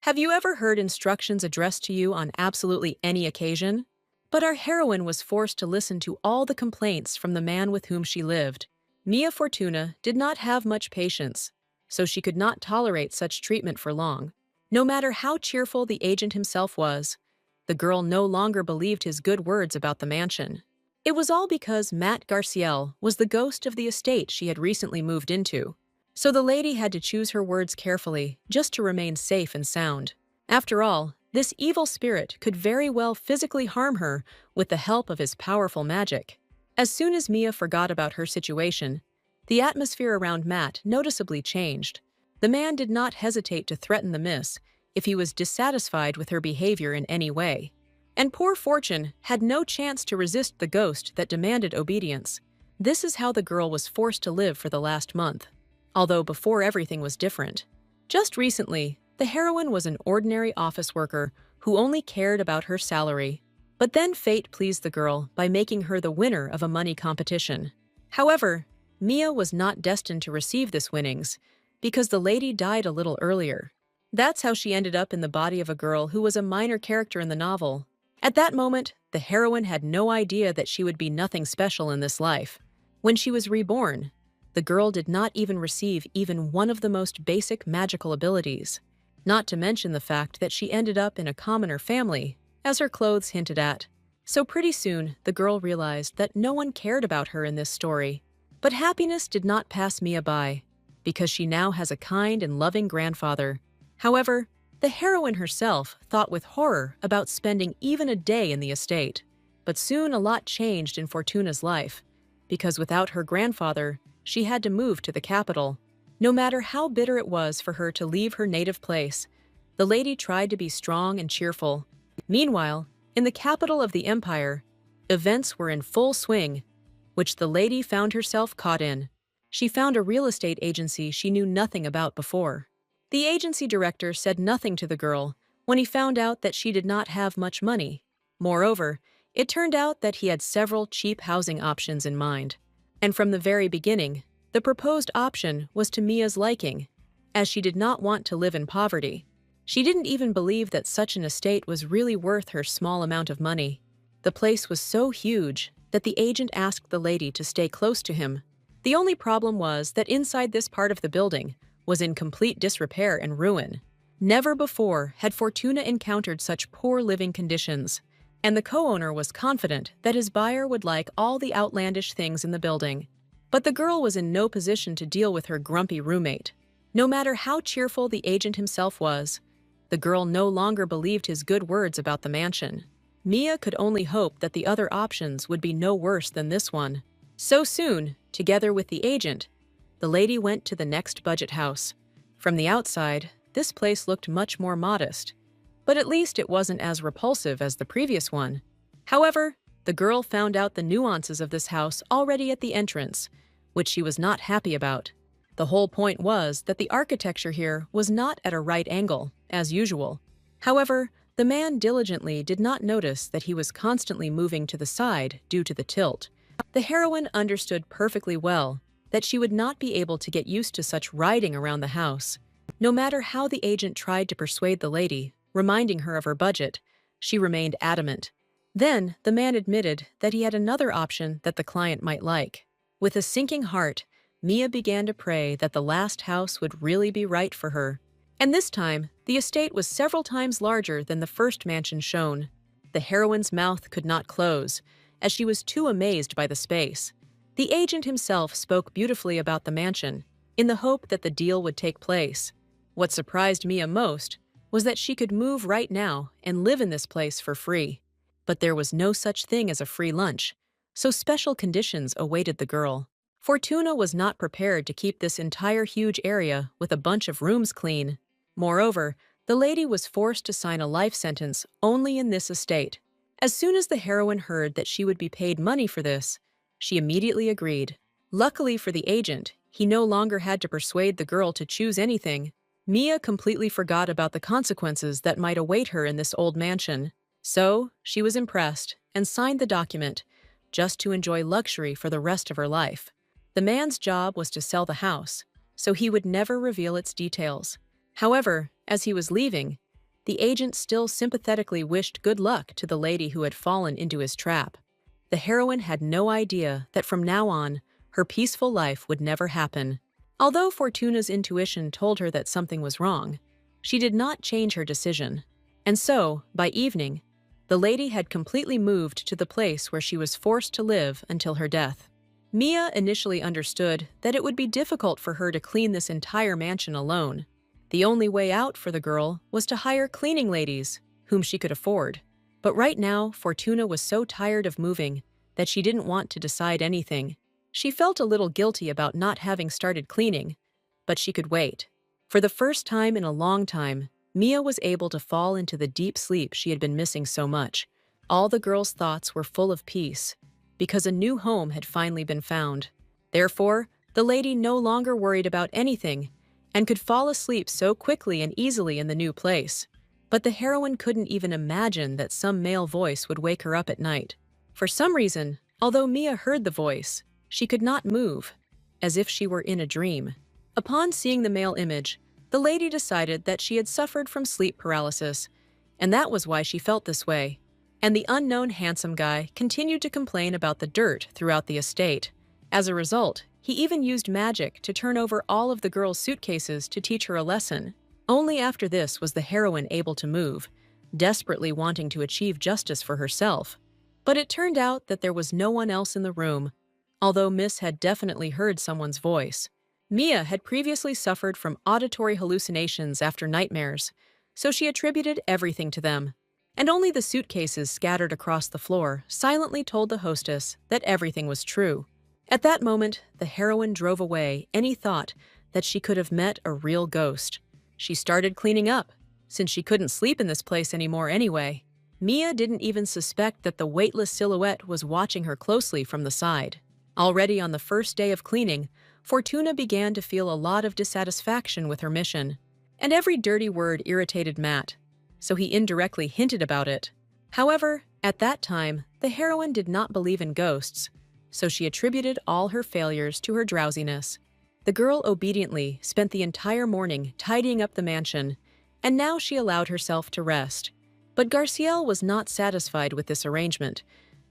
Have you ever heard instructions addressed to you on absolutely any occasion? But our heroine was forced to listen to all the complaints from the man with whom she lived. Mia Fortuna did not have much patience, so she could not tolerate such treatment for long. No matter how cheerful the agent himself was, the girl no longer believed his good words about the mansion. It was all because Matt Garciel was the ghost of the estate she had recently moved into. So the lady had to choose her words carefully just to remain safe and sound. After all, this evil spirit could very well physically harm her with the help of his powerful magic. As soon as Mia forgot about her situation, the atmosphere around Matt noticeably changed. The man did not hesitate to threaten the miss if he was dissatisfied with her behavior in any way. And poor Fortune had no chance to resist the ghost that demanded obedience. This is how the girl was forced to live for the last month. Although before everything was different. Just recently, the heroine was an ordinary office worker who only cared about her salary. But then fate pleased the girl by making her the winner of a money competition. However, Mia was not destined to receive this winnings because the lady died a little earlier. That's how she ended up in the body of a girl who was a minor character in the novel. At that moment, the heroine had no idea that she would be nothing special in this life. When she was reborn, the girl did not even receive even one of the most basic magical abilities, not to mention the fact that she ended up in a commoner family, as her clothes hinted at. So pretty soon, the girl realized that no one cared about her in this story. But happiness did not pass Mia by, because she now has a kind and loving grandfather. However, the heroine herself thought with horror about spending even a day in the estate. But soon a lot changed in Fortuna's life, because without her grandfather, she had to move to the capital. No matter how bitter it was for her to leave her native place, the lady tried to be strong and cheerful. Meanwhile, in the capital of the empire, events were in full swing, which the lady found herself caught in. She found a real estate agency she knew nothing about before. The agency director said nothing to the girl when he found out that she did not have much money. Moreover, it turned out that he had several cheap housing options in mind. And from the very beginning, the proposed option was to Mia's liking, as she did not want to live in poverty. She didn't even believe that such an estate was really worth her small amount of money. The place was so huge that the agent asked the lady to stay close to him. The only problem was that inside this part of the building was in complete disrepair and ruin. Never before had Fortuna encountered such poor living conditions, and the co-owner was confident that his buyer would like all the outlandish things in the building. But the girl was in no position to deal with her grumpy roommate. No matter how cheerful the agent himself was, the girl no longer believed his good words about the mansion. Mia could only hope that the other options would be no worse than this one. So soon, together with the agent, the lady went to the next budget house. From the outside, this place looked much more modest, but at least it wasn't as repulsive as the previous one. However, the girl found out the nuances of this house already at the entrance, which she was not happy about. The whole point was that the architecture here was not at a right angle, as usual. However, the man diligently did not notice that he was constantly moving to the side due to the tilt. The heroine understood perfectly well that she would not be able to get used to such riding around the house. No matter how the agent tried to persuade the lady, reminding her of her budget, she remained adamant. Then, the man admitted that he had another option that the client might like. With a sinking heart, Mia began to pray that the last house would really be right for her. And this time, the estate was several times larger than the first mansion shown. The heroine's mouth could not close, as she was too amazed by the space. The agent himself spoke beautifully about the mansion, in the hope that the deal would take place. What surprised Mia most was that she could move right now and live in this place for free. But there was no such thing as a free lunch, so special conditions awaited the girl. Fortuna was not prepared to keep this entire huge area with a bunch of rooms clean. Moreover, the lady was forced to sign a life sentence only in this estate. As soon as the heroine heard that she would be paid money for this, she immediately agreed. Luckily for the agent, he no longer had to persuade the girl to choose anything. Mia completely forgot about the consequences that might await her in this old mansion. So, she was impressed and signed the document, just to enjoy luxury for the rest of her life. The man's job was to sell the house, so he would never reveal its details. However, as he was leaving, the agent still sympathetically wished good luck to the lady who had fallen into his trap. The heroine had no idea that from now on, her peaceful life would never happen. Although Fortuna's intuition told her that something was wrong, she did not change her decision. And so, by evening, the lady had completely moved to the place where she was forced to live until her death. Mia initially understood that it would be difficult for her to clean this entire mansion alone. The only way out for the girl was to hire cleaning ladies, whom she could afford. But right now, Fortuna was so tired of moving that she didn't want to decide anything. She felt a little guilty about not having started cleaning, but she could wait. For the first time in a long time, Mia was able to fall into the deep sleep she had been missing so much. All the girl's thoughts were full of peace, because a new home had finally been found. Therefore, the lady no longer worried about anything and could fall asleep so quickly and easily in the new place. But the heroine couldn't even imagine that some male voice would wake her up at night. For some reason, although Mia heard the voice, she could not move, as if she were in a dream. Upon seeing the male image, the lady decided that she had suffered from sleep paralysis, and that was why she felt this way. And the unknown handsome guy continued to complain about the dirt throughout the estate. As a result, he even used magic to turn over all of the girl's suitcases to teach her a lesson. Only after this was the heroine able to move, desperately wanting to achieve justice for herself. But it turned out that there was no one else in the room, although Miss had definitely heard someone's voice. Mia had previously suffered from auditory hallucinations after nightmares, so she attributed everything to them. And only the suitcases scattered across the floor silently told the hostess that everything was true. At that moment, the heroine drove away any thought that she could have met a real ghost. She started cleaning up, since she couldn't sleep in this place anymore anyway. Mia didn't even suspect that the weightless silhouette was watching her closely from the side. Already on the first day of cleaning, Fortuna began to feel a lot of dissatisfaction with her mission. And every dirty word irritated Matt, so he indirectly hinted about it. However, at that time, the heroine did not believe in ghosts, so she attributed all her failures to her drowsiness. The girl obediently spent the entire morning tidying up the mansion, and now she allowed herself to rest. But Garciel was not satisfied with this arrangement,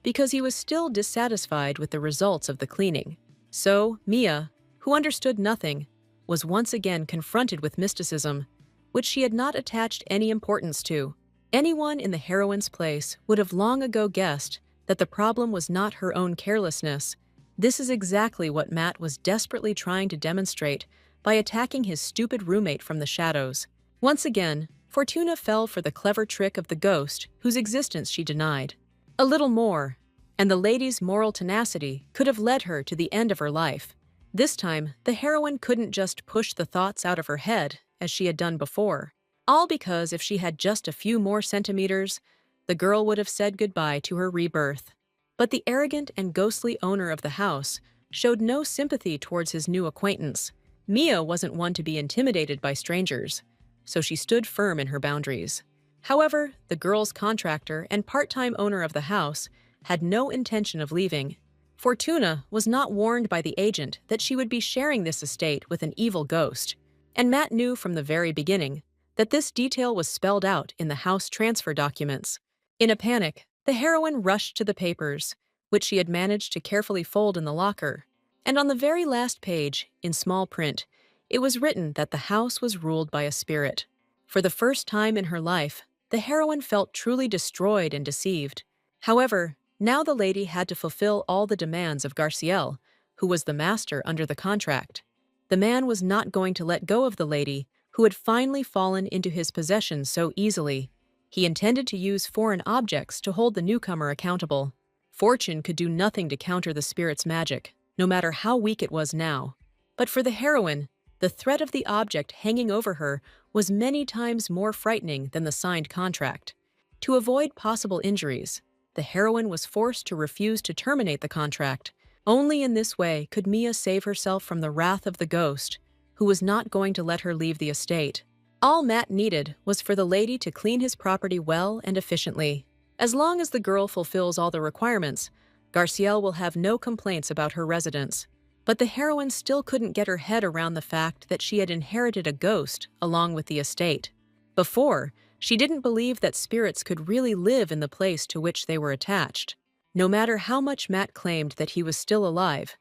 because he was still dissatisfied with the results of the cleaning. So, Mia, who understood nothing, was once again confronted with mysticism, which she had not attached any importance to. Anyone in the heroine's place would have long ago guessed that the problem was not her own carelessness. This is exactly what Matt was desperately trying to demonstrate by attacking his stupid roommate from the shadows. Once again, Fortuna fell for the clever trick of the ghost whose existence she denied. A little more, and the lady's moral tenacity could have led her to the end of her life. This time, the heroine couldn't just push the thoughts out of her head as she had done before. All because if she had just a few more centimeters, the girl would have said goodbye to her rebirth. But the arrogant and ghostly owner of the house showed no sympathy towards his new acquaintance. Mia wasn't one to be intimidated by strangers, so she stood firm in her boundaries. However, the girl's contractor and part-time owner of the house had no intention of leaving. Fortuna was not warned by the agent that she would be sharing this estate with an evil ghost, and Matt knew from the very beginning that this detail was spelled out in the house transfer documents. In a panic, the heroine rushed to the papers, which she had managed to carefully fold in the locker, and on the very last page, in small print, it was written that the house was ruled by a spirit. For the first time in her life, the heroine felt truly destroyed and deceived. However, now the lady had to fulfill all the demands of Garciel, who was the master under the contract. The man was not going to let go of the lady who had finally fallen into his possession so easily. He intended to use foreign objects to hold the newcomer accountable. Fortune could do nothing to counter the spirit's magic, no matter how weak it was now. But for the heroine, the threat of the object hanging over her was many times more frightening than the signed contract. To avoid possible injuries, the heroine was forced to refuse to terminate the contract. Only in this way could Mia save herself from the wrath of the ghost, who was not going to let her leave the estate. All Matt needed was for the lady to clean his property well and efficiently. As long as the girl fulfills all the requirements, Garciel will have no complaints about her residence. But the heroine still couldn't get her head around the fact that she had inherited a ghost along with the estate. Before, She didn't believe that spirits could really live in the place to which they were attached. No matter how much Matt claimed that he was still alive,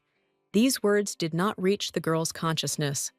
these words did not reach the girl's consciousness.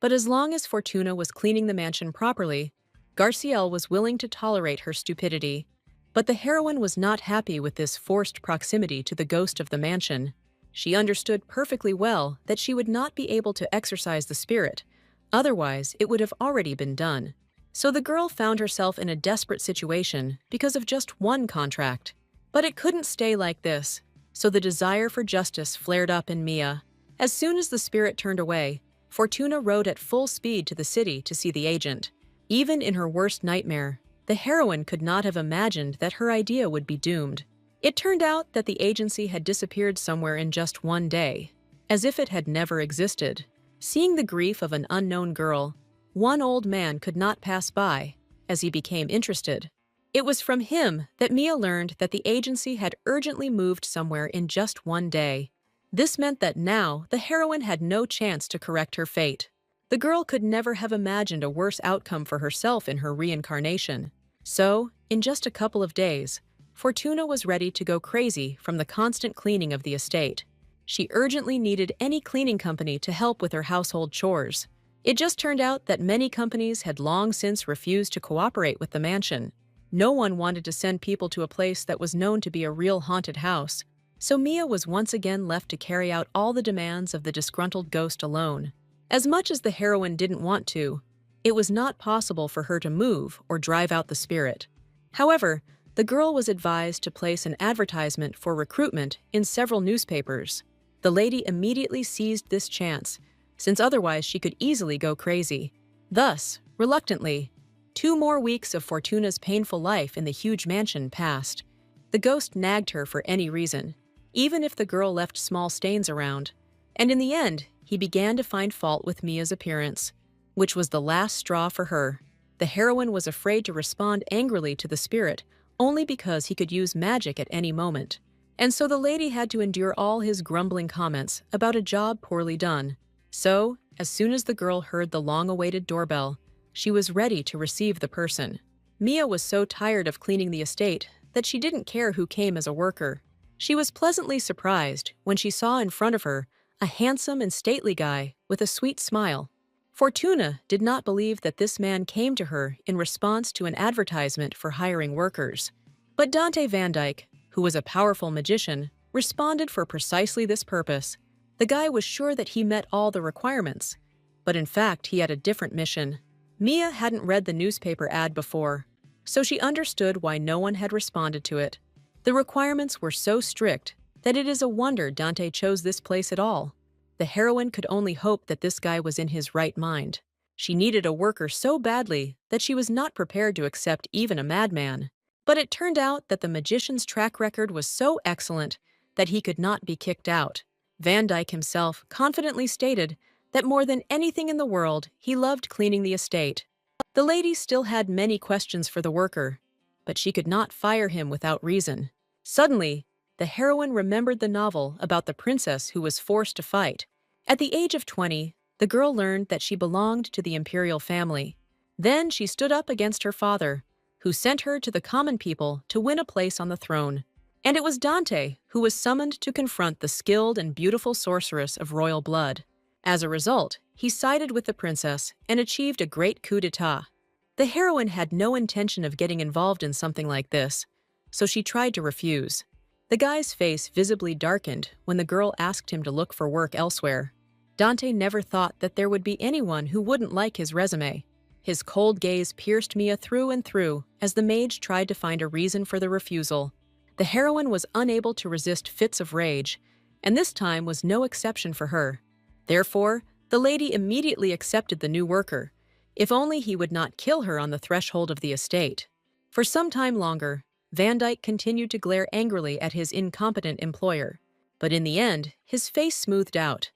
But as long as Fortuna was cleaning the mansion properly, Garciel was willing to tolerate her stupidity. But the heroine was not happy with this forced proximity to the ghost of the mansion. She understood perfectly well that she would not be able to exorcise the spirit, otherwise it would have already been done. So the girl found herself in a desperate situation because of just one contract. But it couldn't stay like this, so the desire for justice flared up in Mia. As soon as the spirit turned away, Fortuna rode at full speed to the city to see the agent. Even in her worst nightmare, the heroine could not have imagined that her idea would be doomed. It turned out that the agency had disappeared somewhere in just one day, as if it had never existed. Seeing the grief of an unknown girl, one old man could not pass by, as he became interested. It was from him that Mia learned that the agency had urgently moved somewhere in just one day. This meant that now the heroine had no chance to correct her fate. The girl could never have imagined a worse outcome for herself in her reincarnation. So, in just a couple of days, Fortuna was ready to go crazy from the constant cleaning of the estate. She urgently needed any cleaning company to help with her household chores. It just turned out that many companies had long since refused to cooperate with the mansion. No one wanted to send people to a place that was known to be a real haunted house, so Mia was once again left to carry out all the demands of the disgruntled ghost alone. As much as the heroine didn't want to, it was not possible for her to move or drive out the spirit. However, the girl was advised to place an advertisement for recruitment in several newspapers. The lady immediately seized this chance, since otherwise she could easily go crazy. Thus, reluctantly, 2 more weeks of Fortuna's painful life in the huge mansion passed. The ghost nagged her for any reason, even if the girl left small stains around. And in the end, he began to find fault with Mia's appearance, which was the last straw for her. The heroine was afraid to respond angrily to the spirit only because he could use magic at any moment. And so the lady had to endure all his grumbling comments about a job poorly done. So, as soon as the girl heard the long-awaited doorbell, she was ready to receive the person. Mia was so tired of cleaning the estate that she didn't care who came as a worker. She was pleasantly surprised when she saw in front of her a handsome and stately guy with a sweet smile. Fortuna did not believe that this man came to her in response to an advertisement for hiring workers. But Dante Van Dyke, who was a powerful magician, responded for precisely this purpose. The guy was sure that he met all the requirements, but in fact he had a different mission. Mia hadn't read the newspaper ad before, so she understood why no one had responded to it. The requirements were so strict that it is a wonder Dante chose this place at all. The heroine could only hope that this guy was in his right mind. She needed a worker so badly that she was not prepared to accept even a madman. But it turned out that the magician's track record was so excellent that he could not be kicked out. Van Dyke himself confidently stated that more than anything in the world, he loved cleaning the estate. The lady still had many questions for the worker, but she could not fire him without reason. Suddenly, the heroine remembered the novel about the princess who was forced to fight. At the age of 20, the girl learned that she belonged to the imperial family. Then she stood up against her father, who sent her to the common people to win a place on the throne. And it was Dante who was summoned to confront the skilled and beautiful sorceress of royal blood. As a result, he sided with the princess and achieved a great coup d'etat. The heroine had no intention of getting involved in something like this, so she tried to refuse. The guy's face visibly darkened when the girl asked him to look for work elsewhere. Dante never thought that there would be anyone who wouldn't like his resume. His cold gaze pierced Mia through and through as the mage tried to find a reason for the refusal. The heroine was unable to resist fits of rage, and this time was no exception for her. Therefore, the lady immediately accepted the new worker, if only he would not kill her on the threshold of the estate. For some time longer, Van Dyke continued to glare angrily at his incompetent employer, but in the end, his face smoothed out,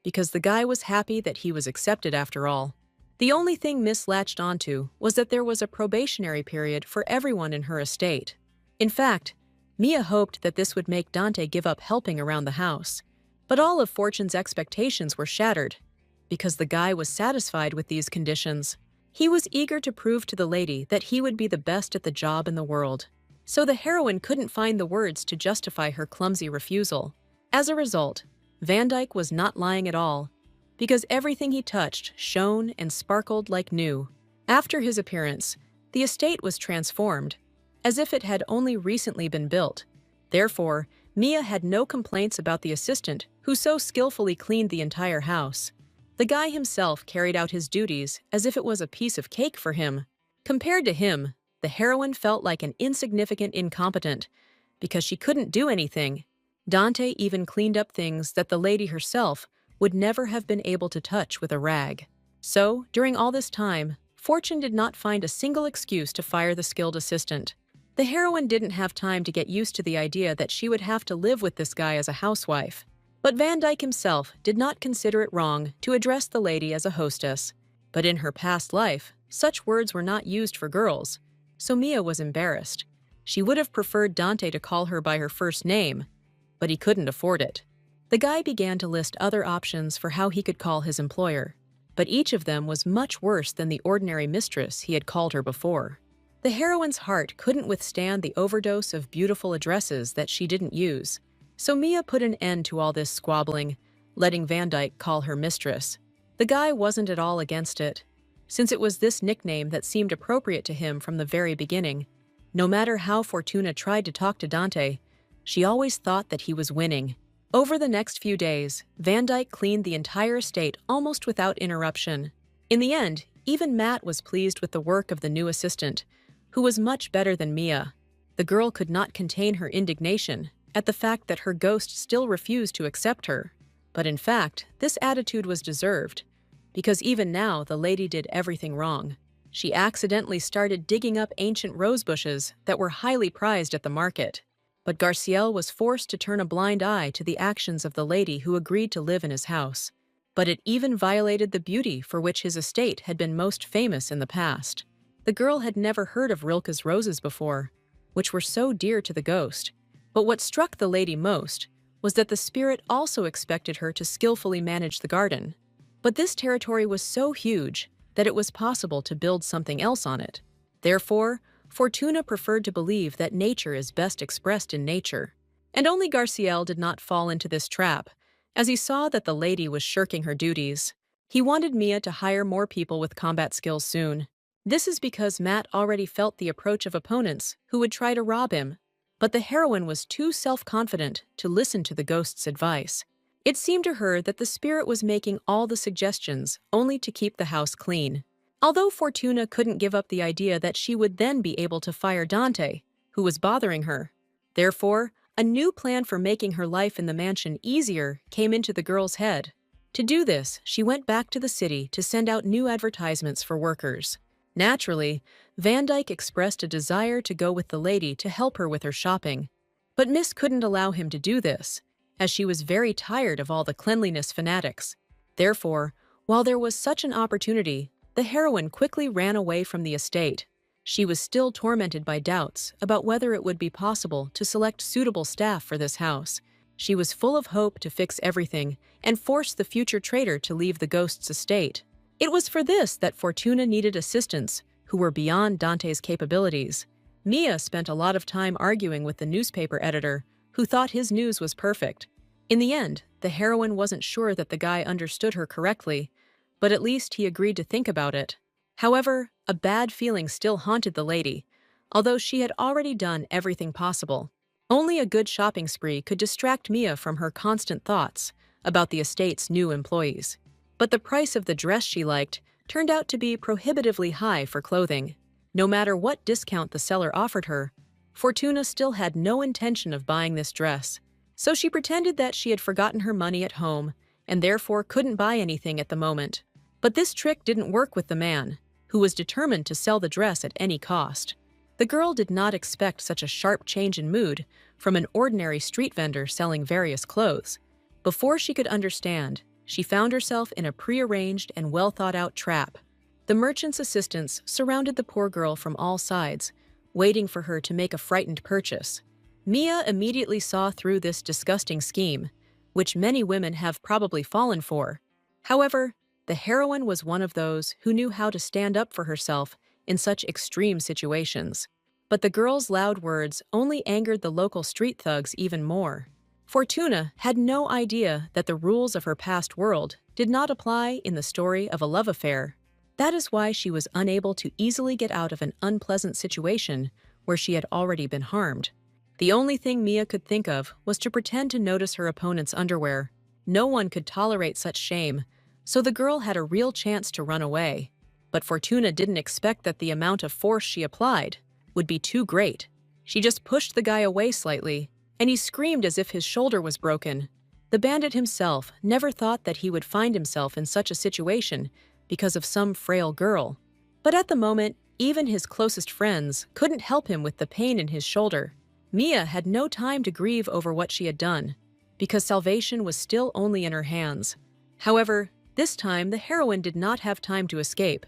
because the guy was happy that he was accepted after all. The only thing Miss latched onto was that there was a probationary period for everyone in her estate. In fact, Mia hoped that this would make Dante give up helping around the house. But all of Fortune's expectations were shattered, because the guy was satisfied with these conditions. He was eager to prove to the lady that he would be the best at the job in the world. So the heroine couldn't find the words to justify her clumsy refusal. As a result, Van Dyke was not lying at all, because everything he touched shone and sparkled like new. After his appearance, the estate was transformed, as if it had only recently been built. Therefore, Mia had no complaints about the assistant who so skillfully cleaned the entire house. The guy himself carried out his duties as if it was a piece of cake for him. Compared to him, the heroine felt like an insignificant incompetent, because she couldn't do anything. Dante even cleaned up things that the lady herself would never have been able to touch with a rag. So, during all this time, Fortune did not find a single excuse to fire the skilled assistant. The heroine didn't have time to get used to the idea that she would have to live with this guy as a housewife. But Van Dyke himself did not consider it wrong to address the lady as a hostess. But in her past life, such words were not used for girls, so Mia was embarrassed. She would have preferred Dante to call her by her first name, but he couldn't afford it. The guy began to list other options for how he could call his employer, but each of them was much worse than the ordinary mistress he had called her before. The heroine's heart couldn't withstand the overdose of beautiful addresses that she didn't use, so Mia put an end to all this squabbling, letting Van Dyke call her mistress. The guy wasn't at all against it, since it was this nickname that seemed appropriate to him from the very beginning. No matter how Fortuna tried to talk to Dante, she always thought that he was winning. Over the next few days, Van Dyke cleaned the entire estate almost without interruption. In the end, even Matt was pleased with the work of the new assistant, who was much better than Mia. The girl could not contain her indignation at the fact that her ghost still refused to accept her. But in fact, this attitude was deserved, because even now the lady did everything wrong. She accidentally started digging up ancient rose bushes that were highly prized at the market. But Garciel was forced to turn a blind eye to the actions of the lady who agreed to live in his house. But it even violated the beauty for which his estate had been most famous in the past. The girl had never heard of Rilke's roses before, which were so dear to the ghost. But what struck the lady most was that the spirit also expected her to skillfully manage the garden. But this territory was so huge that it was possible to build something else on it. Therefore, Fortuna preferred to believe that nature is best expressed in nature. And only Garciel did not fall into this trap, as he saw that the lady was shirking her duties. He wanted Mia to hire more people with combat skills soon. This is because Matt already felt the approach of opponents who would try to rob him. But the heroine was too self-confident to listen to the ghost's advice. It seemed to her that the spirit was making all the suggestions only to keep the house clean. Although Fortuna couldn't give up the idea that she would then be able to fire Dante, who was bothering her. Therefore, a new plan for making her life in the mansion easier came into the girl's head. To do this, she went back to the city to send out new advertisements for workers. Naturally, Van Dyke expressed a desire to go with the lady to help her with her shopping. But Miss couldn't allow him to do this, as she was very tired of all the cleanliness fanatics. Therefore, while there was such an opportunity, the heroine quickly ran away from the estate. She was still tormented by doubts about whether it would be possible to select suitable staff for this house. She was full of hope to fix everything and force the future traitor to leave the ghost's estate. It was for this that Fortuna needed assistants who were beyond Dante's capabilities. Mia spent a lot of time arguing with the newspaper editor, who thought his news was perfect. In the end, the heroine wasn't sure that the guy understood her correctly, but at least he agreed to think about it. However, a bad feeling still haunted the lady, although she had already done everything possible. Only a good shopping spree could distract Mia from her constant thoughts about the estate's new employees. But the price of the dress she liked turned out to be prohibitively high for clothing. No matter what discount the seller offered her, Fortuna still had no intention of buying this dress. So she pretended that she had forgotten her money at home and therefore couldn't buy anything at the moment. But this trick didn't work with the man, who was determined to sell the dress at any cost. The girl did not expect such a sharp change in mood from an ordinary street vendor selling various clothes. Before she could understand, she found herself in a prearranged and well-thought-out trap. The merchant's assistants surrounded the poor girl from all sides, waiting for her to make a frightened purchase. Mia immediately saw through this disgusting scheme, which many women have probably fallen for. However, The heroine was one of those who knew how to stand up for herself in such extreme situations. But the girl's loud words only angered the local street thugs even more. Fortuna had no idea that the rules of her past world did not apply in the story of a love affair. That is why she was unable to easily get out of an unpleasant situation where she had already been harmed. The only thing Mia could think of was to pretend to notice her opponent's underwear. No one could tolerate such shame, so the girl had a real chance to run away. But Fortuna didn't expect that the amount of force she applied would be too great. She just pushed the guy away slightly, and he screamed as if his shoulder was broken. The bandit himself never thought that he would find himself in such a situation because of some frail girl. But at the moment, even his closest friends couldn't help him with the pain in his shoulder. Mia had no time to grieve over what she had done, because salvation was still only in her hands. However, this time the heroine did not have time to escape,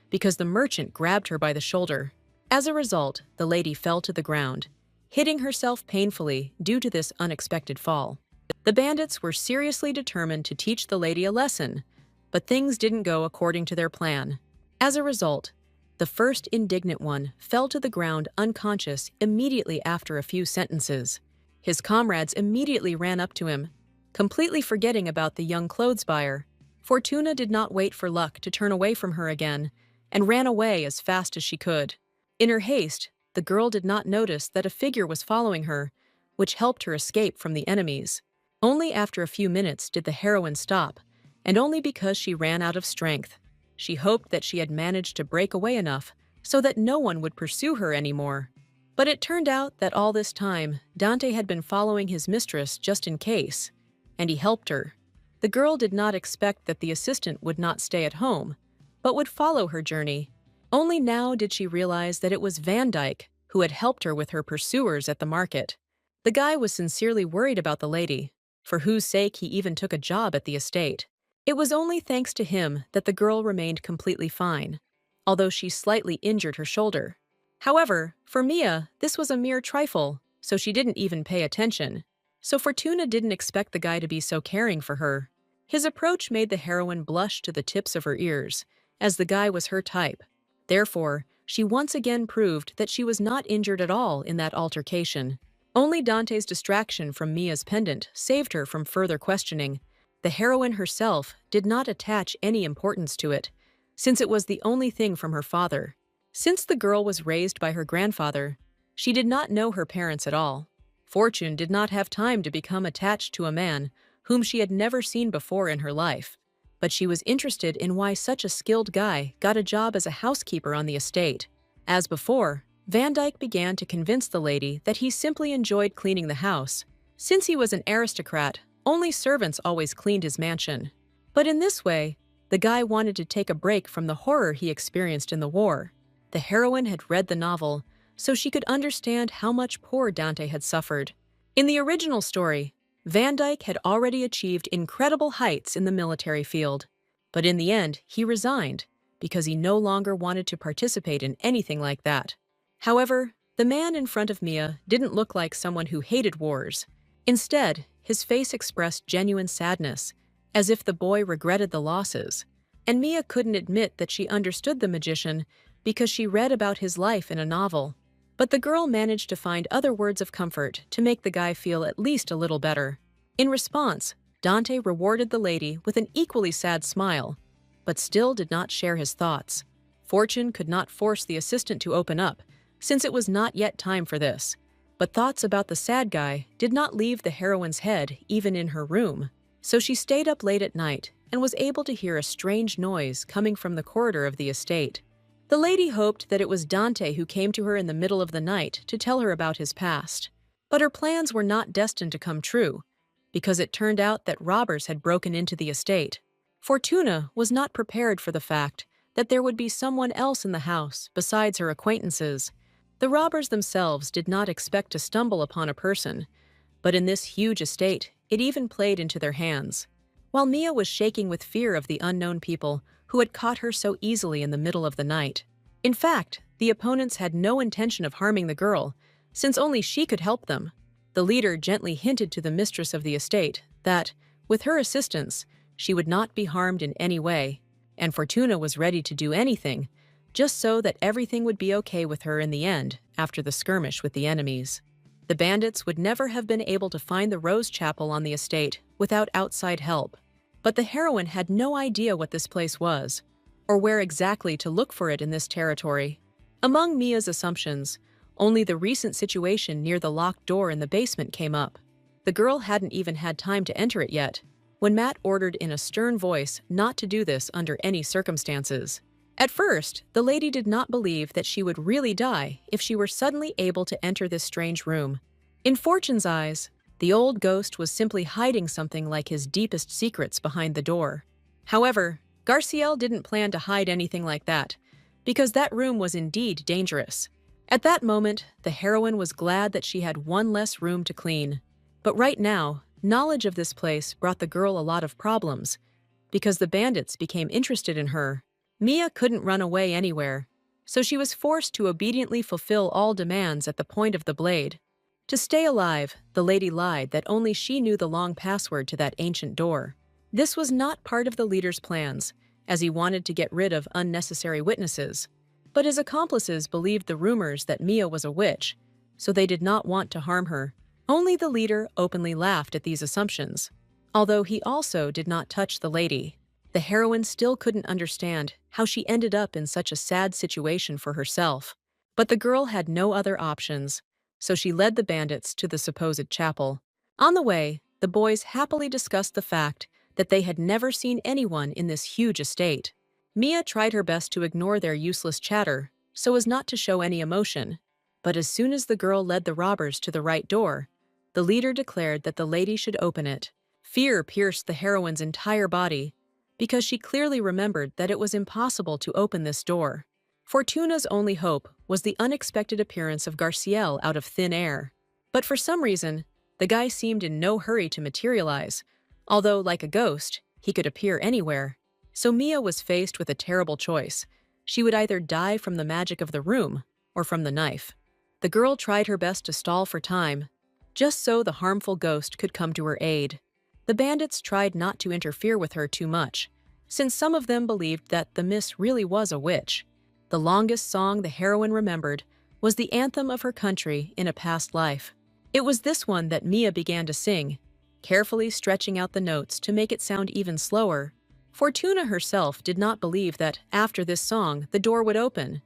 because the merchant grabbed her by the shoulder. As a result, the lady fell to the ground, hitting herself painfully due to this unexpected fall. The bandits were seriously determined to teach the lady a lesson, but things didn't go according to their plan. As a result, the first indignant one fell to the ground unconscious immediately after a few sentences. His comrades immediately ran up to him, completely forgetting about the young clothes buyer. Fortuna did not wait for luck to turn away from her again, and ran away as fast as she could. In her haste, the girl did not notice that a figure was following her, which helped her escape from the enemies. Only after a few minutes did the heroine stop, and only because she ran out of strength. She hoped that she had managed to break away enough so that no one would pursue her anymore. But it turned out that all this time, Dante had been following his mistress just in case, and he helped her. The girl did not expect that the assistant would not stay at home, but would follow her journey. Only now did she realize that it was Van Dyke who had helped her with her pursuers at the market. The guy was sincerely worried about the lady, for whose sake he even took a job at the estate. It was only thanks to him that the girl remained completely fine, although she slightly injured her shoulder. However, for Mia, this was a mere trifle, so she didn't even pay attention. So Fortuna didn't expect the guy to be so caring for her. His approach made the heroine blush to the tips of her ears, as the guy was her type. Therefore, she once again proved that she was not injured at all in that altercation. Only Dante's distraction from Mia's pendant saved her from further questioning. The heroine herself did not attach any importance to it, since it was the only thing from her father. Since the girl was raised by her grandfather, she did not know her parents at all. Fortune did not have time to become attached to a man whom she had never seen before in her life, but she was interested in why such a skilled guy got a job as a housekeeper on the estate. As before, Van Dyke began to convince the lady that he simply enjoyed cleaning the house. Since he was an aristocrat, only servants always cleaned his mansion. But in this way, the guy wanted to take a break from the horror he experienced in the war. The heroine had read the novel, so she could understand how much poor Dante had suffered. In the original story, Van Dyke had already achieved incredible heights in the military field. But in the end, he resigned, because he no longer wanted to participate in anything like that. However, the man in front of Mia didn't look like someone who hated wars. Instead, his face expressed genuine sadness, as if the boy regretted the losses. And Mia couldn't admit that she understood the magician because she read about his life in a novel. But the girl managed to find other words of comfort to make the guy feel at least a little better. In response, Dante rewarded the lady with an equally sad smile, but still did not share his thoughts. Fortune could not force the assistant to open up, since it was not yet time for this. But thoughts about the sad guy did not leave the heroine's head even in her room, so she stayed up late at night and was able to hear a strange noise coming from the corridor of the estate. The lady hoped that it was Dante who came to her in the middle of the night to tell her about his past. But her plans were not destined to come true, because it turned out that robbers had broken into the estate. Fortuna was not prepared for the fact that there would be someone else in the house besides her acquaintances. The robbers themselves did not expect to stumble upon a person, but in this huge estate, it even played into their hands. While Mia was shaking with fear of the unknown people who had caught her so easily in the middle of the night. In fact, the opponents had no intention of harming the girl, since only she could help them. The leader gently hinted to the mistress of the estate that, with her assistance, she would not be harmed in any way. and Fortuna was ready to do anything, just so that everything would be okay with her in the end after the skirmish with the enemies. The bandits would never have been able to find the Rose Chapel on the estate without outside help, but the heroine had no idea what this place was, or where exactly to look for it in this territory. Among Mia's assumptions, only the recent situation near the locked door in the basement came up. The girl hadn't even had time to enter it yet, when Matt ordered in a stern voice not to do this under any circumstances. At first, the lady did not believe that she would really die if she were suddenly able to enter this strange room. In Fortune's eyes, the old ghost was simply hiding something like his deepest secrets behind the door. However, Garciel didn't plan to hide anything like that, because that room was indeed dangerous. At that moment, the heroine was glad that she had one less room to clean. But right now, knowledge of this place brought the girl a lot of problems, because the bandits became interested in her. Mia couldn't run away anywhere, so she was forced to obediently fulfill all demands at the point of the blade. To stay alive, the lady lied that only she knew the long password to that ancient door. This was not part of the leader's plans, as he wanted to get rid of unnecessary witnesses. But his accomplices believed the rumors that Mia was a witch, so they did not want to harm her. Only the leader openly laughed at these assumptions. Although he also did not touch the lady, the heroine still couldn't understand how she ended up in such a sad situation for herself. But the girl had no other options, so she led the bandits to the supposed chapel. On the way, the boys happily discussed the fact that they had never seen anyone in this huge estate. Mia tried her best to ignore their useless chatter so as not to show any emotion, but as soon as the girl led the robbers to the right door, the leader declared that the lady should open it. Fear pierced the heroine's entire body, because she clearly remembered that it was impossible to open this door. Fortuna's only hope was the unexpected appearance of Garciel out of thin air. But for some reason, the guy seemed in no hurry to materialize, although, like a ghost, he could appear anywhere. So Mia was faced with a terrible choice. She would either die from the magic of the room or from the knife. The girl tried her best to stall for time, just so the harmful ghost could come to her aid. The bandits tried not to interfere with her too much, since some of them believed that the miss really was a witch. The longest song the heroine remembered was the anthem of her country in a past life. It was this one that Mia began to sing, carefully stretching out the notes to make it sound even slower. Fortuna herself did not believe that after this song the door would open,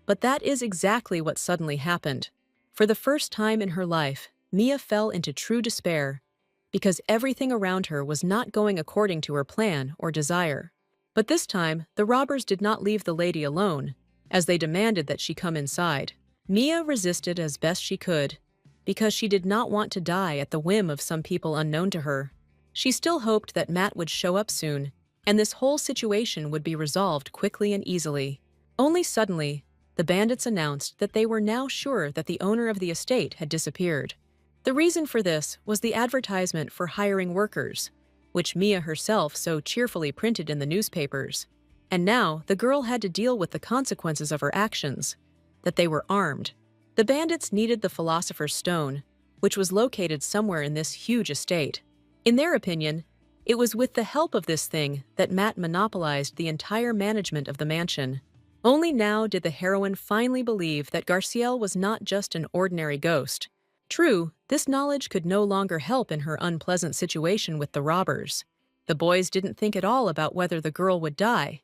but that is exactly what suddenly happened. For the first time in her life, Mia fell into true despair, because everything around her was not going according to her plan or desire. But this time, the robbers did not leave the lady alone, as they demanded that she come inside. Mia resisted as best she could, because she did not want to die at the whim of some people unknown to her. She still hoped that Matt would show up soon, and this whole situation would be resolved quickly and easily. Only suddenly, the bandits announced that they were now sure that the owner of the estate had disappeared. The reason for this was the advertisement for hiring workers, which Mia herself so cheerfully printed in the newspapers. And now the girl had to deal with the consequences of her actions, that they were armed. The bandits needed the Philosopher's Stone, which was located somewhere in this huge estate. In their opinion, it was with the help of this thing that Matt monopolized the entire management of the mansion. Only now did the heroine finally believe that Garciel was not just an ordinary ghost. True, this knowledge could no longer help in her unpleasant situation with the robbers. The boys didn't think at all about whether the girl would die,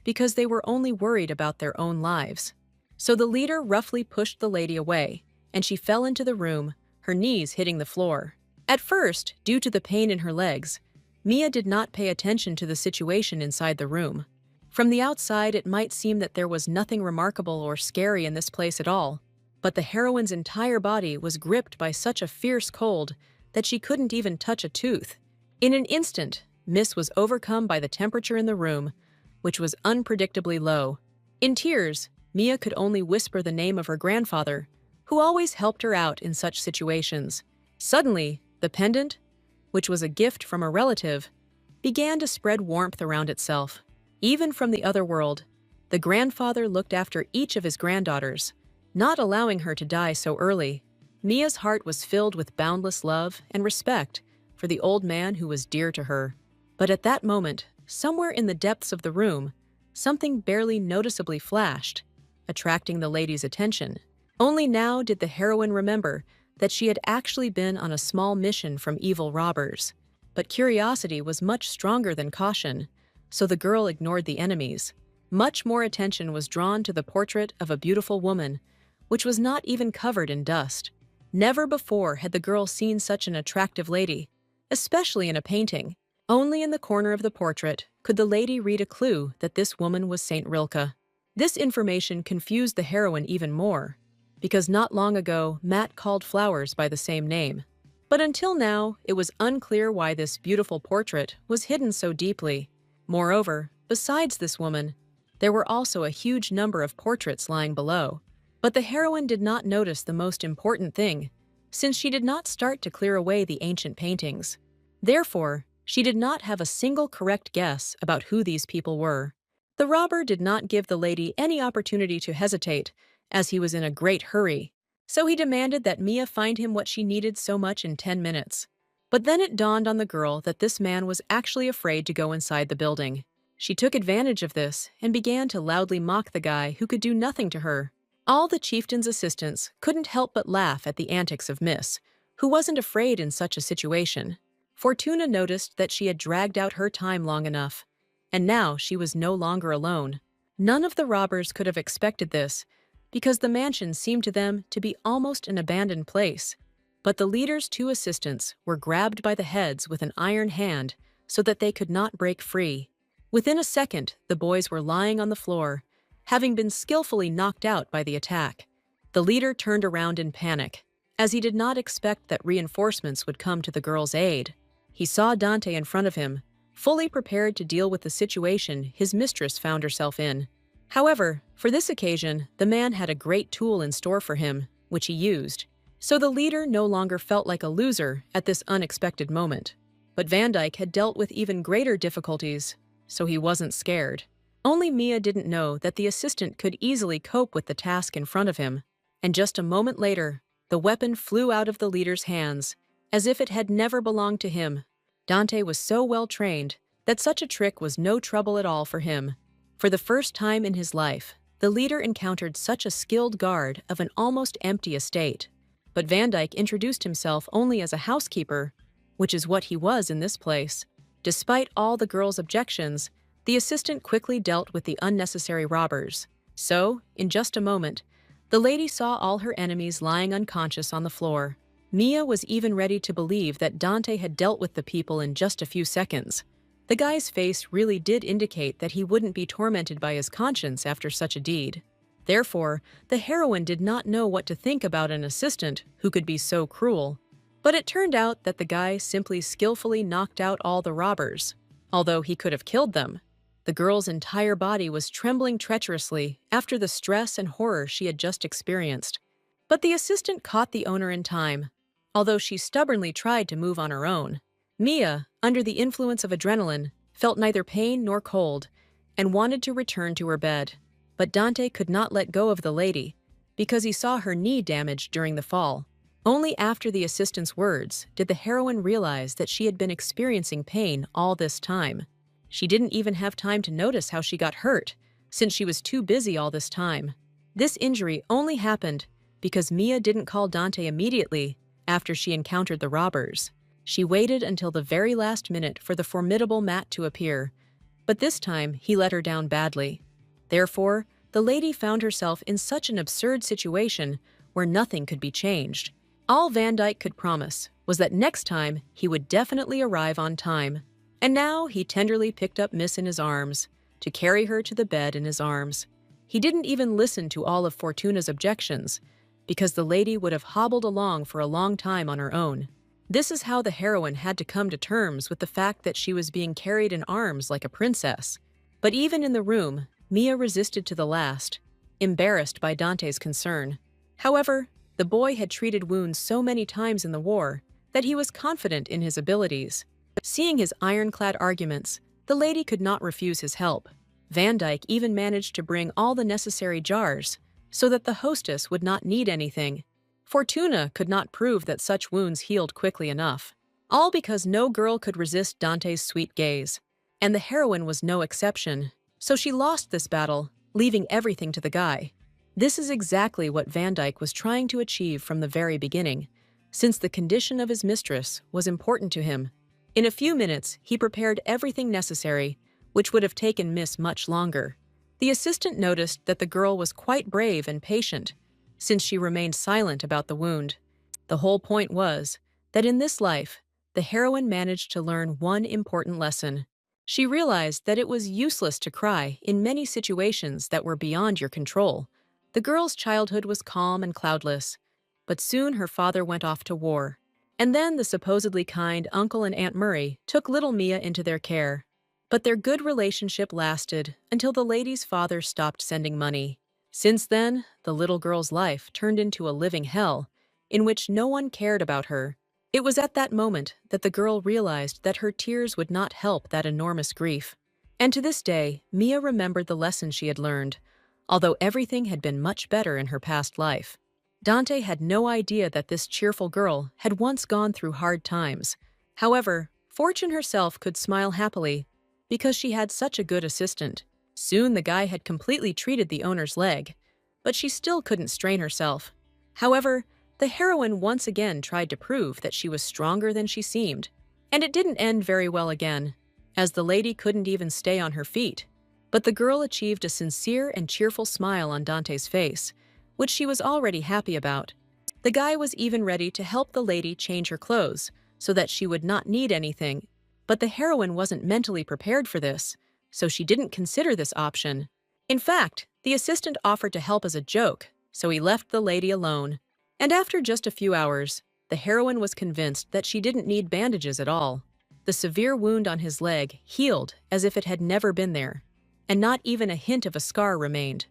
because they were only worried about their own lives. So the leader roughly pushed the lady away, and she fell into the room, her knees hitting the floor. At first, due to the pain in her legs, Mia did not pay attention to the situation inside the room. From the outside, it might seem that there was nothing remarkable or scary in this place at all, but the heroine's entire body was gripped by such a fierce cold that she couldn't even touch a tooth. In an instant, Miss was overcome by the temperature in the room, which was unpredictably low. In tears, Mia could only whisper the name of her grandfather, who always helped her out in such situations. Suddenly, the pendant, which was a gift from a relative, began to spread warmth around itself. Even from the other world, the grandfather looked after each of his granddaughters, not allowing her to die so early. Mia's heart was filled with boundless love and respect for the old man who was dear to her. But at that moment, somewhere in the depths of the room, something barely noticeably flashed, attracting the lady's attention. Only now did the heroine remember that she had actually been on a small mission from evil robbers. But curiosity was much stronger than caution, so the girl ignored the enemies. Much more attention was drawn to the portrait of a beautiful woman, which was not even covered in dust. Never before had the girl seen such an attractive lady, especially in a painting. Only in the corner of the portrait could the lady read a clue that this woman was Saint Rilke. This information confused the heroine even more, because not long ago Matt called flowers by the same name. But until now, it was unclear why this beautiful portrait was hidden so deeply. Moreover, besides this woman, there were also a huge number of portraits lying below. But the heroine did not notice the most important thing, since she did not start to clear away the ancient paintings. Therefore, she did not have a single correct guess about who these people were. The robber did not give the lady any opportunity to hesitate, as he was in a great hurry. So he demanded that Mia find him what she needed so much in 10 minutes. But then it dawned on the girl that this man was actually afraid to go inside the building. She took advantage of this and began to loudly mock the guy who could do nothing to her. All the chieftain's assistants couldn't help but laugh at the antics of Miss, who wasn't afraid in such a situation. Fortuna noticed that she had dragged out her time long enough, and now she was no longer alone. None of the robbers could have expected this, because the mansion seemed to them to be almost an abandoned place. But the leader's 2 assistants were grabbed by the heads with an iron hand so that they could not break free. Within a second, the boys were lying on the floor, having been skillfully knocked out by the attack. The leader turned around in panic, as he did not expect that reinforcements would come to the girl's aid. He saw Dante in front of him, fully prepared to deal with the situation his mistress found herself in. However, for this occasion, the man had a great tool in store for him, which he used. So the leader no longer felt like a loser at this unexpected moment. But Van Dyke had dealt with even greater difficulties, so he wasn't scared. Only Mia didn't know that the assistant could easily cope with the task in front of him. And just a moment later, the weapon flew out of the leader's hands, as if it had never belonged to him. Dante was so well trained that such a trick was no trouble at all for him. For the first time in his life, the leader encountered such a skilled guard of an almost empty estate. But Van Dyke introduced himself only as a housekeeper, which is what he was in this place. Despite all the girl's objections, the assistant quickly dealt with the unnecessary robbers. So, in just a moment, the lady saw all her enemies lying unconscious on the floor. Mia was even ready to believe that Dante had dealt with the people in just a few seconds. The guy's face really did indicate that he wouldn't be tormented by his conscience after such a deed. Therefore, the heroine did not know what to think about an assistant who could be so cruel. But it turned out that the guy simply skillfully knocked out all the robbers. Although he could have killed them, the girl's entire body was trembling treacherously after the stress and horror she had just experienced. But the assistant caught the owner in time, although she stubbornly tried to move on her own. Mia, under the influence of adrenaline, felt neither pain nor cold and wanted to return to her bed. But Dante could not let go of the lady because he saw her knee damaged during the fall. Only after the assistant's words did the heroine realize that she had been experiencing pain all this time. She didn't even have time to notice how she got hurt, since she was too busy all this time. This injury only happened because Mia didn't call Dante immediately after she encountered the robbers. She waited until the very last minute for the formidable Matt to appear, but this time he let her down badly. Therefore, the lady found herself in such an absurd situation where nothing could be changed. All Van Dyke could promise was that next time he would definitely arrive on time. And now he tenderly picked up Miss in his arms to carry her to the bed in his arms. He didn't even listen to all of Fortuna's objections, because the lady would have hobbled along for a long time on her own. This is how the heroine had to come to terms with the fact that she was being carried in arms like a princess. But even in the room, Mia resisted to the last, embarrassed by Dante's concern. However, the boy had treated wounds so many times in the war that he was confident in his abilities. Seeing his ironclad arguments, the lady could not refuse his help. Van Dyke even managed to bring all the necessary jars so that the hostess would not need anything. Fortuna could not prove that such wounds healed quickly enough, all because no girl could resist Dante's sweet gaze. And the heroine was no exception. So she lost this battle, leaving everything to the guy. This is exactly what Van Dyke was trying to achieve from the very beginning, since the condition of his mistress was important to him. In a few minutes, he prepared everything necessary, which would have taken Miss much longer. The assistant noticed that the girl was quite brave and patient, since she remained silent about the wound. The whole point was that in this life, the heroine managed to learn one important lesson. She realized that it was useless to cry in many situations that were beyond your control. The girl's childhood was calm and cloudless, but soon her father went off to war. And then the supposedly kind Uncle and Aunt Murray took little Mia into their care. But their good relationship lasted until the lady's father stopped sending money. Since then, the little girl's life turned into a living hell, in which no one cared about her. It was at that moment that the girl realized that her tears would not help that enormous grief. And to this day, Mia remembered the lesson she had learned, although everything had been much better in her past life. Dante had no idea that this cheerful girl had once gone through hard times. However, Fortune herself could smile happily because she had such a good assistant. Soon the guy had completely treated the owner's leg, but she still couldn't strain herself. However, the heroine once again tried to prove that she was stronger than she seemed, and it didn't end very well again, as the lady couldn't even stay on her feet. But the girl achieved a sincere and cheerful smile on Dante's face, which she was already happy about. The guy was even ready to help the lady change her clothes so that she would not need anything, but the heroine wasn't mentally prepared for this, so she didn't consider this option. In fact, the assistant offered to help as a joke, so he left the lady alone. And after just a few hours, the heroine was convinced that she didn't need bandages at all. The severe wound on his leg healed as if it had never been there, and not even a hint of a scar remained.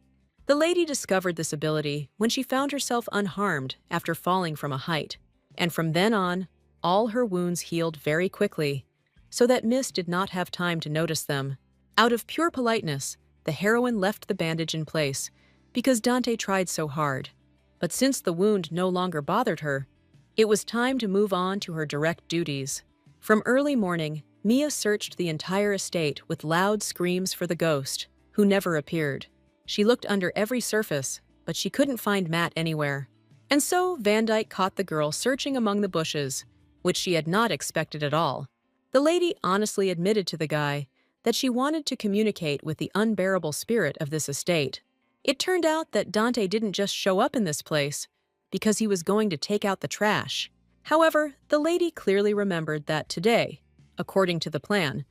The lady discovered this ability when she found herself unharmed after falling from a height, and from then on, all her wounds healed very quickly, so that Miss did not have time to notice them. Out of pure politeness, the heroine left the bandage in place, because Dante tried so hard. But since the wound no longer bothered her, it was time to move on to her direct duties. From early morning, Mia searched the entire estate with loud screams for the ghost, who never appeared. She looked under every surface, but she couldn't find Matt anywhere. And so Van Dyke caught the girl searching among the bushes, which she had not expected at all. The lady honestly admitted to the guy that she wanted to communicate with the unbearable spirit of this estate. It turned out that Dante didn't just show up in this place because he was going to take out the trash. However, the lady clearly remembered that today, according to the plan,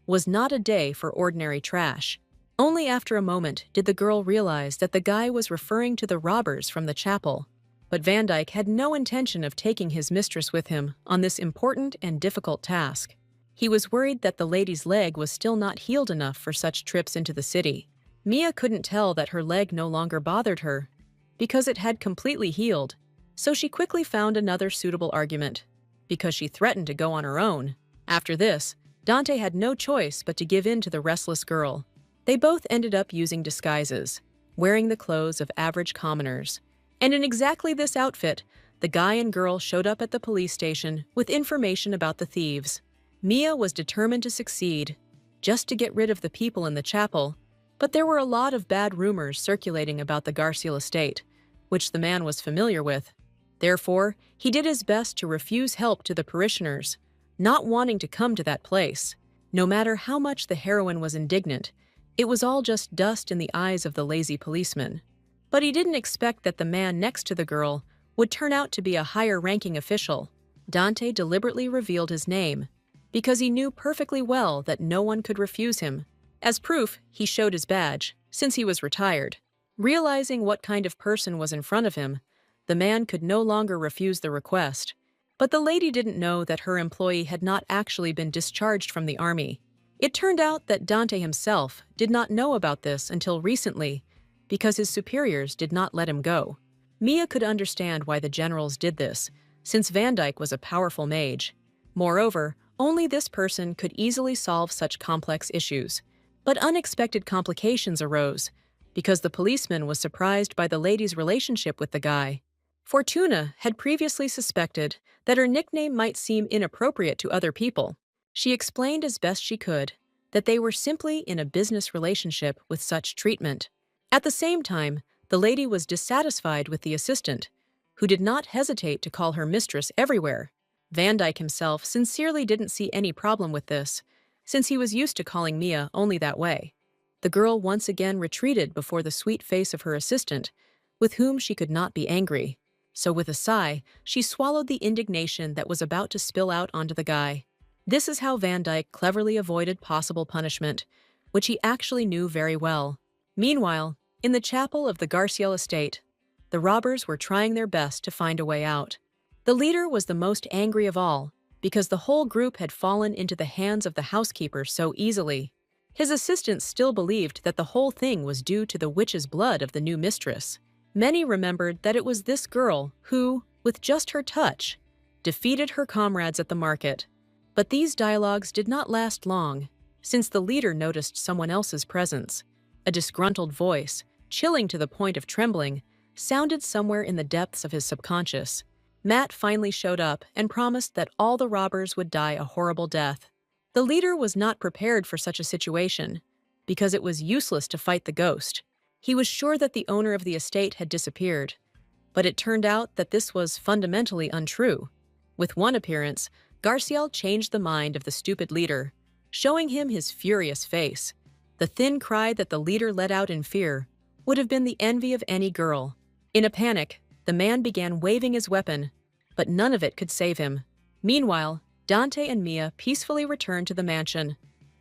was not a day for ordinary trash. Only after a moment did the girl realize that the guy was referring to the robbers from the chapel. But Van Dyke had no intention of taking his mistress with him on this important and difficult task. He was worried that the lady's leg was still not healed enough for such trips into the city. Mia couldn't tell that her leg no longer bothered her, because it had completely healed, so she quickly found another suitable argument, because she threatened to go on her own. After this, Dante had no choice but to give in to the restless girl. They both ended up using disguises, wearing the clothes of average commoners. And in exactly this outfit, the guy and girl showed up at the police station with information about the thieves. Mia was determined to succeed, just to get rid of the people in the chapel, but there were a lot of bad rumors circulating about the Garcial estate, which the man was familiar with. Therefore, he did his best to refuse help to the parishioners, not wanting to come to that place. No matter how much the heroine was indignant, it was all just dust in the eyes of the lazy policeman. But he didn't expect that the man next to the girl would turn out to be a higher-ranking official. Dante deliberately revealed his name, because he knew perfectly well that no one could refuse him. As proof, he showed his badge, since he was retired. Realizing what kind of person was in front of him, the man could no longer refuse the request. But the lady didn't know that her employee had not actually been discharged from the army. It turned out that Dante himself did not know about this until recently, because his superiors did not let him go. Mia could understand why the generals did this, since Van Dyke was a powerful mage. Moreover, only this person could easily solve such complex issues. But unexpected complications arose, because the policeman was surprised by the lady's relationship with the guy. Fortuna had previously suspected that her nickname might seem inappropriate to other people. She explained as best she could that they were simply in a business relationship with such treatment. At the same time, the lady was dissatisfied with the assistant, who did not hesitate to call her mistress everywhere. Van Dyke himself sincerely didn't see any problem with this, since he was used to calling Mia only that way. The girl once again retreated before the sweet face of her assistant, with whom she could not be angry. So with a sigh, she swallowed the indignation that was about to spill out onto the guy. This is how Van Dyke cleverly avoided possible punishment, which he actually knew very well. Meanwhile, in the chapel of the Garciel estate, the robbers were trying their best to find a way out. The leader was the most angry of all, because the whole group had fallen into the hands of the housekeeper so easily. His assistants still believed that the whole thing was due to the witch's blood of the new mistress. Many remembered that it was this girl who, with just her touch, defeated her comrades at the market. But these dialogues did not last long, since the leader noticed someone else's presence. A disgruntled voice, chilling to the point of trembling, sounded somewhere in the depths of his subconscious. Matt finally showed up and promised that all the robbers would die a horrible death. The leader was not prepared for such a situation, because it was useless to fight the ghost. He was sure that the owner of the estate had disappeared, but it turned out that this was fundamentally untrue. With one appearance, Garciel changed the mind of the stupid leader, showing him his furious face. The thin cry that the leader let out in fear would have been the envy of any girl. In a panic, the man began waving his weapon, but none of it could save him. Meanwhile, Dante and Mia peacefully returned to the mansion.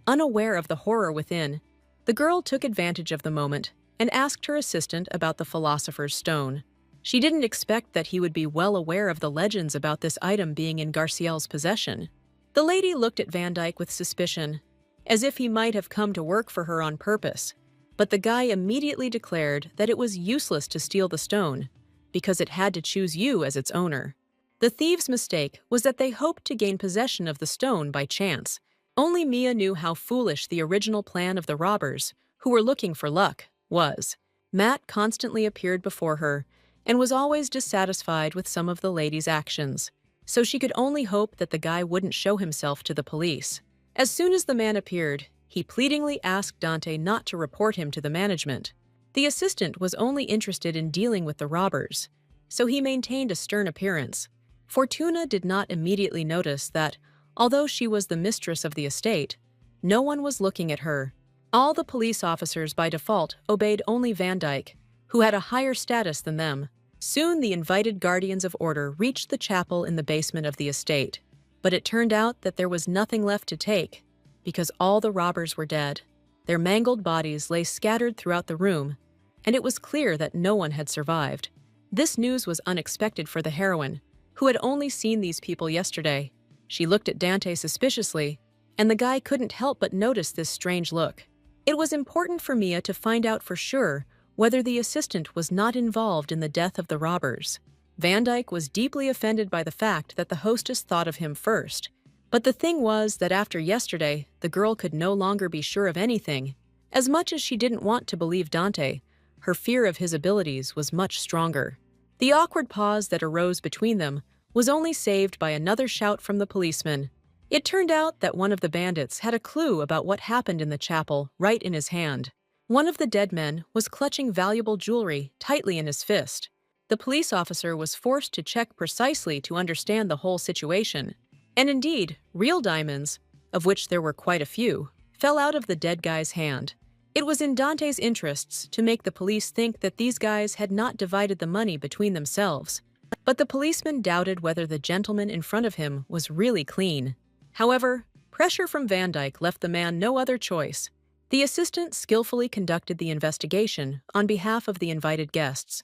Unaware of the horror within, the girl took advantage of the moment and asked her assistant about the philosopher's stone. She didn't expect that he would be well aware of the legends about this item being in Garciel's possession. The lady looked at Van Dyke with suspicion, as if he might have come to work for her on purpose, but the guy immediately declared that it was useless to steal the stone, because it had to choose you as its owner. The thieves' mistake was that they hoped to gain possession of the stone by chance. Only Mia knew how foolish the original plan of the robbers, who were looking for luck, was. Matt constantly appeared before her, and was always dissatisfied with some of the lady's actions, so she could only hope that the guy wouldn't show himself to the police. As soon as the man appeared, he pleadingly asked Dante not to report him to the management. The assistant was only interested in dealing with the robbers, so he maintained a stern appearance. Fortuna did not immediately notice that, although she was the mistress of the estate, no one was looking at her. All the police officers by default obeyed only Van Dyke, who had a higher status than them. Soon the invited guardians of order reached the chapel in the basement of the estate, but it turned out that there was nothing left to take, because all the robbers were dead. Their mangled bodies lay scattered throughout the room, and it was clear that no one had survived. This news was unexpected for the heroine, who had only seen these people yesterday. She looked at Dante suspiciously, and the guy couldn't help but notice this strange look. It was important for Mia to find out for sure whether the assistant was not involved in the death of the robbers. Van Dyke was deeply offended by the fact that the hostess thought of him first. But the thing was that after yesterday, the girl could no longer be sure of anything. As much as she didn't want to believe Dante, her fear of his abilities was much stronger. The awkward pause that arose between them was only saved by another shout from the policeman. It turned out that one of the bandits had a clue about what happened in the chapel right in his hand. One of the dead men was clutching valuable jewelry tightly in his fist. The police officer was forced to check precisely to understand the whole situation. And indeed, real diamonds, of which there were quite a few, fell out of the dead guy's hand. It was in Dante's interests to make the police think that these guys had not divided the money between themselves. But the policeman doubted whether the gentleman in front of him was really clean. However, pressure from Van Dyke left the man no other choice. The assistant skillfully conducted the investigation on behalf of the invited guests,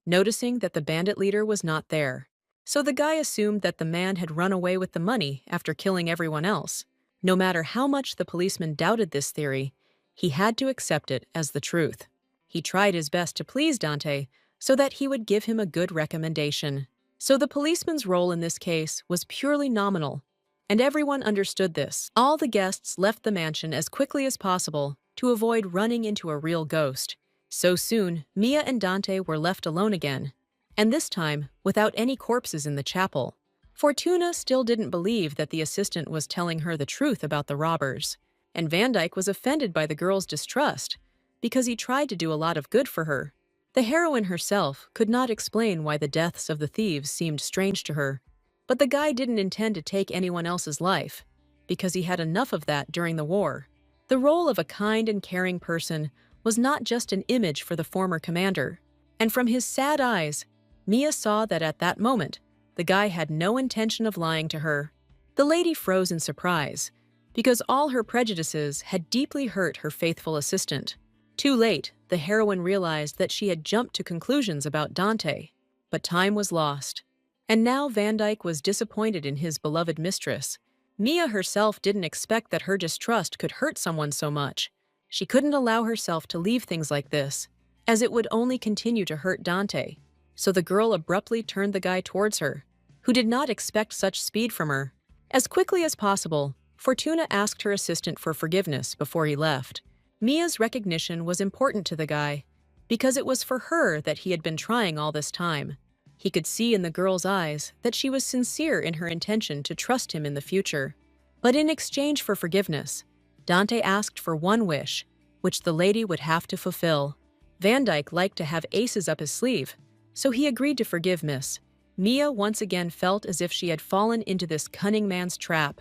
noticing that the bandit leader was not there. So the guy assumed that the man had run away with the money after killing everyone else. No matter how much the policeman doubted this theory, he had to accept it as the truth. He tried his best to please Dante so that he would give him a good recommendation. So the policeman's role in this case was purely nominal, and everyone understood this. All the guests left the mansion as quickly as possible to avoid running into a real ghost. So soon, Mia and Dante were left alone again, and this time without any corpses in the chapel. Fortuna still didn't believe that the assistant was telling her the truth about the robbers. and Van Dyke was offended by the girl's distrust because he tried to do a lot of good for her. The heroine herself could not explain why the deaths of the thieves seemed strange to her, but the guy didn't intend to take anyone else's life because he had enough of that during the war. The role of a kind and caring person was not just an image for the former commander, and from his sad eyes, Mia saw that at that moment, the guy had no intention of lying to her. The lady froze in surprise, because all her prejudices had deeply hurt her faithful assistant. Too late, the heroine realized that she had jumped to conclusions about Dante, but time was lost. And now Van Dyke was disappointed in his beloved mistress. Mia herself didn't expect that her distrust could hurt someone so much. She couldn't allow herself to leave things like this, as it would only continue to hurt Dante. So the girl abruptly turned the guy towards her, who did not expect such speed from her. As quickly as possible, Fortuna asked her assistant for forgiveness before he left. Mia's recognition was important to the guy, because it was for her that he had been trying all this time. He could see in the girl's eyes that she was sincere in her intention to trust him in the future. But in exchange for forgiveness, Dante asked for one wish, which the lady would have to fulfill. Van Dyke liked to have aces up his sleeve, so he agreed to forgive Miss. Mia once again felt as if she had fallen into this cunning man's trap.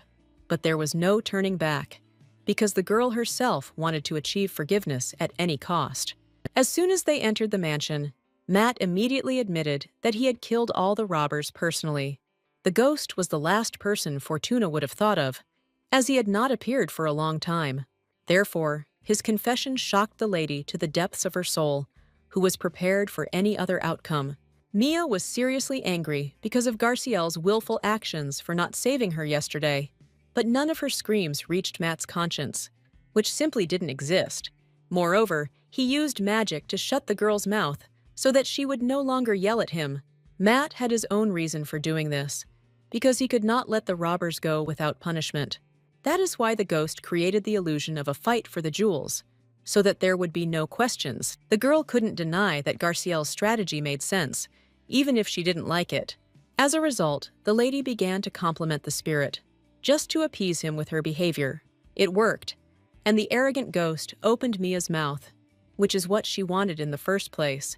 But there was no turning back, because the girl herself wanted to achieve forgiveness at any cost. As soon as they entered the mansion, Matt immediately admitted that he had killed all the robbers personally. The ghost was the last person Fortuna would have thought of, as he had not appeared for a long time. Therefore, his confession shocked the lady to the depths of her soul, who was prepared for any other outcome. Mia was seriously angry because of Garciel's willful actions for not saving her yesterday, but none of her screams reached Matt's conscience, which simply didn't exist. Moreover, he used magic to shut the girl's mouth so that she would no longer yell at him. Matt had his own reason for doing this, because he could not let the robbers go without punishment. That is why the ghost created the illusion of a fight for the jewels, so that there would be no questions. The girl couldn't deny that Garciel's strategy made sense, even if she didn't like it. As a result, the lady began to compliment the spirit, just to appease him with her behavior. It worked, and the arrogant ghost opened Mia's mouth, which is what she wanted in the first place.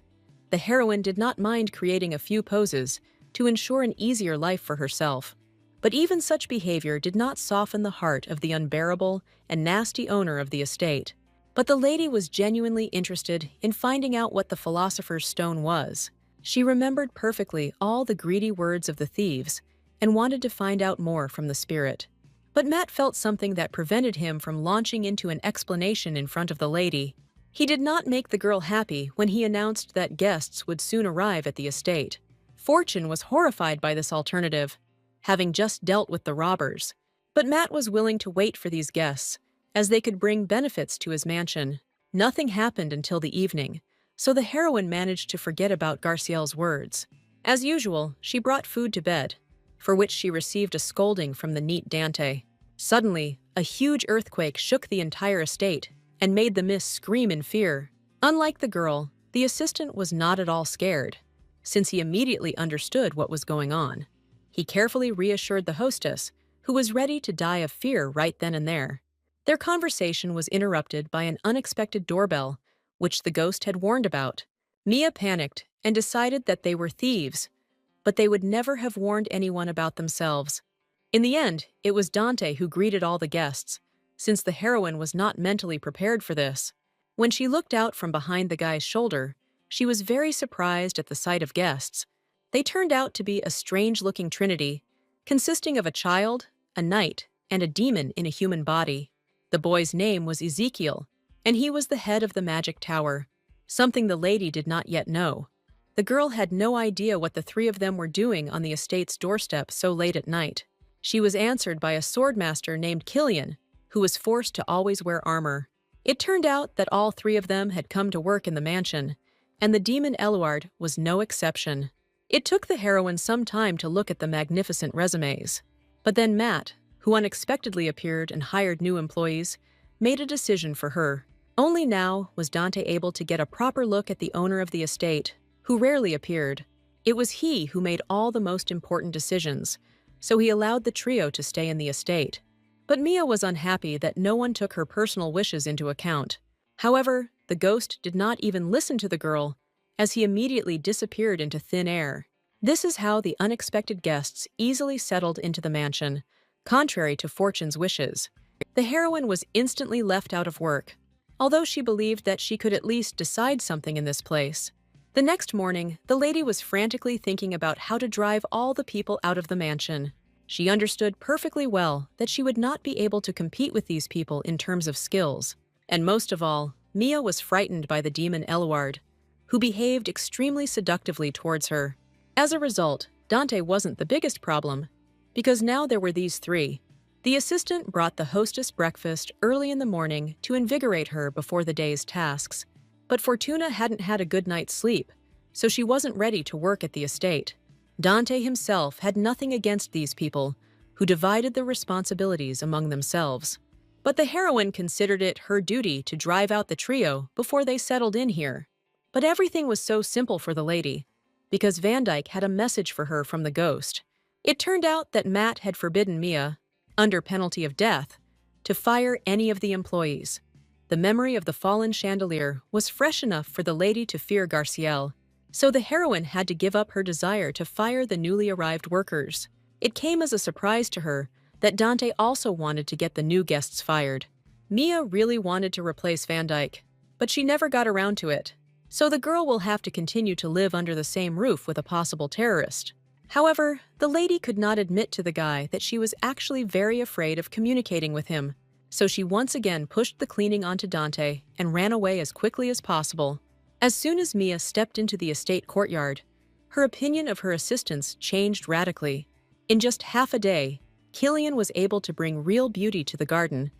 The heroine did not mind creating a few poses to ensure an easier life for herself. But even such behavior did not soften the heart of the unbearable and nasty owner of the estate. But the lady was genuinely interested in finding out what the philosopher's stone was. She remembered perfectly all the greedy words of the thieves and wanted to find out more from the spirit. But Matt felt something that prevented him from launching into an explanation in front of the lady. He did not make the girl happy when he announced that guests would soon arrive at the estate. Fortune was horrified by this alternative, having just dealt with the robbers. But Matt was willing to wait for these guests, as they could bring benefits to his mansion. Nothing happened until the evening, so the heroine managed to forget about Garciel's words. As usual, she brought food to bed, for which she received a scolding from the neat Dante. Suddenly, a huge earthquake shook the entire estate and made the miss scream in fear. Unlike the girl, the assistant was not at all scared, since he immediately understood what was going on. He carefully reassured the hostess, who was ready to die of fear right then and there. Their conversation was interrupted by an unexpected doorbell, which the ghost had warned about. Mia panicked and decided that they were thieves, but they would never have warned anyone about themselves. In the end, it was Dante who greeted all the guests, since the heroine was not mentally prepared for this. When she looked out from behind the guy's shoulder, she was very surprised at the sight of guests. They turned out to be a strange-looking trinity, consisting of a child, a knight, and a demon in a human body. The boy's name was Ezekiel, and he was the head of the magic tower, something the lady did not yet know. The girl had no idea what the three of them were doing on the estate's doorstep so late at night. She was answered by a swordmaster named Killian, who was forced to always wear armor. It turned out that all three of them had come to work in the mansion, and the demon Eluard was no exception. It took the heroine some time to look at the magnificent resumes. But then Matt, who unexpectedly appeared and hired new employees, made a decision for her. Only now was Dante able to get a proper look at the owner of the estate, who rarely appeared. It was he who made all the most important decisions, so he allowed the trio to stay in the estate. But Mia was unhappy that no one took her personal wishes into account. However, the ghost did not even listen to the girl, as he immediately disappeared into thin air. This is how the unexpected guests easily settled into the mansion, contrary to Fortune's wishes. The heroine was instantly left out of work, although she believed that she could at least decide something in this place. The next morning, the lady was frantically thinking about how to drive all the people out of the mansion. She understood perfectly well that she would not be able to compete with these people in terms of skills. And most of all, Mia was frightened by the demon Eluard, who behaved extremely seductively towards her. As a result, Dante wasn't the biggest problem, because now there were these three. The assistant brought the hostess breakfast early in the morning to invigorate her before the day's tasks, but Fortuna hadn't had a good night's sleep, so she wasn't ready to work at the estate. Dante himself had nothing against these people, who divided the responsibilities among themselves. But the heroine considered it her duty to drive out the trio before they settled in here. But everything was so simple for the lady, because Van Dyke had a message for her from the ghost. It turned out that Matt had forbidden Mia, under penalty of death, to fire any of the employees. The memory of the fallen chandelier was fresh enough for the lady to fear Garciel, so the heroine had to give up her desire to fire the newly arrived workers. It came as a surprise to her that Dante also wanted to get the new guests fired. Mia really wanted to replace Van Dyke, but she never got around to it, so the girl will have to continue to live under the same roof with a possible terrorist. However, the lady could not admit to the guy that she was actually very afraid of communicating with him, so she once again pushed the cleaning onto Dante and ran away as quickly as possible. As soon as Mia stepped into the estate courtyard, her opinion of her assistants changed radically. In just half a day, Killian was able to bring real beauty to the garden,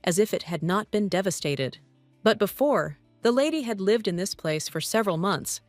as if it had not been devastated. But before, the lady had lived in this place for several months,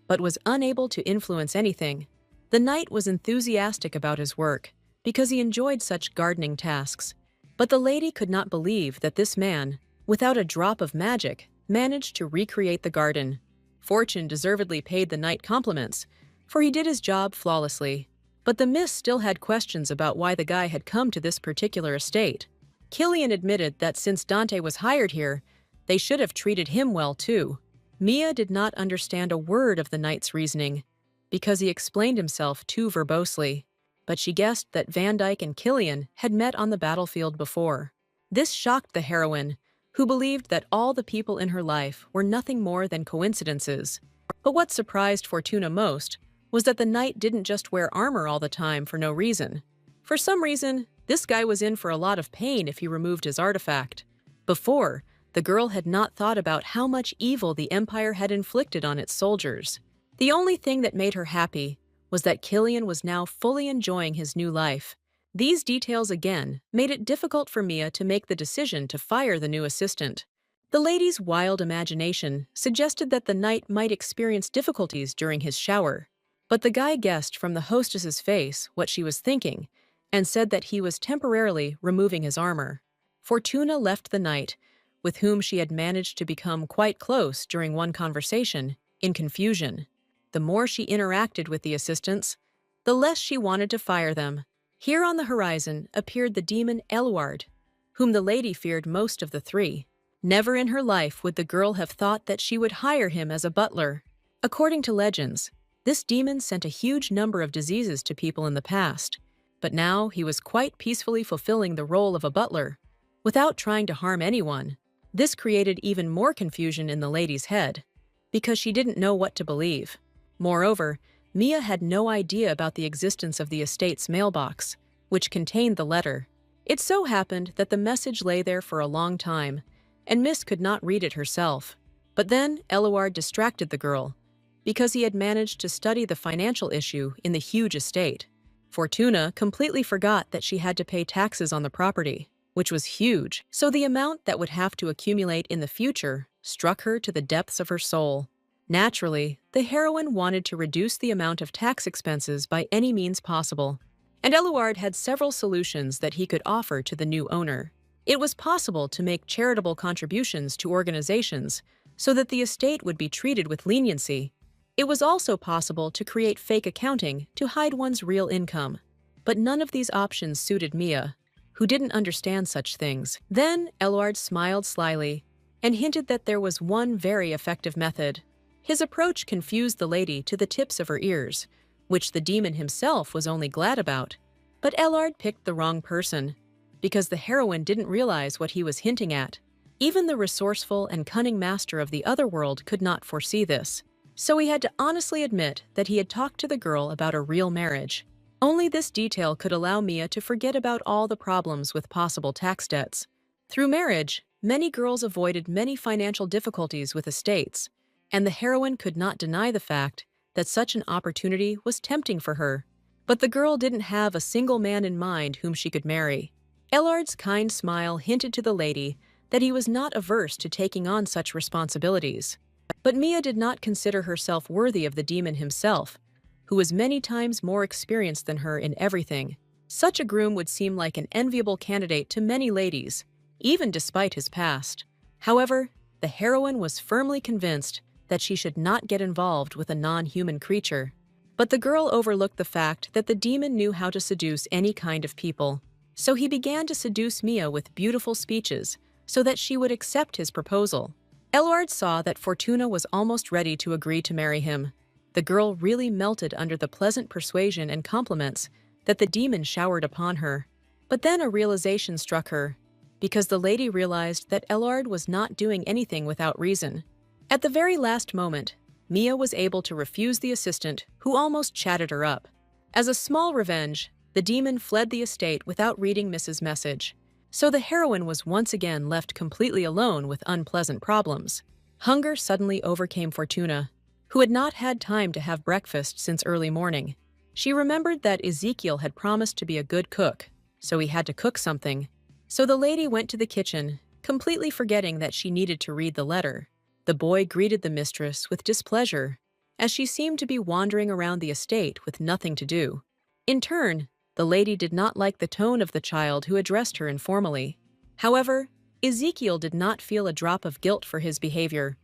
but was unable to influence anything. The knight was enthusiastic about his work, because he enjoyed such gardening tasks. But the lady could not believe that this man, without a drop of magic, managed to recreate the garden. Fortune deservedly paid the knight compliments, for he did his job flawlessly. But the miss still had questions about why the guy had come to this particular estate. Killian admitted that since Dante was hired here, they should have treated him well too. Mia did not understand a word of the knight's reasoning, because he explained himself too verbosely, but she guessed that Van Dyke and Killian had met on the battlefield before. This shocked the heroine, who believed that all the people in her life were nothing more than coincidences. But what surprised Fortuna most was that the knight didn't just wear armor all the time for no reason. For some reason, this guy was in for a lot of pain if he removed his artifact. Before, the girl had not thought about how much evil the Empire had inflicted on its soldiers. The only thing that made her happy was that Killian was now fully enjoying his new life. These details again made it difficult for Mia to make the decision to fire the new assistant. The lady's wild imagination suggested that the knight might experience difficulties during his shower, but the guy guessed from the hostess's face what she was thinking and said that he was temporarily removing his armor. Fortuna left the knight, with whom she had managed to become quite close during one conversation, in confusion. The more she interacted with the assistants, the less she wanted to fire them. Here on the horizon appeared the demon Eluard, whom the lady feared most of the three. Never in her life would the girl have thought that she would hire him as a butler. According to legends, this demon sent a huge number of diseases to people in the past, but now he was quite peacefully fulfilling the role of a butler, without trying to harm anyone. This created even more confusion in the lady's head, because she didn't know what to believe. Moreover, Mia had no idea about the existence of the estate's mailbox, which contained the letter. It so happened that the message lay there for a long time, and Miss could not read it herself. But then Eluard distracted the girl, because he had managed to study the financial issue in the huge estate. Fortuna completely forgot that she had to pay taxes on the property, which was huge, so the amount that would have to accumulate in the future struck her to the depths of her soul. Naturally, the heroine wanted to reduce the amount of tax expenses by any means possible, and Eluard had several solutions that he could offer to the new owner. It was possible to make charitable contributions to organizations so that the estate would be treated with leniency. It was also possible to create fake accounting to hide one's real income. But none of these options suited Mia, who didn't understand such things. Then Eluard smiled slyly and hinted that there was one very effective method. His approach confused the lady to the tips of her ears, which the demon himself was only glad about. But Eluard picked the wrong person, because the heroine didn't realize what he was hinting at. Even the resourceful and cunning master of the other world could not foresee this. So he had to honestly admit that he had talked to the girl about a real marriage. Only this detail could allow Mia to forget about all the problems with possible tax debts. Through marriage, many girls avoided many financial difficulties with estates, and the heroine could not deny the fact that such an opportunity was tempting for her. But the girl didn't have a single man in mind whom she could marry. Eluard's kind smile hinted to the lady that he was not averse to taking on such responsibilities. But Mia did not consider herself worthy of the demon himself, who was many times more experienced than her in everything. Such a groom would seem like an enviable candidate to many ladies, even despite his past. However, the heroine was firmly convinced that she should not get involved with a non-human creature. But the girl overlooked the fact that the demon knew how to seduce any kind of people. So he began to seduce Mia with beautiful speeches so that she would accept his proposal. Eluard saw that Fortuna was almost ready to agree to marry him. The girl really melted under the pleasant persuasion and compliments that the demon showered upon her. But then a realization struck her, because the lady realized that Eluard was not doing anything without reason. At the very last moment, Mia was able to refuse the assistant who almost chatted her up. As a small revenge, the demon fled the estate without reading Mrs. Message. So the heroine was once again left completely alone with unpleasant problems. Hunger suddenly overcame Fortuna, who had not had time to have breakfast since early morning. She remembered that Ezekiel had promised to be a good cook, so he had to cook something. So the lady went to the kitchen, completely forgetting that she needed to read the letter. The boy greeted the mistress with displeasure, as she seemed to be wandering around the estate with nothing to do. In turn, the lady did not like the tone of the child who addressed her informally. However, Ezekiel did not feel a drop of guilt for his behavior,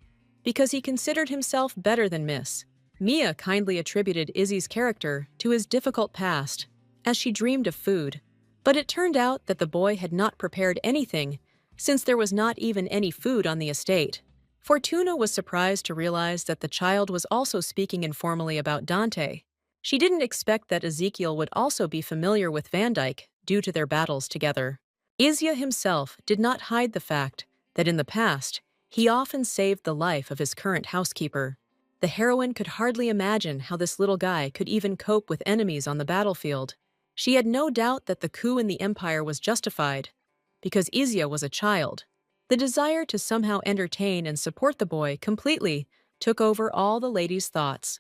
because he considered himself better than Miss. Mia kindly attributed Izzy's character to his difficult past, as she dreamed of food. But it turned out that the boy had not prepared anything, since there was not even any food on the estate. Fortuna was surprised to realize that the child was also speaking informally about Dante. She didn't expect that Ezekiel would also be familiar with Van Dyke due to their battles together. Izzy himself did not hide the fact that in the past, he often saved the life of his current housekeeper. The heroine could hardly imagine how this little guy could even cope with enemies on the battlefield. She had no doubt that the coup in the Empire was justified, because Izzy was a child. The desire to somehow entertain and support the boy completely took over all the lady's thoughts.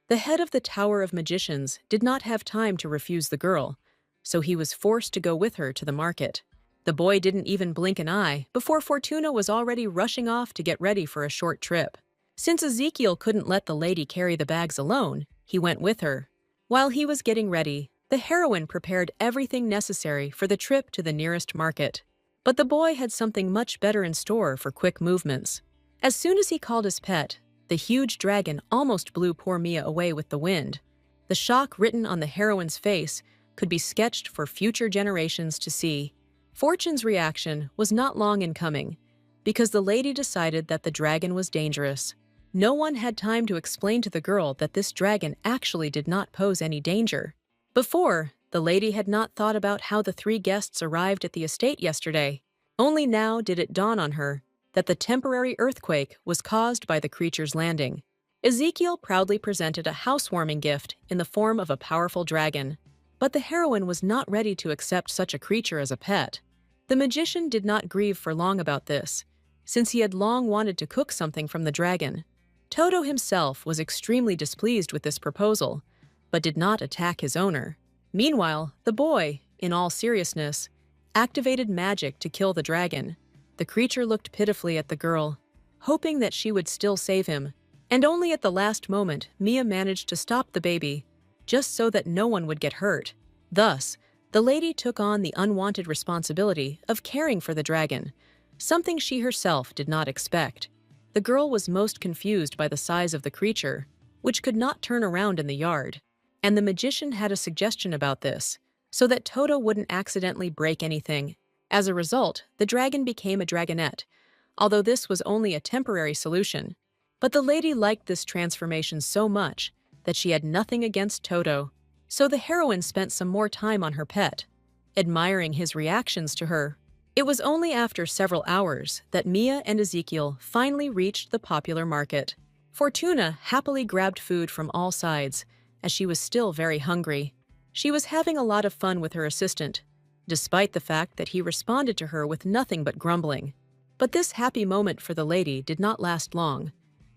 The head of the Tower of Magicians did not have time to refuse the girl, so he was forced to go with her to the market. The boy didn't even blink an eye before Fortuna was already rushing off to get ready for a short trip. Since Ezekiel couldn't let the lady carry the bags alone, he went with her. While he was getting ready, the heroine prepared everything necessary for the trip to the nearest market. But the boy had something much better in store for quick movements. As soon as he called his pet, the huge dragon almost blew poor Mia away with the wind. The shock written on the heroine's face could be sketched for future generations to see. Fortune's reaction was not long in coming, because the lady decided that the dragon was dangerous. No one had time to explain to the girl that this dragon actually did not pose any danger. Before, the lady had not thought about how the 3 guests arrived at the estate yesterday. Only now did it dawn on her that the temporary earthquake was caused by the creature's landing. Ezekiel proudly presented a housewarming gift in the form of a powerful dragon, but the heroine was not ready to accept such a creature as a pet. The magician did not grieve for long about this, since he had long wanted to cook something from the dragon. Toto himself was extremely displeased with this proposal, but did not attack his owner. Meanwhile, the boy, in all seriousness, activated magic to kill the dragon. The creature looked pitifully at the girl, hoping that she would still save him, and only at the last moment Mia managed to stop the baby, just so that no one would get hurt. Thus, the lady took on the unwanted responsibility of caring for the dragon, something she herself did not expect. The girl was most confused by the size of the creature, which could not turn around in the yard, and the magician had a suggestion about this, so that Toto wouldn't accidentally break anything. As a result, the dragon became a dragonette, although this was only a temporary solution. But the lady liked this transformation so much that she had nothing against Toto. So the heroine spent some more time on her pet, admiring his reactions to her. It was only after several hours that Mia and Ezekiel finally reached the popular market. Fortuna happily grabbed food from all sides, as she was still very hungry. She was having a lot of fun with her assistant, despite the fact that he responded to her with nothing but grumbling. But this happy moment for the lady did not last long,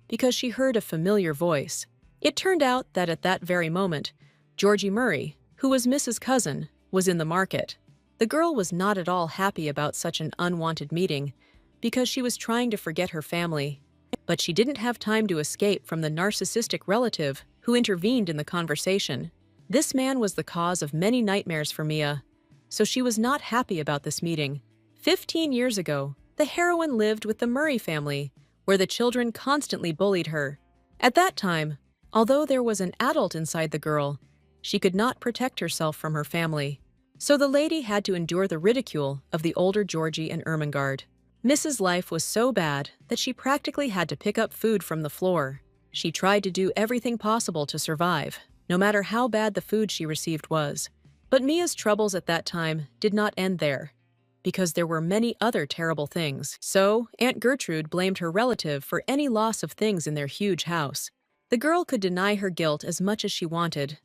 because she heard a familiar voice. It turned out that at that very moment, Georgie Murray, who was Mrs. Cousin, was in the market. The girl was not at all happy about such an unwanted meeting, because she was trying to forget her family. But she didn't have time to escape from the narcissistic relative who intervened in the conversation. This man was the cause of many nightmares for Mia, so she was not happy about this meeting. 15 years ago, the heroine lived with the Murray family, where the children constantly bullied her. At that time, although there was an adult inside the girl, she could not protect herself from her family. So the lady had to endure the ridicule of the older Georgie and Ermengarde. Mrs. Life was so bad that she practically had to pick up food from the floor. She tried to do everything possible to survive, no matter how bad the food she received was. But Mia's troubles at that time did not end there, because there were many other terrible things. So Aunt Gertrude blamed her relative for any loss of things in their huge house. The girl could deny her guilt as much as she wanted,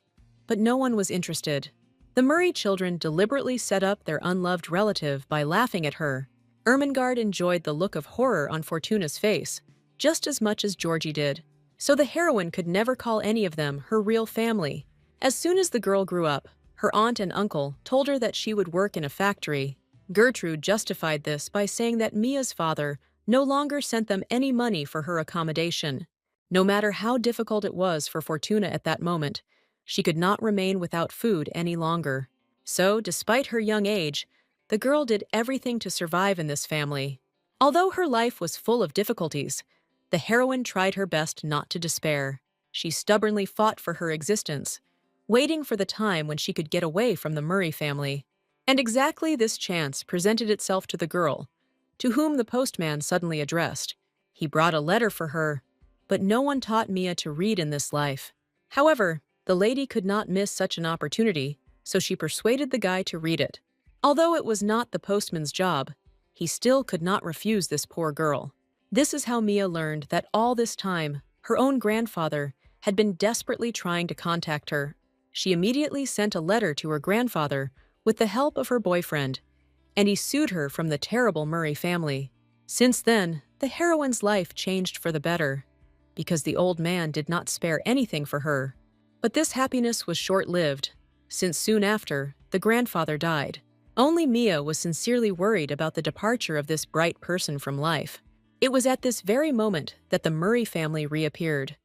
but no one was interested. The Murray children deliberately set up their unloved relative by laughing at her. Ermengarde enjoyed the look of horror on Fortuna's face, just as much as Georgie did. So the heroine could never call any of them her real family. As soon as the girl grew up, her aunt and uncle told her that she would work in a factory. Gertrude justified this by saying that Mia's father no longer sent them any money for her accommodation. No matter how difficult it was for Fortuna at that moment, she could not remain without food any longer. So, despite her young age, the girl did everything to survive in this family. Although her life was full of difficulties, the heroine tried her best not to despair. She stubbornly fought for her existence, waiting for the time when she could get away from the Murray family. And exactly this chance presented itself to the girl, to whom the postman suddenly addressed. He brought a letter for her, but no one taught Mia to read in this life. However, the lady could not miss such an opportunity, so she persuaded the guy to read it. Although it was not the postman's job, he still could not refuse this poor girl. This is how Mia learned that all this time, her own grandfather had been desperately trying to contact her. She immediately sent a letter to her grandfather with the help of her boyfriend, and he sued her from the terrible Murray family. Since then, the heroine's life changed for the better, because the old man did not spare anything for her. But this happiness was short-lived, since soon after, the grandfather died. Only Mia was sincerely worried about the departure of this bright person from life. It was at this very moment that the Murray family reappeared,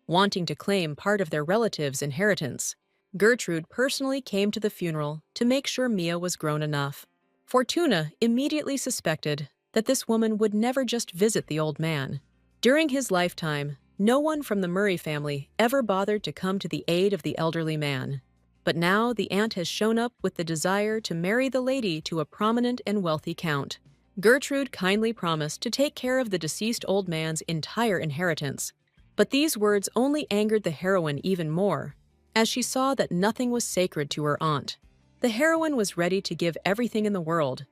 wanting to claim part of their relative's inheritance. Gertrude personally came to the funeral to make sure Mia was grown enough. Fortuna immediately suspected that this woman would never just visit the old man. During his lifetime, no one from the Murray family ever bothered to come to the aid of the elderly man. But now the aunt has shown up with the desire to marry the lady to a prominent and wealthy count. Gertrude kindly promised to take care of the deceased old man's entire inheritance. But these words only angered the heroine even more, as she saw that nothing was sacred to her aunt. The heroine was ready to give everything in the world,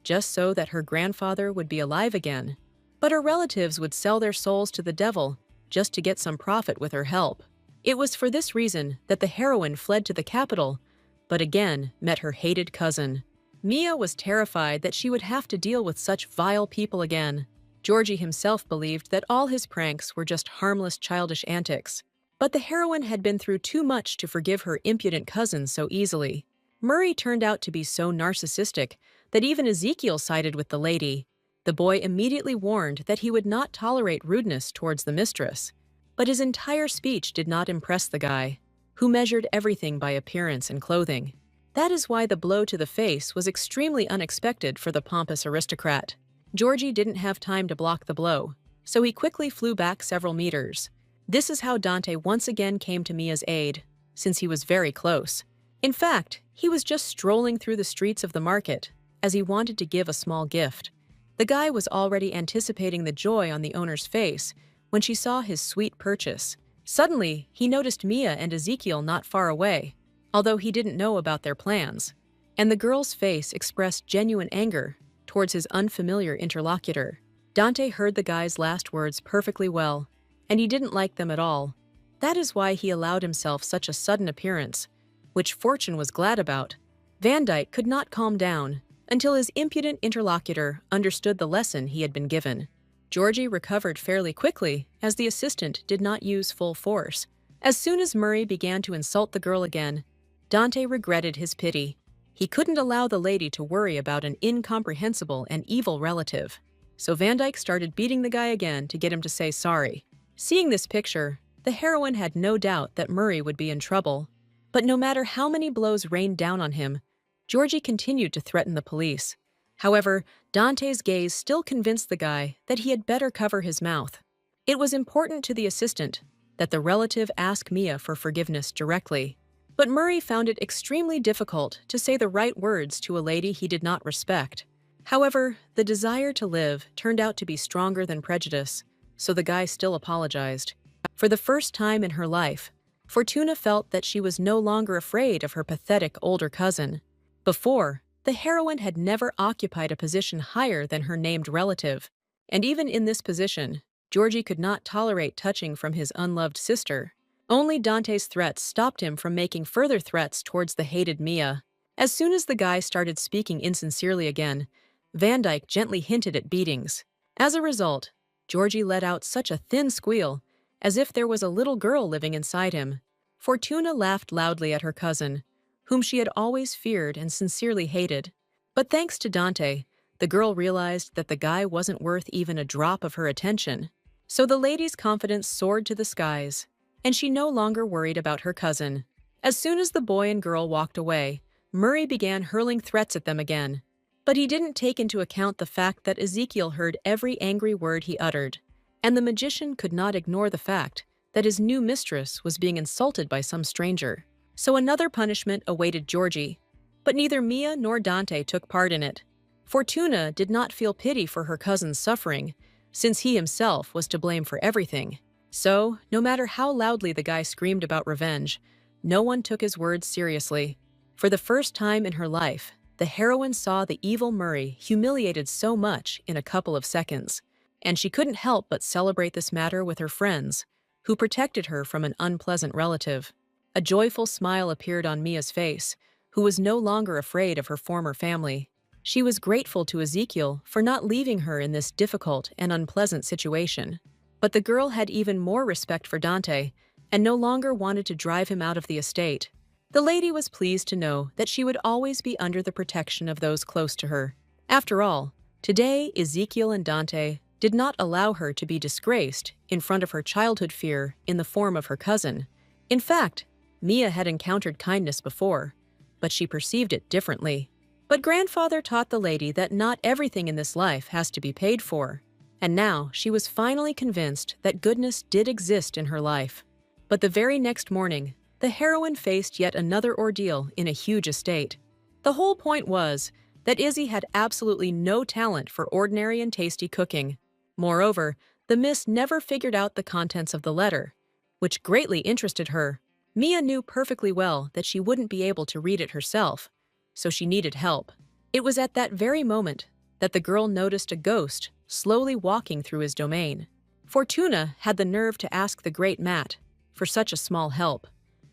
just so that her grandfather would be alive again. But her relatives would sell their souls to the devil just to get some profit with her help. It was for this reason that the heroine fled to the capital, but again met her hated cousin. Mia was terrified that she would have to deal with such vile people again. Georgie himself believed that all his pranks were just harmless childish antics. But the heroine had been through too much to forgive her impudent cousin so easily. Murray turned out to be so narcissistic that even Ezekiel sided with the lady. The boy immediately warned that he would not tolerate rudeness towards the mistress. But his entire speech did not impress the guy, who measured everything by appearance and clothing. That is why the blow to the face was extremely unexpected for the pompous aristocrat. Georgie didn't have time to block the blow, so he quickly flew back several meters. This is how Dante once again came to Mia's aid, since he was very close. In fact, he was just strolling through the streets of the market, as he wanted to give a small gift. The guy was already anticipating the joy on the owner's face when she saw his sweet purchase. Suddenly, he noticed Mia and Ezekiel not far away, although he didn't know about their plans. And the girl's face expressed genuine anger towards his unfamiliar interlocutor. Dante heard the guy's last words perfectly well, and he didn't like them at all. That is why he allowed himself such a sudden appearance, which Fortune was glad about. Van Dyke could not calm down until his impudent interlocutor understood the lesson he had been given. Georgie recovered fairly quickly, as the assistant did not use full force. As soon as Murray began to insult the girl again, Dante regretted his pity. He couldn't allow the lady to worry about an incomprehensible and evil relative. So Van Dyke started beating the guy again to get him to say sorry. Seeing this picture, the heroine had no doubt that Murray would be in trouble. But no matter how many blows rained down on him, Georgie continued to threaten the police. However, Dante's gaze still convinced the guy that he had better cover his mouth. It was important to the assistant that the relative ask Mia for forgiveness directly. But Murray found it extremely difficult to say the right words to a lady he did not respect. However, the desire to live turned out to be stronger than prejudice, so the guy still apologized. For the first time in her life, Fortuna felt that she was no longer afraid of her pathetic older cousin. Before, the heroine had never occupied a position higher than her named relative, and even in this position, Georgie could not tolerate touching from his unloved sister. Only Dante's threats stopped him from making further threats towards the hated Mia. As soon as the guy started speaking insincerely again, Van Dyke gently hinted at beatings. As a result, Georgie let out such a thin squeal, as if there was a little girl living inside him. Fortuna laughed loudly at her cousin, whom she had always feared and sincerely hated. But thanks to Dante, the girl realized that the guy wasn't worth even a drop of her attention. So the lady's confidence soared to the skies, and she no longer worried about her cousin. As soon as the boy and girl walked away, Murray began hurling threats at them again. But he didn't take into account the fact that Ezekiel heard every angry word he uttered, and the magician could not ignore the fact that his new mistress was being insulted by some stranger. So another punishment awaited Georgie, but neither Mia nor Dante took part in it. Fortuna did not feel pity for her cousin's suffering, since he himself was to blame for everything. So, no matter how loudly the guy screamed about revenge, no one took his words seriously. For the first time in her life, the heroine saw the evil Murray humiliated so much in a couple of seconds, and she couldn't help but celebrate this matter with her friends, who protected her from an unpleasant relative. A joyful smile appeared on Mia's face, who was no longer afraid of her former family. She was grateful to Ezekiel for not leaving her in this difficult and unpleasant situation. But the girl had even more respect for Dante and no longer wanted to drive him out of the estate. The lady was pleased to know that she would always be under the protection of those close to her. After all, today Ezekiel and Dante did not allow her to be disgraced in front of her childhood fear in the form of her cousin. In fact, Mia had encountered kindness before, but she perceived it differently. But grandfather taught the lady that not everything in this life has to be paid for, and now she was finally convinced that goodness did exist in her life. But the very next morning, the heroine faced yet another ordeal in a huge estate. The whole point was that Izzy had absolutely no talent for ordinary and tasty cooking. Moreover, the miss never figured out the contents of the letter, which greatly interested her. Mia knew perfectly well that she wouldn't be able to read it herself, so she needed help. It was at that very moment that the girl noticed a ghost slowly walking through his domain. Fortuna had the nerve to ask the great Matt for such a small help,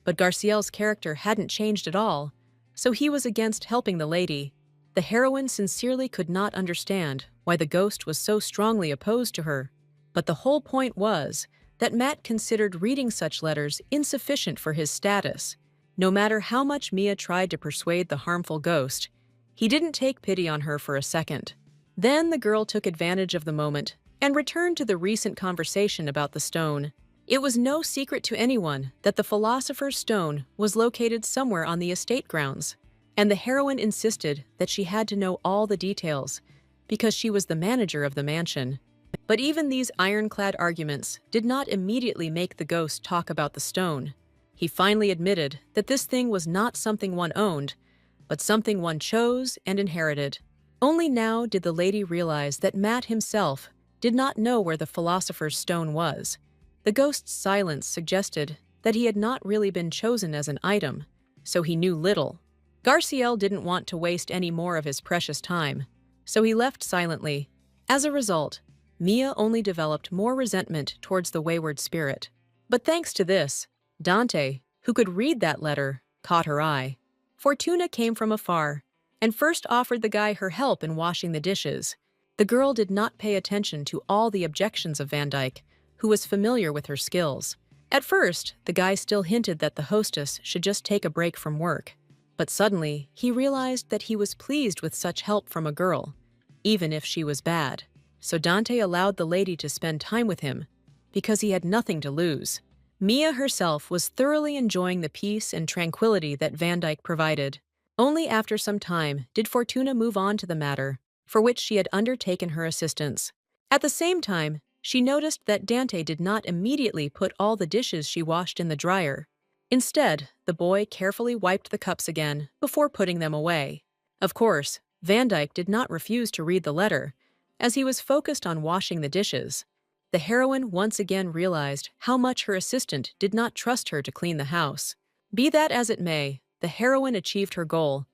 but Garciel's character hadn't changed at all, so he was against helping the lady. The heroine sincerely could not understand why the ghost was so strongly opposed to her, but the whole point was that Matt considered reading such letters insufficient for his status. No matter how much Mia tried to persuade the harmful ghost, he didn't take pity on her for a second. Then the girl took advantage of the moment and returned to the recent conversation about the stone. It was no secret to anyone that the philosopher's stone was located somewhere on the estate grounds, and the heroine insisted that she had to know all the details because she was the manager of the mansion. But even these ironclad arguments did not immediately make the ghost talk about the stone. He finally admitted that this thing was not something one owned, but something one chose and inherited. Only now did the lady realize that Matt himself did not know where the philosopher's stone was. The ghost's silence suggested that he had not really been chosen as an item, so he knew little. Garciel didn't want to waste any more of his precious time, so he left silently. As a result, Mia only developed more resentment towards the wayward spirit. But thanks to this, Dante, who could read that letter, caught her eye. Fortuna came from afar and first offered the guy her help in washing the dishes. The girl did not pay attention to all the objections of Van Dyke, who was familiar with her skills. At first, the guy still hinted that the hostess should just take a break from work. But suddenly, he realized that he was pleased with such help from a girl, even if she was bad. So Dante allowed the lady to spend time with him, because he had nothing to lose. Mia herself was thoroughly enjoying the peace and tranquility that Van Dyke provided. Only after some time did Fortuna move on to the matter, for which she had undertaken her assistance. At the same time, she noticed that Dante did not immediately put all the dishes she washed in the dryer. Instead, the boy carefully wiped the cups again before putting them away. Of course, Van Dyke did not refuse to read the letter, as he was focused on washing the dishes. The heroine once again realized how much her assistant did not trust her to clean the house. Be that as it may, the heroine achieved her goal,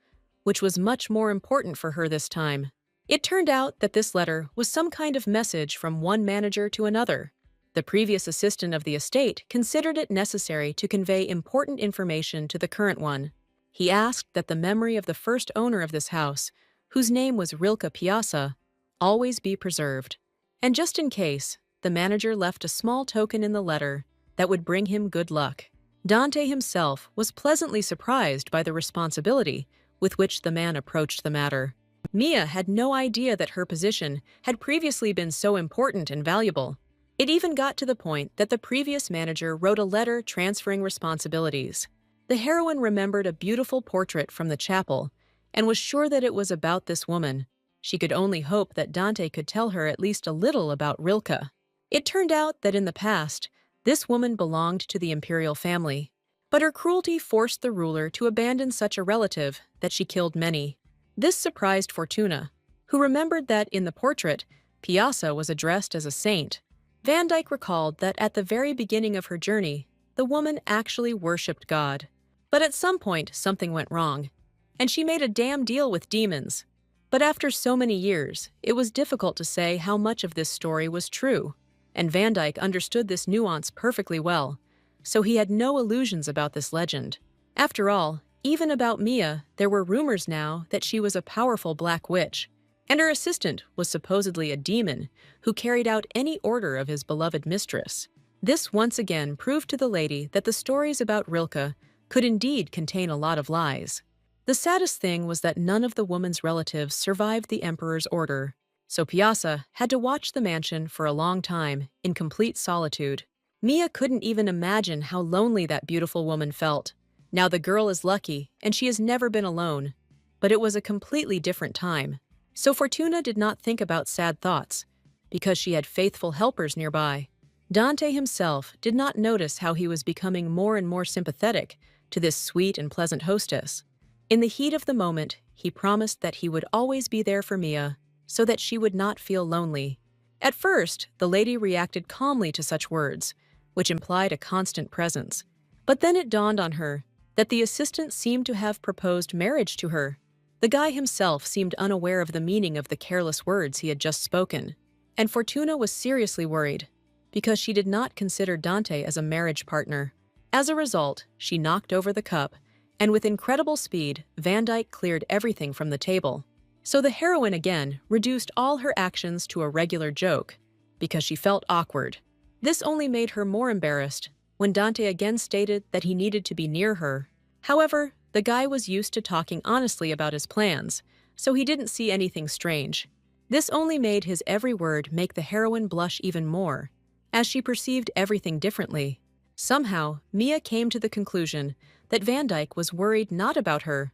which was much more important for her this time. It turned out that this letter was some kind of message from one manager to another. The previous assistant of the estate considered it necessary to convey important information to the current one. He asked that the memory of the first owner of this house, whose name was Rilke Piazza, always be preserved. And just in case, the manager left a small token in the letter that would bring him good luck. Dante himself was pleasantly surprised by the responsibility with which the man approached the matter. Mia had no idea that her position had previously been so important and valuable. It even got to the point that the previous manager wrote a letter transferring responsibilities. The heroine remembered a beautiful portrait from the chapel and was sure that it was about this woman. She could only hope that Dante could tell her at least a little about Rilke. It turned out that in the past, this woman belonged to the imperial family, but her cruelty forced the ruler to abandon such a relative that she killed many. This surprised Fortuna, who remembered that in the portrait, Piazza was addressed as a saint. Van Dyke recalled that at the very beginning of her journey, the woman actually worshipped God. But at some point, something went wrong, and she made a damn deal with demons. But after so many years, it was difficult to say how much of this story was true, and Van Dyke understood this nuance perfectly well, so he had no illusions about this legend. After all, even about Mia, there were rumors now that she was a powerful black witch, and her assistant was supposedly a demon who carried out any order of his beloved mistress. This once again proved to the lady that the stories about Rilke could indeed contain a lot of lies. The saddest thing was that none of the woman's relatives survived the emperor's order, so Piazza had to watch the mansion for a long time in complete solitude. Mia couldn't even imagine how lonely that beautiful woman felt. Now the girl is lucky, and she has never been alone. But it was a completely different time. So Fortuna did not think about sad thoughts, because she had faithful helpers nearby. Dante himself did not notice how he was becoming more and more sympathetic to this sweet and pleasant hostess. In the heat of the moment, he promised that he would always be there for Mia, so that she would not feel lonely. At first, the lady reacted calmly to such words, which implied a constant presence. But then it dawned on her that the assistant seemed to have proposed marriage to her. The guy himself seemed unaware of the meaning of the careless words he had just spoken, and Fortuna was seriously worried, because she did not consider Dante as a marriage partner. As a result, she knocked over the cup, and with incredible speed, Van Dyke cleared everything from the table. So the heroine again reduced all her actions to a regular joke, because she felt awkward. This only made her more embarrassed when Dante again stated that he needed to be near her. However, the guy was used to talking honestly about his plans, so he didn't see anything strange. This only made his every word make the heroine blush even more, as she perceived everything differently. Somehow, Mia came to the conclusion that Van Dyke was worried not about her,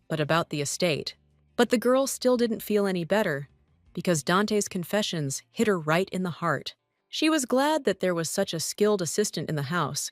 but about the estate. But the girl still didn't feel any better, because Dante's confessions hit her right in the heart. She was glad that there was such a skilled assistant in the house,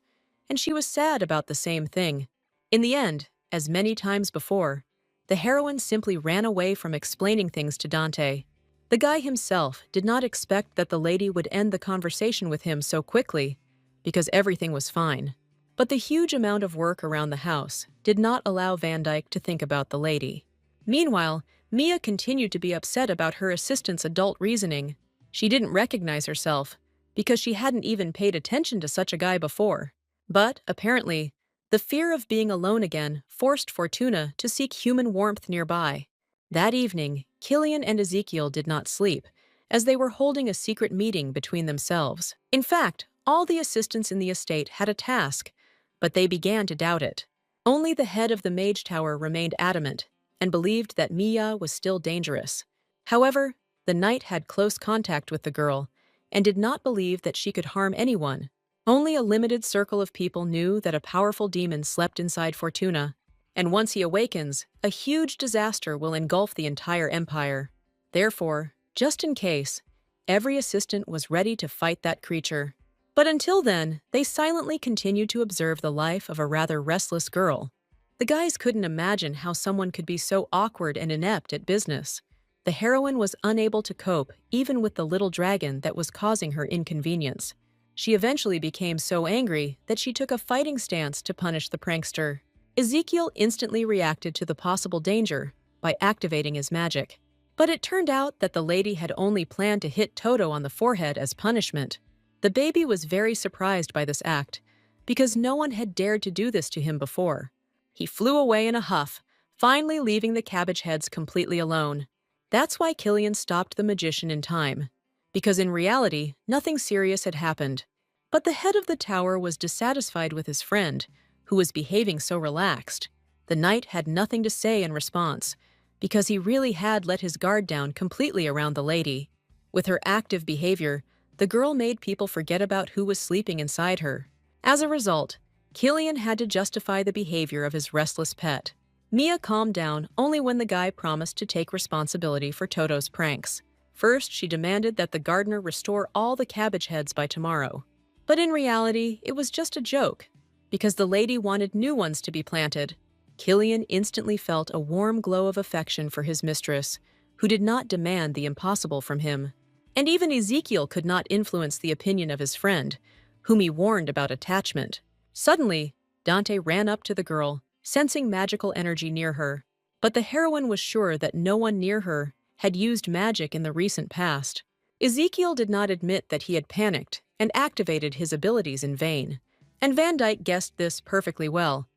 and she was sad about the same thing. In the end, as many times before, the heroine simply ran away from explaining things to Dante. The guy himself did not expect that the lady would end the conversation with him so quickly, because everything was fine. But the huge amount of work around the house did not allow Van Dyke to think about the lady. Meanwhile, Mia continued to be upset about her assistant's adult reasoning. She didn't recognize herself, because she hadn't even paid attention to such a guy before. But, apparently, the fear of being alone again forced Fortuna to seek human warmth nearby. That evening, Killian and Ezekiel did not sleep, as they were holding a secret meeting between themselves. In fact, all the assistants in the estate had a task, but they began to doubt it. Only the head of the Mage Tower remained adamant and believed that Mia was still dangerous. However, the knight had close contact with the girl and did not believe that she could harm anyone. Only a limited circle of people knew that a powerful demon slept inside Fortuna, and once he awakens, a huge disaster will engulf the entire empire. Therefore, just in case, every assistant was ready to fight that creature. But until then, they silently continued to observe the life of a rather restless girl. The guys couldn't imagine how someone could be so awkward and inept at business. The heroine was unable to cope even with the little dragon that was causing her inconvenience. She eventually became so angry that she took a fighting stance to punish the prankster. Ezekiel instantly reacted to the possible danger by activating his magic. But it turned out that the lady had only planned to hit Toto on the forehead as punishment. The baby was very surprised by this act, because no one had dared to do this to him before. He flew away in a huff, finally leaving the cabbage heads completely alone. That's why Killian stopped the magician in time, because in reality, nothing serious had happened. But the head of the tower was dissatisfied with his friend, who was behaving so relaxed. The knight had nothing to say in response, because he really had let his guard down completely around the lady. With her active behavior, the girl made people forget about who was sleeping inside her. As a result, Killian had to justify the behavior of his restless pet. Mia calmed down only when the guy promised to take responsibility for Toto's pranks. First, she demanded that the gardener restore all the cabbage heads by tomorrow. But in reality, it was just a joke, because the lady wanted new ones to be planted. Killian instantly felt a warm glow of affection for his mistress, who did not demand the impossible from him. And even Ezekiel could not influence the opinion of his friend, whom he warned about attachment. Suddenly, Dante ran up to the girl, sensing magical energy near her. But the heroine was sure that no one near her had used magic in the recent past. Ezekiel did not admit that he had panicked and activated his abilities in vain, and Van Dyke guessed this perfectly well.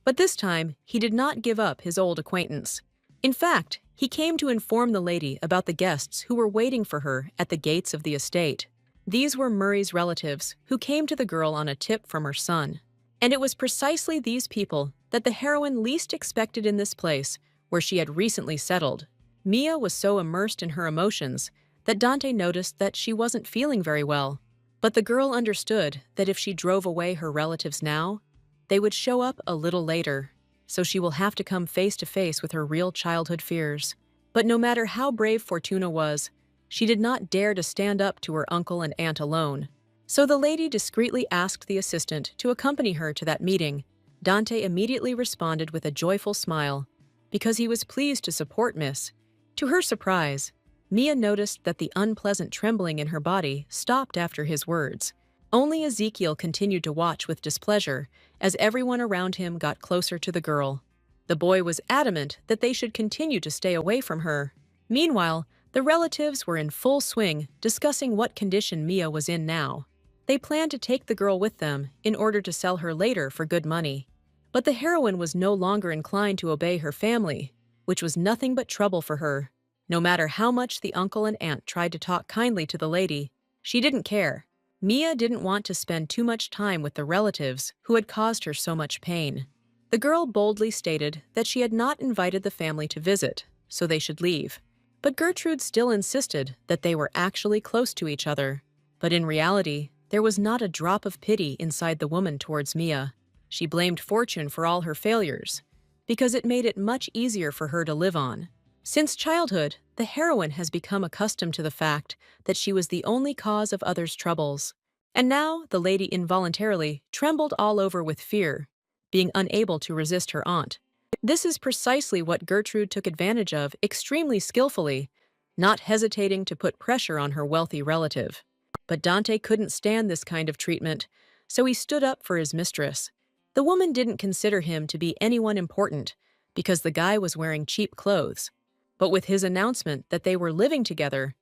But this time, he did not give up his old acquaintance. In fact, he came to inform the lady about the guests who were waiting for her at the gates of the estate. These were Murray's relatives, who came to the girl on a tip from her son. And it was precisely these people that the heroine least expected in this place where she had recently settled. Mia was so immersed in her emotions that Dante noticed that she wasn't feeling very well. But the girl understood that if she drove away her relatives now, they would show up a little later, so she will have to come face to face with her real childhood fears. But no matter how brave Fortuna was, she did not dare to stand up to her uncle and aunt alone. So the lady discreetly asked the assistant to accompany her to that meeting. Dante immediately responded with a joyful smile, because he was pleased to support Miss. To her surprise, Mia noticed that the unpleasant trembling in her body stopped after his words. Only Ezekiel continued to watch with displeasure as everyone around him got closer to the girl. The boy was adamant that they should continue to stay away from her. Meanwhile, the relatives were in full swing discussing what condition Mia was in now. They planned to take the girl with them in order to sell her later for good money. But the heroine was no longer inclined to obey her family, which was nothing but trouble for her. No matter how much the uncle and aunt tried to talk kindly to the lady, she didn't care. Mia didn't want to spend too much time with the relatives who had caused her so much pain. The girl boldly stated that she had not invited the family to visit, so they should leave. But Gertrude still insisted that they were actually close to each other. But in reality, there was not a drop of pity inside the woman towards Mia. She blamed fortune for all her failures, because it made it much easier for her to live on. Since childhood, the heroine has become accustomed to the fact that she was the only cause of others' troubles. And now the lady involuntarily trembled all over with fear, being unable to resist her aunt. This is precisely what Gertrude took advantage of extremely skillfully, not hesitating to put pressure on her wealthy relative. But Dante couldn't stand this kind of treatment, so he stood up for his mistress. The woman didn't consider him to be anyone important because the guy was wearing cheap clothes. But with his announcement that they were living together,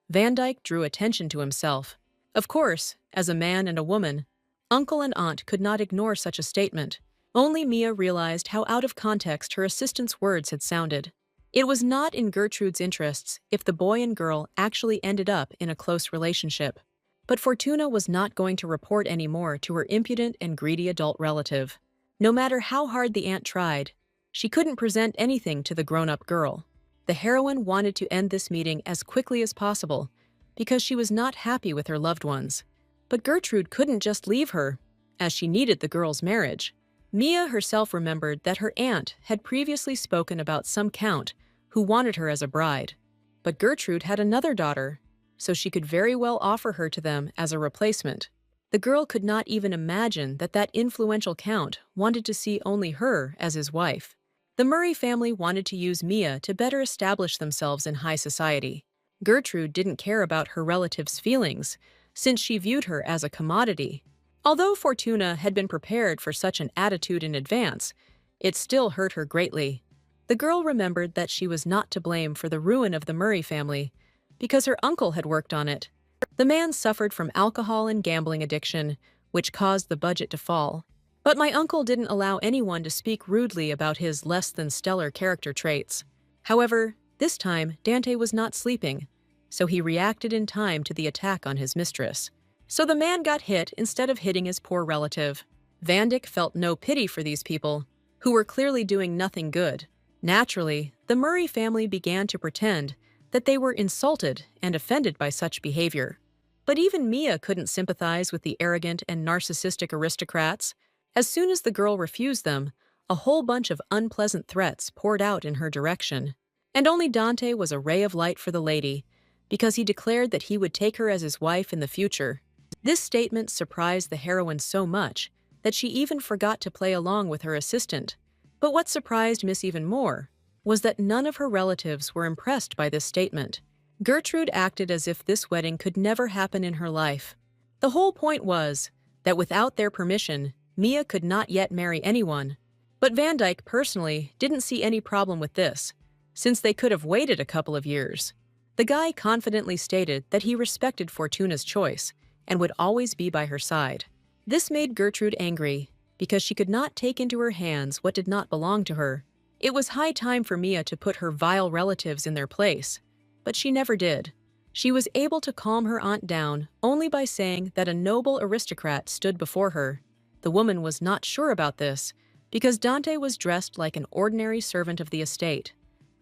Van Dyke drew attention to himself. Of course, as a man and a woman, uncle and aunt could not ignore such a statement. Only Mia realized how out of context her assistant's words had sounded. It was not in Gertrude's interests if the boy and girl actually ended up in a close relationship. But Fortuna was not going to report any more to her impudent and greedy adult relative. No matter how hard the aunt tried, she couldn't present anything to the grown-up girl. The heroine wanted to end this meeting as quickly as possible because she was not happy with her loved ones. But Gertrude couldn't just leave her, as she needed the girl's marriage. Mia herself remembered that her aunt had previously spoken about some count who wanted her as a bride. But Gertrude had another daughter, so she could very well offer her to them as a replacement. The girl could not even imagine that that influential count wanted to see only her as his wife. The Murray family wanted to use Mia to better establish themselves in high society. Gertrude didn't care about her relative's feelings, since she viewed her as a commodity. Although Fortuna had been prepared for such an attitude in advance, it still hurt her greatly. The girl remembered that she was not to blame for the ruin of the Murray family, because her uncle had worked on it. The man suffered from alcohol and gambling addiction, which caused the budget to fall. But my uncle didn't allow anyone to speak rudely about his less-than-stellar character traits. However, this time Dante was not sleeping, so he reacted in time to the attack on his mistress. So the man got hit instead of hitting his poor relative. Van Dyck felt no pity for these people, who were clearly doing nothing good. Naturally, the Murray family began to pretend that they were insulted and offended by such behavior. But even Mia couldn't sympathize with the arrogant and narcissistic aristocrats. As soon as the girl refused them, a whole bunch of unpleasant threats poured out in her direction. And only Dante was a ray of light for the lady, because he declared that he would take her as his wife in the future. This statement surprised the heroine so much that she even forgot to play along with her assistant. But what surprised Miss even more was that none of her relatives were impressed by this statement. Gertrude acted as if this wedding could never happen in her life. The whole point was that without their permission, Mia could not yet marry anyone. But Van Dyke personally didn't see any problem with this, since they could have waited a couple of years. The guy confidently stated that he respected Fortuna's choice and would always be by her side. This made Gertrude angry because she could not take into her hands what did not belong to her. It was high time for Mia to put her vile relatives in their place, but she never did. She was able to calm her aunt down only by saying that a noble aristocrat stood before her. The woman was not sure about this because Dante was dressed like an ordinary servant of the estate.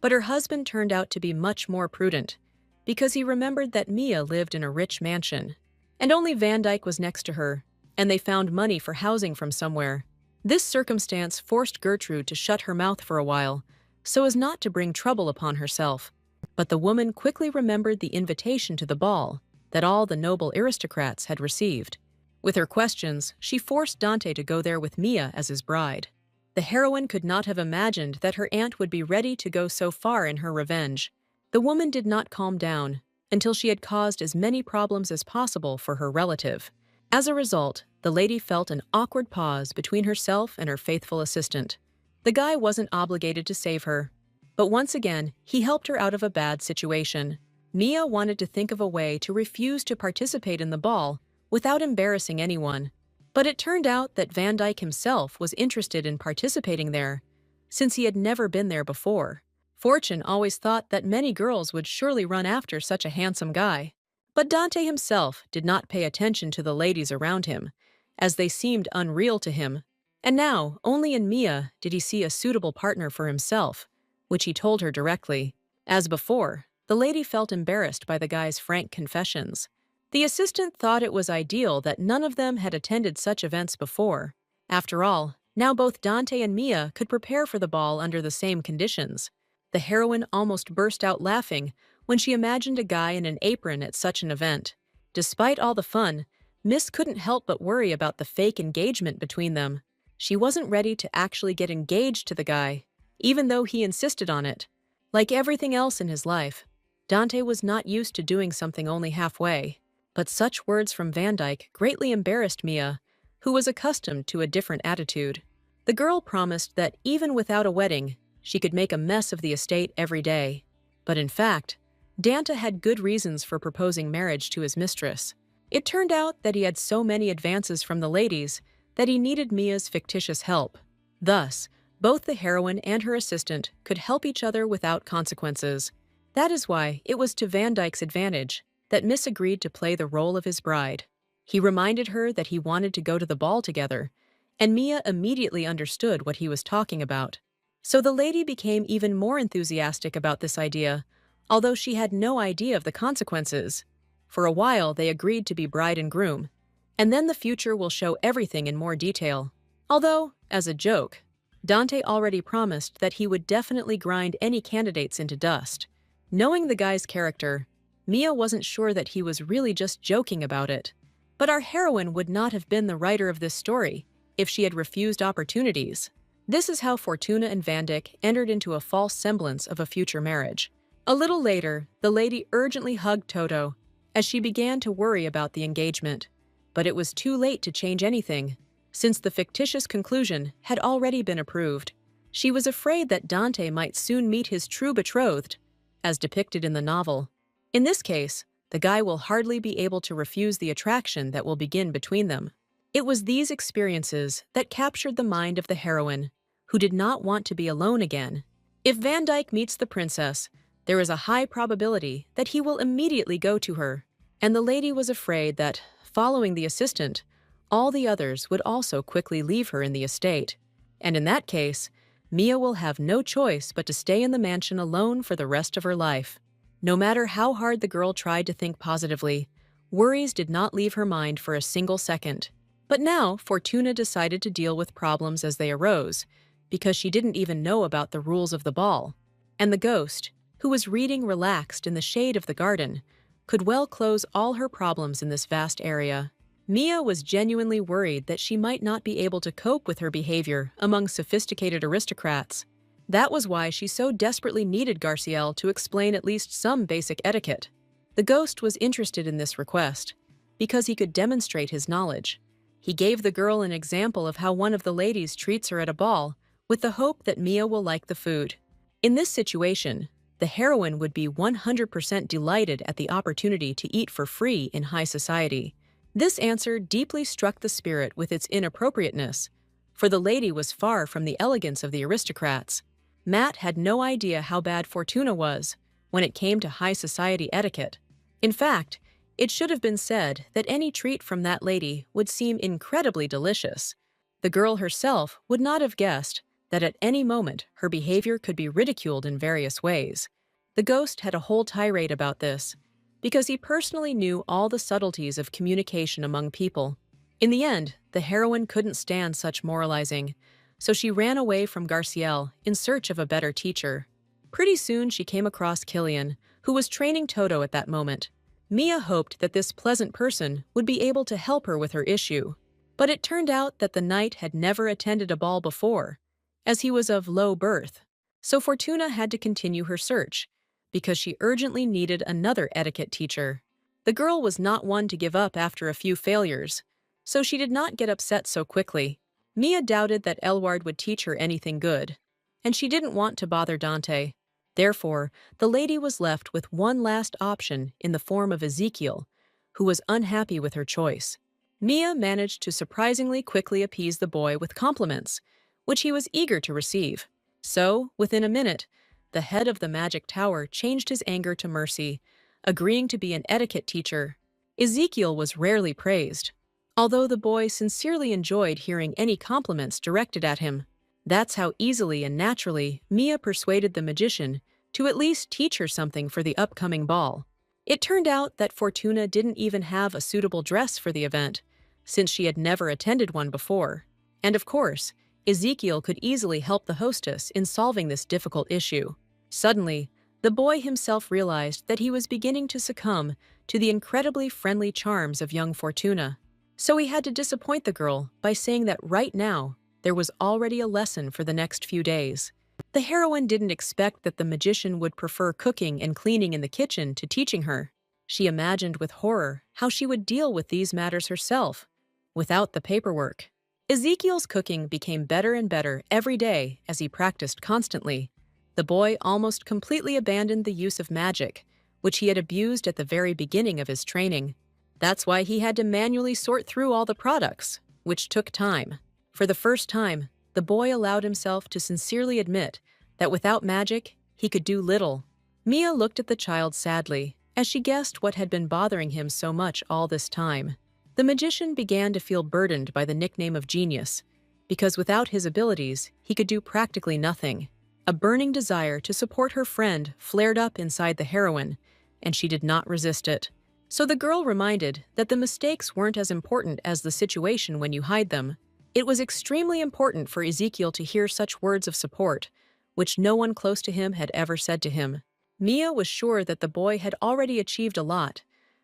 But her husband turned out to be much more prudent because he remembered that Mia lived in a rich mansion. And only Van Dyke was next to her, and they found money for housing from somewhere. This circumstance forced Gertrude to shut her mouth for a while, so as not to bring trouble upon herself. But the woman quickly remembered the invitation to the ball that all the noble aristocrats had received. With her questions, she forced Dante to go there with Mia as his bride. The heroine could not have imagined that her aunt would be ready to go so far in her revenge. The woman did not calm down until she had caused as many problems as possible for her relative. As a result, the lady felt an awkward pause between herself and her faithful assistant. The guy wasn't obligated to save her, but once again, he helped her out of a bad situation. Mia wanted to think of a way to refuse to participate in the ball without embarrassing anyone. But it turned out that Van Dyke himself was interested in participating there, since he had never been there before. Fortune always thought that many girls would surely run after such a handsome guy. But Dante himself did not pay attention to the ladies around him, as they seemed unreal to him. And now, only in Mia did he see a suitable partner for himself, which he told her directly. As before, the lady felt embarrassed by the guy's frank confessions. The assistant thought it was ideal that none of them had attended such events before. After all, now both Dante and Mia could prepare for the ball under the same conditions. The heroine almost burst out laughing when she imagined a guy in an apron at such an event. Despite all the fun, Miss couldn't help but worry about the fake engagement between them. She wasn't ready to actually get engaged to the guy, even though he insisted on it. Like everything else in his life, Dante was not used to doing something only halfway. But such words from Van Dyke greatly embarrassed Mia, who was accustomed to a different attitude. The girl promised that even without a wedding, she could make a mess of the estate every day. But in fact, Dante had good reasons for proposing marriage to his mistress. It turned out that he had so many advances from the ladies that he needed Mia's fictitious help. Thus, both the heroine and her assistant could help each other without consequences. That is why it was to Van Dyke's advantage that Miss agreed to play the role of his bride. He reminded her that he wanted to go to the ball together, and Mia immediately understood what he was talking about. So the lady became even more enthusiastic about this idea, although she had no idea of the consequences. For a while, they agreed to be bride and groom, and then the future will show everything in more detail. Although, as a joke, Dante already promised that he would definitely grind any candidates into dust. Knowing the guy's character, Mia wasn't sure that he was really just joking about it. But our heroine would not have been the writer of this story if she had refused opportunities. This is how Fortuna and Van Dyck entered into a false semblance of a future marriage. A little later, the lady urgently hugged Toto as she began to worry about the engagement. But it was too late to change anything, since the fictitious conclusion had already been approved. She was afraid that Dante might soon meet his true betrothed, as depicted in the novel. In this case, the guy will hardly be able to refuse the attraction that will begin between them. It was these experiences that captured the mind of the heroine, who did not want to be alone again. If Van Dyck meets the princess, there is a high probability that he will immediately go to her, and the lady was afraid that, following the assistant, all the others would also quickly leave her in the estate. And in that case, Mia will have no choice but to stay in the mansion alone for the rest of her life. No matter how hard the girl tried to think positively, worries did not leave her mind for a single second. But now, Fortuna decided to deal with problems as they arose, because she didn't even know about the rules of the ball. And the ghost, who was reading relaxed in the shade of the garden, could well close all her problems in this vast area. Mia was genuinely worried that she might not be able to cope with her behavior among sophisticated aristocrats. That was why she so desperately needed Garciel to explain at least some basic etiquette. The ghost was interested in this request, because he could demonstrate his knowledge. He gave the girl an example of how one of the ladies treats her at a ball, with the hope that Mia will like the food. In this situation, the heroine would be 100% delighted at the opportunity to eat for free in high society. This answer deeply struck the spirit with its inappropriateness, for the lady was far from the elegance of the aristocrats. Matt had no idea how bad Fortuna was when it came to high society etiquette. In fact, it should have been said that any treat from that lady would seem incredibly delicious. The girl herself would not have guessed that at any moment her behavior could be ridiculed in various ways. The ghost had a whole tirade about this, because he personally knew all the subtleties of communication among people. In the end, the heroine couldn't stand such moralizing, so she ran away from Garciel in search of a better teacher. Pretty soon she came across Killian, who was training Toto at that moment. Mia hoped that this pleasant person would be able to help her with her issue, but it turned out that the knight had never attended a ball before, as he was of low birth. So Fortuna had to continue her search, because she urgently needed another etiquette teacher. The girl was not one to give up after a few failures, so she did not get upset so quickly. Mia doubted that Elward would teach her anything good, and she didn't want to bother Dante. Therefore, the lady was left with one last option in the form of Ezekiel, who was unhappy with her choice. Mia managed to surprisingly quickly appease the boy with compliments, which he was eager to receive. So, within a minute, the head of the magic tower changed his anger to mercy, agreeing to be an etiquette teacher. Ezekiel was rarely praised, although the boy sincerely enjoyed hearing any compliments directed at him. That's how easily and naturally Mia persuaded the magician to at least teach her something for the upcoming ball. It turned out that Fortuna didn't even have a suitable dress for the event, since she had never attended one before. And of course, Ezekiel could easily help the hostess in solving this difficult issue. Suddenly, the boy himself realized that he was beginning to succumb to the incredibly friendly charms of young Fortuna. So he had to disappoint the girl by saying that right now, there was already a lesson for the next few days. The heroine didn't expect that the magician would prefer cooking and cleaning in the kitchen to teaching her. She imagined with horror how she would deal with these matters herself, without the paperwork. Ezekiel's cooking became better and better every day as he practiced constantly. The boy almost completely abandoned the use of magic, which he had abused at the very beginning of his training. That's why he had to manually sort through all the products, which took time. For the first time, the boy allowed himself to sincerely admit that without magic, he could do little. Mia looked at the child sadly, as she guessed what had been bothering him so much all this time. The magician began to feel burdened by the nickname of genius, because without his abilities, he could do practically nothing. A burning desire to support her friend flared up inside the heroine, and she did not resist it. So the girl reminded that the mistakes weren't as important as the situation when you hide them. It was extremely important for Ezekiel to hear such words of support, which no one close to him had ever said to him. Mia was sure that the boy had already achieved a lot,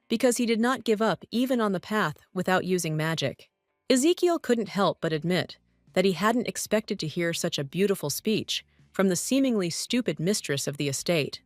because he did not give up even on the path without using magic. Ezekiel couldn't help but admit that he hadn't expected to hear such a beautiful speech from the seemingly stupid mistress of the estate.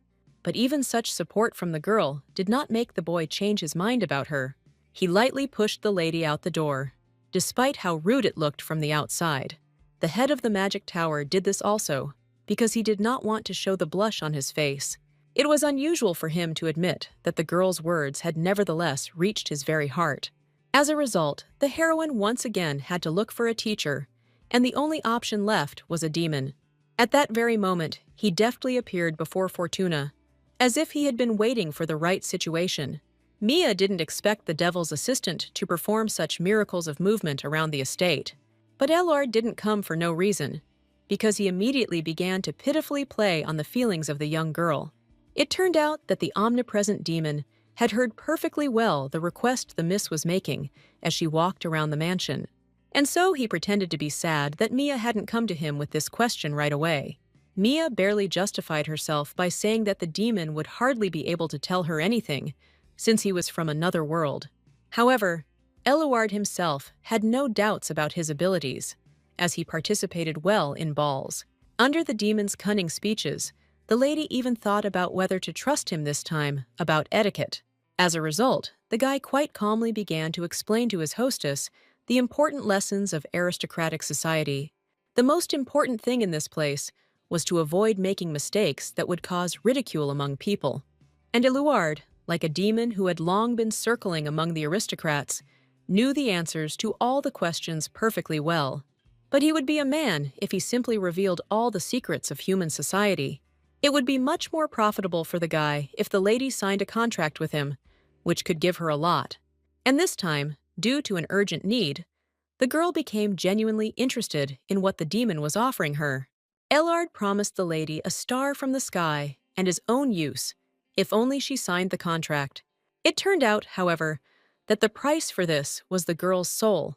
But even such support from the girl did not make the boy change his mind about her. He lightly pushed the lady out the door, despite how rude it looked from the outside. The head of the magic tower did this also, because he did not want to show the blush on his face. It was unusual for him to admit that the girl's words had nevertheless reached his very heart. As a result, the heroine once again had to look for a teacher, and the only option left was a demon. At that very moment, he deftly appeared before Fortuna, as if he had been waiting for the right situation. Mia didn't expect the devil's assistant to perform such miracles of movement around the estate. But Elard didn't come for no reason, because he immediately began to pitifully play on the feelings of the young girl. It turned out that the omnipresent demon had heard perfectly well the request the miss was making as she walked around the mansion. And so he pretended to be sad that Mia hadn't come to him with this question right away. Mia barely justified herself by saying that the demon would hardly be able to tell her anything, since he was from another world. However, Eluard himself had no doubts about his abilities, as he participated well in balls. Under the demon's cunning speeches, the lady even thought about whether to trust him this time about etiquette. As a result, the guy quite calmly began to explain to his hostess the important lessons of aristocratic society. The most important thing in this place was to avoid making mistakes that would cause ridicule among people. And Eluard, like a demon who had long been circling among the aristocrats, knew the answers to all the questions perfectly well. But he would be a man if he simply revealed all the secrets of human society. It would be much more profitable for the guy if the lady signed a contract with him, which could give her a lot. And this time, due to an urgent need, the girl became genuinely interested in what the demon was offering her. Elard promised the lady a star from the sky and his own use, if only she signed the contract. It turned out, however, that the price for this was the girl's soul,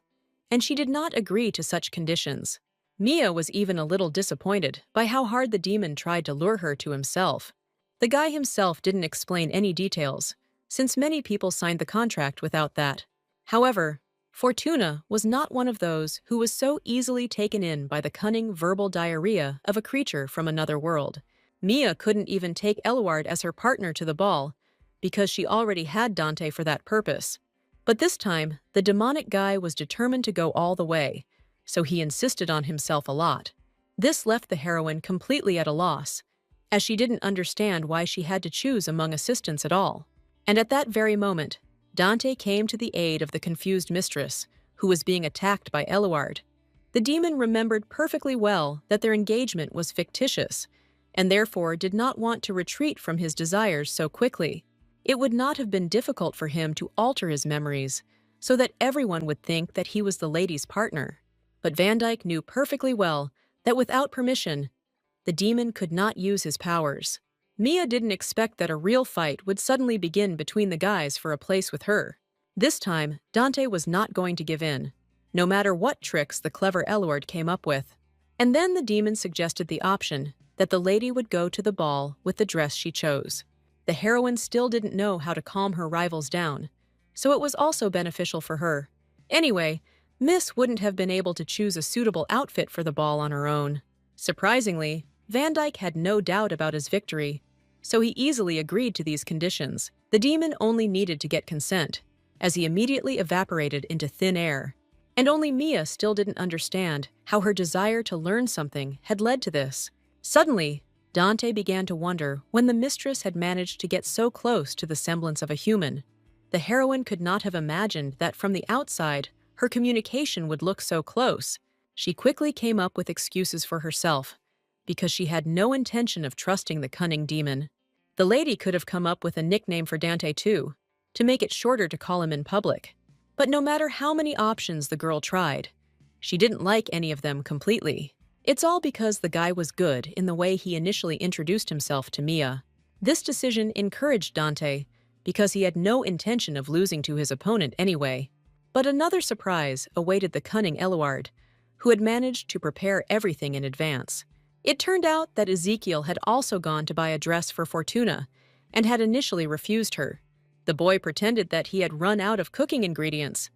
and she did not agree to such conditions. Mia was even a little disappointed by how hard the demon tried to lure her to himself. The guy himself didn't explain any details, since many people signed the contract without that. However, Fortuna was not one of those who was so easily taken in by the cunning verbal diarrhea of a creature from another world. Mia couldn't even take Eluard as her partner to the ball, because she already had Dante for that purpose. But this time, the demonic guy was determined to go all the way, so he insisted on himself a lot. This left the heroine completely at a loss, as she didn't understand why she had to choose among assistants at all. And at that very moment, Dante came to the aid of the confused mistress, who was being attacked by Eluard. The demon remembered perfectly well that their engagement was fictitious, and therefore did not want to retreat from his desires so quickly. It would not have been difficult for him to alter his memories, so that everyone would think that he was the lady's partner. But Van Dyke knew perfectly well that without permission, the demon could not use his powers. Mia didn't expect that a real fight would suddenly begin between the guys for a place with her. This time, Dante was not going to give in, no matter what tricks the clever Eluard came up with. And then the demon suggested the option that the lady would go to the ball with the dress she chose. The heroine still didn't know how to calm her rivals down, so it was also beneficial for her, Anyway, Miss wouldn't have been able to choose a suitable outfit for the ball on her own. Surprisingly, Van Dyke had no doubt about his victory, so he easily agreed to these conditions. The demon only needed to get consent, as he immediately evaporated into thin air. And only Mia still didn't understand how her desire to learn something had led to this. Suddenly, Dante began to wonder when the mistress had managed to get so close to the semblance of a human. The heroine could not have imagined that from the outside, her communication would look so close. She quickly came up with excuses for herself, because she had no intention of trusting the cunning demon. The lady could have come up with a nickname for Dante too, to make it shorter to call him in public. But no matter how many options the girl tried, she didn't like any of them completely. It's all because the guy was good in the way he initially introduced himself to Mia. This decision encouraged Dante, because he had no intention of losing to his opponent anyway. But another surprise awaited the cunning Eluard, who had managed to prepare everything in advance. It turned out that Ezekiel had also gone to buy a dress for Fortuna, and had initially refused her. The boy pretended that he had run out of cooking ingredients,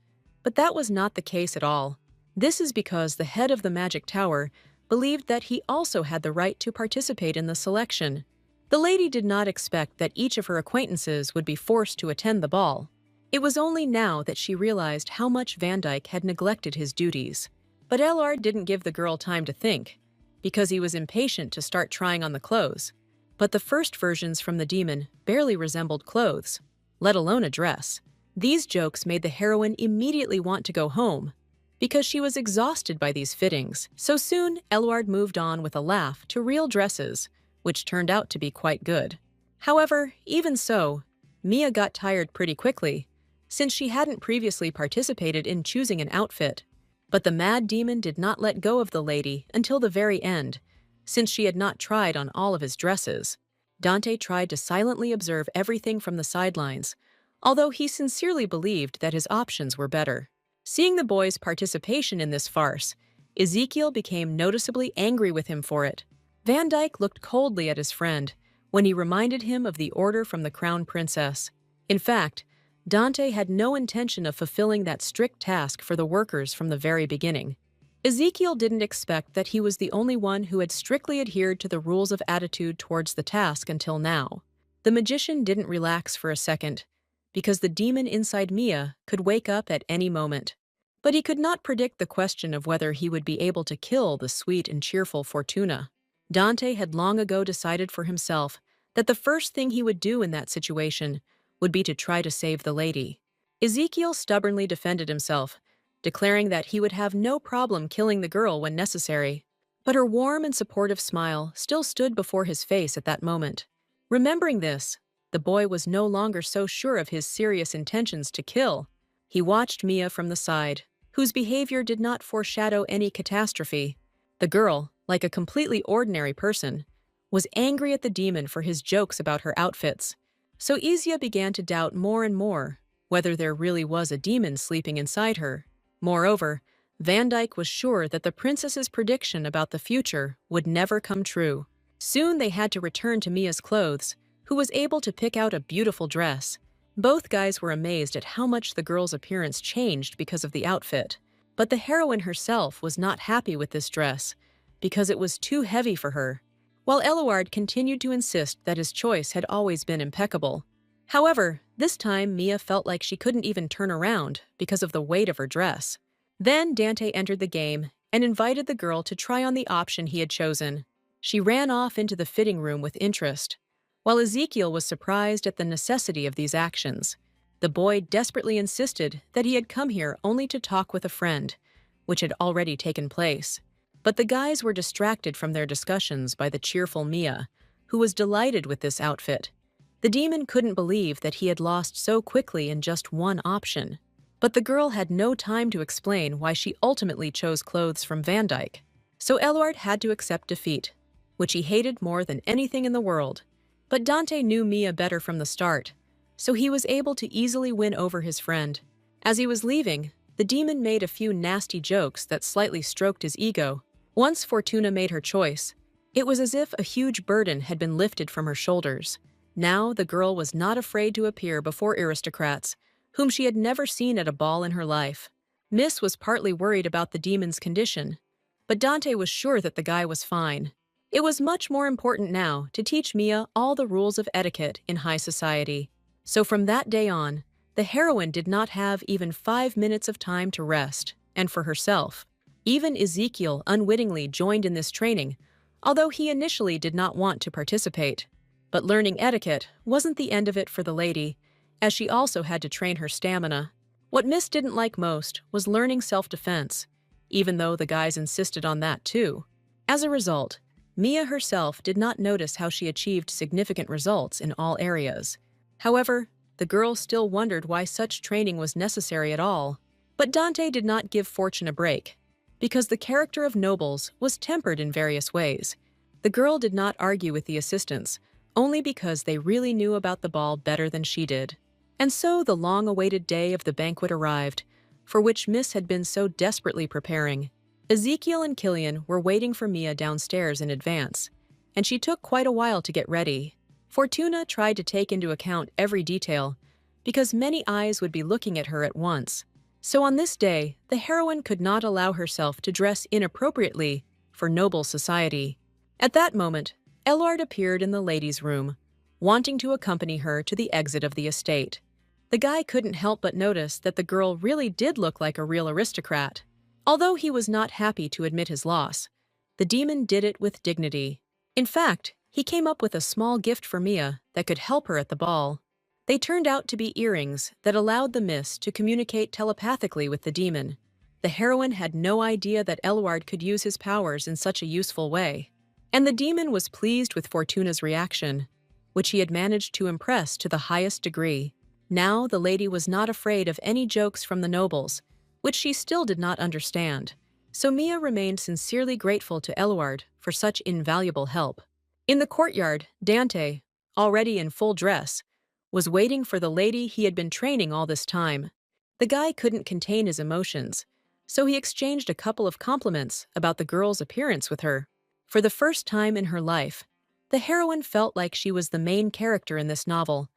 but that was not the case at all. This is because the head of the magic tower believed that he also had the right to participate in the selection. The lady did not expect that each of her acquaintances would be forced to attend the ball. It was only now that she realized how much Van Dyke had neglected his duties. But Eluard didn't give the girl time to think, because he was impatient to start trying on the clothes. But the first versions from the demon barely resembled clothes, let alone a dress. These jokes made the heroine immediately want to go home, because she was exhausted by these fittings. So soon, Eluard moved on with a laugh to real dresses, which turned out to be quite good. However, even so, Mia got tired pretty quickly, since she hadn't previously participated in choosing an outfit. But the mad demon did not let go of the lady until the very end, since she had not tried on all of his dresses. Dante tried to silently observe everything from the sidelines, although he sincerely believed that his options were better. Seeing the boy's participation in this farce, Ezekiel became noticeably angry with him for it. Van Dyke looked coldly at his friend when he reminded him of the order from the crown princess. In fact, Dante had no intention of fulfilling that strict task for the workers from the very beginning. Ezekiel didn't expect that he was the only one who had strictly adhered to the rules of attitude towards the task until now. The magician didn't relax for a second, because the demon inside Mia could wake up at any moment. But he could not predict the question of whether he would be able to kill the sweet and cheerful Fortuna. Dante had long ago decided for himself that the first thing he would do in that situation would be to try to save the lady. Ezekiel stubbornly defended himself, declaring that he would have no problem killing the girl when necessary. But her warm and supportive smile still stood before his face at that moment. Remembering this, the boy was no longer so sure of his serious intentions to kill. He watched Mia from the side, whose behavior did not foreshadow any catastrophe. The girl, like a completely ordinary person, was angry at the demon for his jokes about her outfits. So Izia began to doubt more and more whether there really was a demon sleeping inside her. Moreover, Van Dyke was sure that the princess's prediction about the future would never come true. Soon they had to return to Mia's clothes, who was able to pick out a beautiful dress. Both guys were amazed at how much the girl's appearance changed because of the outfit. But the heroine herself was not happy with this dress, because it was too heavy for her, while Eluard continued to insist that his choice had always been impeccable. However, this time Mia felt like she couldn't even turn around because of the weight of her dress. Then Dante entered the game and invited the girl to try on the option he had chosen. She ran off into the fitting room with interest, while Ezekiel was surprised at the necessity of these actions. The boy desperately insisted that he had come here only to talk with a friend, which had already taken place. But the guys were distracted from their discussions by the cheerful Mia, who was delighted with this outfit. The demon couldn't believe that he had lost so quickly in just one option. But the girl had no time to explain why she ultimately chose clothes from Van Dyke. So Eluard had to accept defeat, which he hated more than anything in the world. But Dante knew Mia better from the start, so he was able to easily win over his friend. As he was leaving, the demon made a few nasty jokes that slightly stroked his ego. Once Fortuna made her choice, it was as if a huge burden had been lifted from her shoulders. Now the girl was not afraid to appear before aristocrats, whom she had never seen at a ball in her life. Miss was partly worried about the demon's condition, but Dante was sure that the guy was fine. It was much more important now to teach Mia all the rules of etiquette in high society. So from that day on, the heroine did not have even 5 minutes of time to rest, and for herself. Even Ezekiel unwittingly joined in this training, although he initially did not want to participate. But learning etiquette wasn't the end of it for the lady, as she also had to train her stamina. What Miss didn't like most was learning self-defense, even though the guys insisted on that too. As a result, Mia herself did not notice how she achieved significant results in all areas. However, the girl still wondered why such training was necessary at all. But Dante did not give Fortune a break, because the character of nobles was tempered in various ways. The girl did not argue with the assistants, only because they really knew about the ball better than she did. And so the long-awaited day of the banquet arrived, for which Miss had been so desperately preparing. Ezekiel and Killian were waiting for Mia downstairs in advance, and she took quite a while to get ready. Fortuna tried to take into account every detail, because many eyes would be looking at her at once. So on this day, the heroine could not allow herself to dress inappropriately for noble society. At that moment, Eluard appeared in the ladies' room, wanting to accompany her to the exit of the estate. The guy couldn't help but notice that the girl really did look like a real aristocrat. Although he was not happy to admit his loss, the demon did it with dignity. In fact, he came up with a small gift for Mia that could help her at the ball. They turned out to be earrings that allowed the Miss to communicate telepathically with the demon. The heroine had no idea that Eluard could use his powers in such a useful way. And the demon was pleased with Fortuna's reaction, which he had managed to impress to the highest degree. Now the lady was not afraid of any jokes from the nobles, which she still did not understand. So Mia remained sincerely grateful to Eluard for such invaluable help. In the courtyard, Dante, already in full dress, was waiting for the lady he had been training all this time. The guy couldn't contain his emotions, so he exchanged a couple of compliments about the girl's appearance with her. For the first time in her life, the heroine felt like she was the main character in this novel,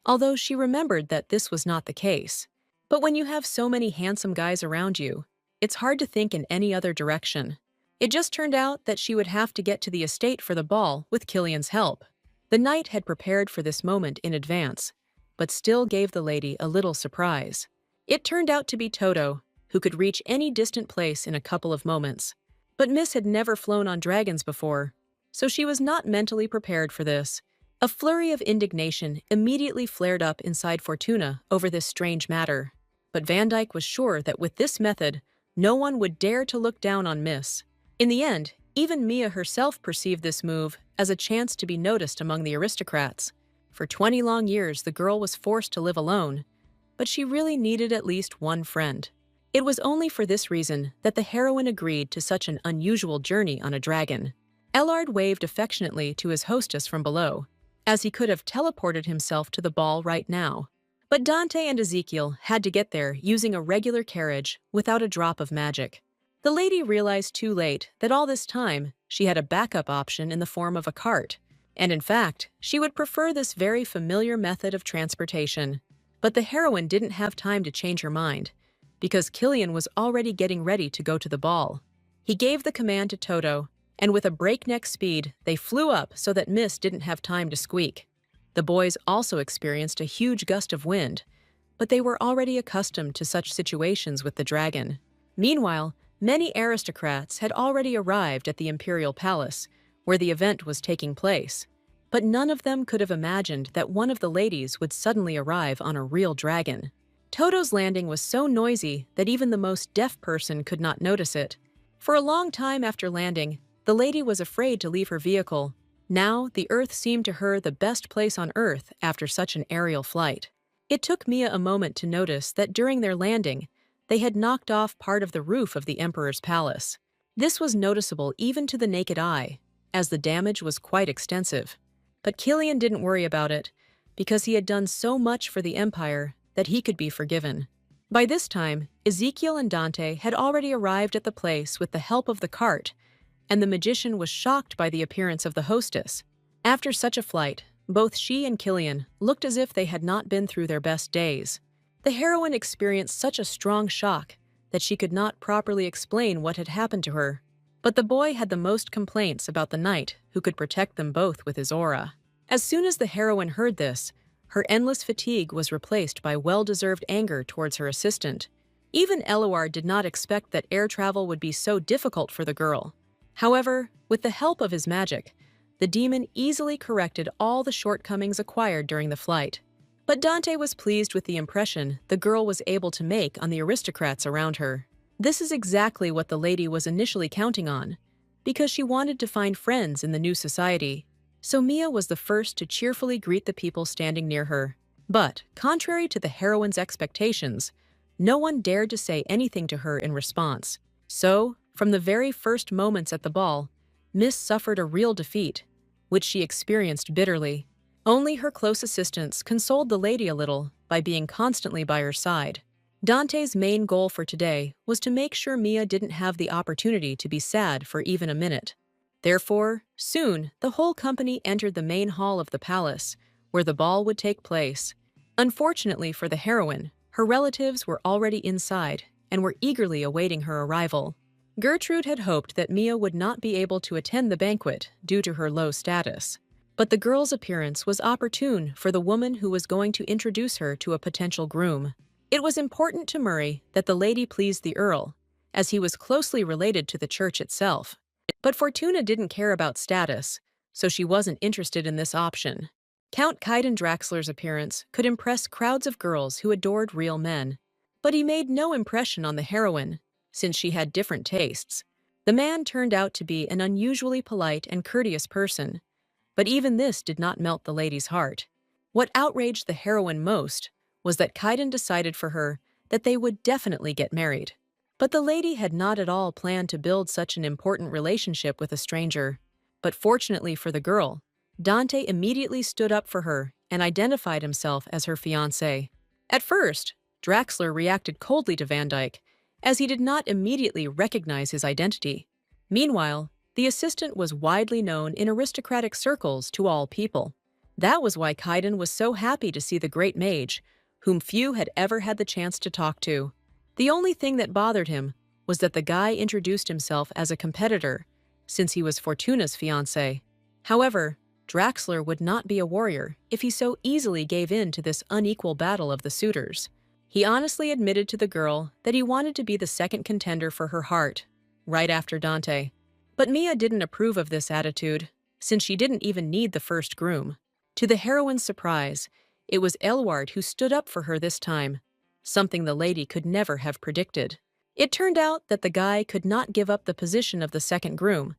although she remembered that this was not the case. But when you have so many handsome guys around you, it's hard to think in any other direction. It just turned out that she would have to get to the estate for the ball with Killian's help. The knight had prepared for this moment in advance, but still gave the lady a little surprise. It turned out to be Toto, who could reach any distant place in a couple of moments. But Miss had never flown on dragons before, so she was not mentally prepared for this. A flurry of indignation immediately flared up inside Fortuna over this strange matter. But Van Dyke was sure that with this method, no one would dare to look down on Miss. In the end, even Mia herself perceived this move as a chance to be noticed among the aristocrats. For 20 long years, the girl was forced to live alone, but she really needed at least one friend. It was only for this reason that the heroine agreed to such an unusual journey on a dragon. Eluard waved affectionately to his hostess from below, as he could have teleported himself to the ball right now. But Dante and Ezekiel had to get there using a regular carriage without a drop of magic. The lady realized too late that all this time she had a backup option in the form of a cart, and in fact, she would prefer this very familiar method of transportation. But the heroine didn't have time to change her mind, because Killian was already getting ready to go to the ball. He gave the command to Toto, and with a breakneck speed, they flew up so that Miss didn't have time to squeak. The boys also experienced a huge gust of wind, but they were already accustomed to such situations with the dragon. Meanwhile, many aristocrats had already arrived at the imperial palace, where the event was taking place. But none of them could have imagined that one of the ladies would suddenly arrive on a real dragon. Toto's landing was so noisy that even the most deaf person could not notice it. For a long time after landing, the lady was afraid to leave her vehicle. Now, the Earth seemed to her the best place on Earth after such an aerial flight. It took Mia a moment to notice that during their landing, they had knocked off part of the roof of the Emperor's palace. This was noticeable even to the naked eye, as the damage was quite extensive. But Killian didn't worry about it, because he had done so much for the Empire that he could be forgiven. By this time, Ezekiel and Dante had already arrived at the place with the help of the cart, and the magician was shocked by the appearance of the hostess. After such a flight, both she and Killian looked as if they had not been through their best days. The heroine experienced such a strong shock that she could not properly explain what had happened to her. But the boy had the most complaints about the knight who could protect them both with his aura. As soon as the heroine heard this, her endless fatigue was replaced by well-deserved anger towards her assistant. Even Eluard did not expect that air travel would be so difficult for the girl. However, with the help of his magic, the demon easily corrected all the shortcomings acquired during the flight. But Dante was pleased with the impression the girl was able to make on the aristocrats around her. This is exactly what the lady was initially counting on, because she wanted to find friends in the new society. So Mia was the first to cheerfully greet the people standing near her. But, contrary to the heroine's expectations, no one dared to say anything to her in response. So, from the very first moments at the ball, Miss suffered a real defeat, which she experienced bitterly. Only her close assistants consoled the lady a little by being constantly by her side. Dante's main goal for today was to make sure Mia didn't have the opportunity to be sad for even a minute. Therefore, soon, the whole company entered the main hall of the palace, where the ball would take place. Unfortunately for the heroine, her relatives were already inside and were eagerly awaiting her arrival. Gertrude had hoped that Mia would not be able to attend the banquet due to her low status. But the girl's appearance was opportune for the woman who was going to introduce her to a potential groom. It was important to Murray that the lady pleased the Earl, as he was closely related to the church itself. But Fortuna didn't care about status, so she wasn't interested in this option. Count Kaiden Draxler's appearance could impress crowds of girls who adored real men. But he made no impression on the heroine, since she had different tastes. The man turned out to be an unusually polite and courteous person, but even this did not melt the lady's heart. What outraged the heroine most was that Kaiden decided for her that they would definitely get married. But the lady had not at all planned to build such an important relationship with a stranger. But fortunately for the girl, Dante immediately stood up for her and identified himself as her fiancé. At first, Draxler reacted coldly to Van Dyke, as he did not immediately recognize his identity. Meanwhile, the assistant was widely known in aristocratic circles to all people. That was why Kaiden was so happy to see the great mage, whom few had ever had the chance to talk to. The only thing that bothered him was that the guy introduced himself as a competitor, since he was Fortuna's fiancé. However, Draxler would not be a warrior if he so easily gave in to this unequal battle of the suitors. He honestly admitted to the girl that he wanted to be the second contender for her heart, right after Dante. But Mia didn't approve of this attitude, since she didn't even need the first groom. To the heroine's surprise, it was Eluard who stood up for her this time, something the lady could never have predicted. It turned out that the guy could not give up the position of the second groom,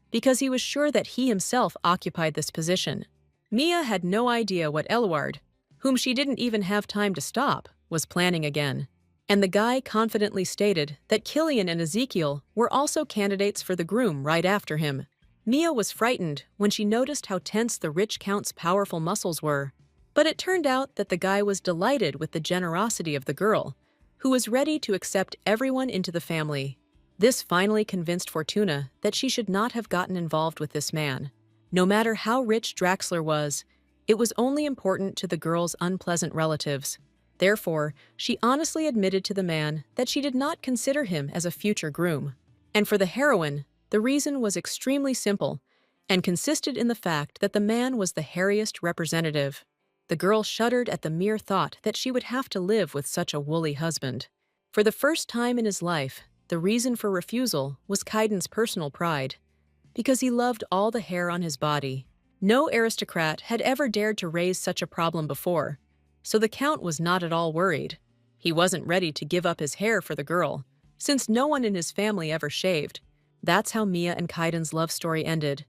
because he was sure that he himself occupied this position. Mia had no idea what Eluard, whom she didn't even have time to stop, was planning again. And the guy confidently stated that Killian and Ezekiel were also candidates for the groom right after him. Mia was frightened when she noticed how tense the rich count's powerful muscles were. But it turned out that the guy was delighted with the generosity of the girl, who was ready to accept everyone into the family. This finally convinced Fortuna that she should not have gotten involved with this man. No matter how rich Draxler was, it was only important to the girl's unpleasant relatives. Therefore, she honestly admitted to the man that she did not consider him as a future groom. And for the heroine, the reason was extremely simple and consisted in the fact that the man was the hairiest representative. The girl shuddered at the mere thought that she would have to live with such a woolly husband. For the first time in his life, the reason for refusal was Kaiden's personal pride, because he loved all the hair on his body. No aristocrat had ever dared to raise such a problem before, so the Count was not at all worried. He wasn't ready to give up his hair for the girl, since no one in his family ever shaved. That's how Mia and Kaiden's love story ended.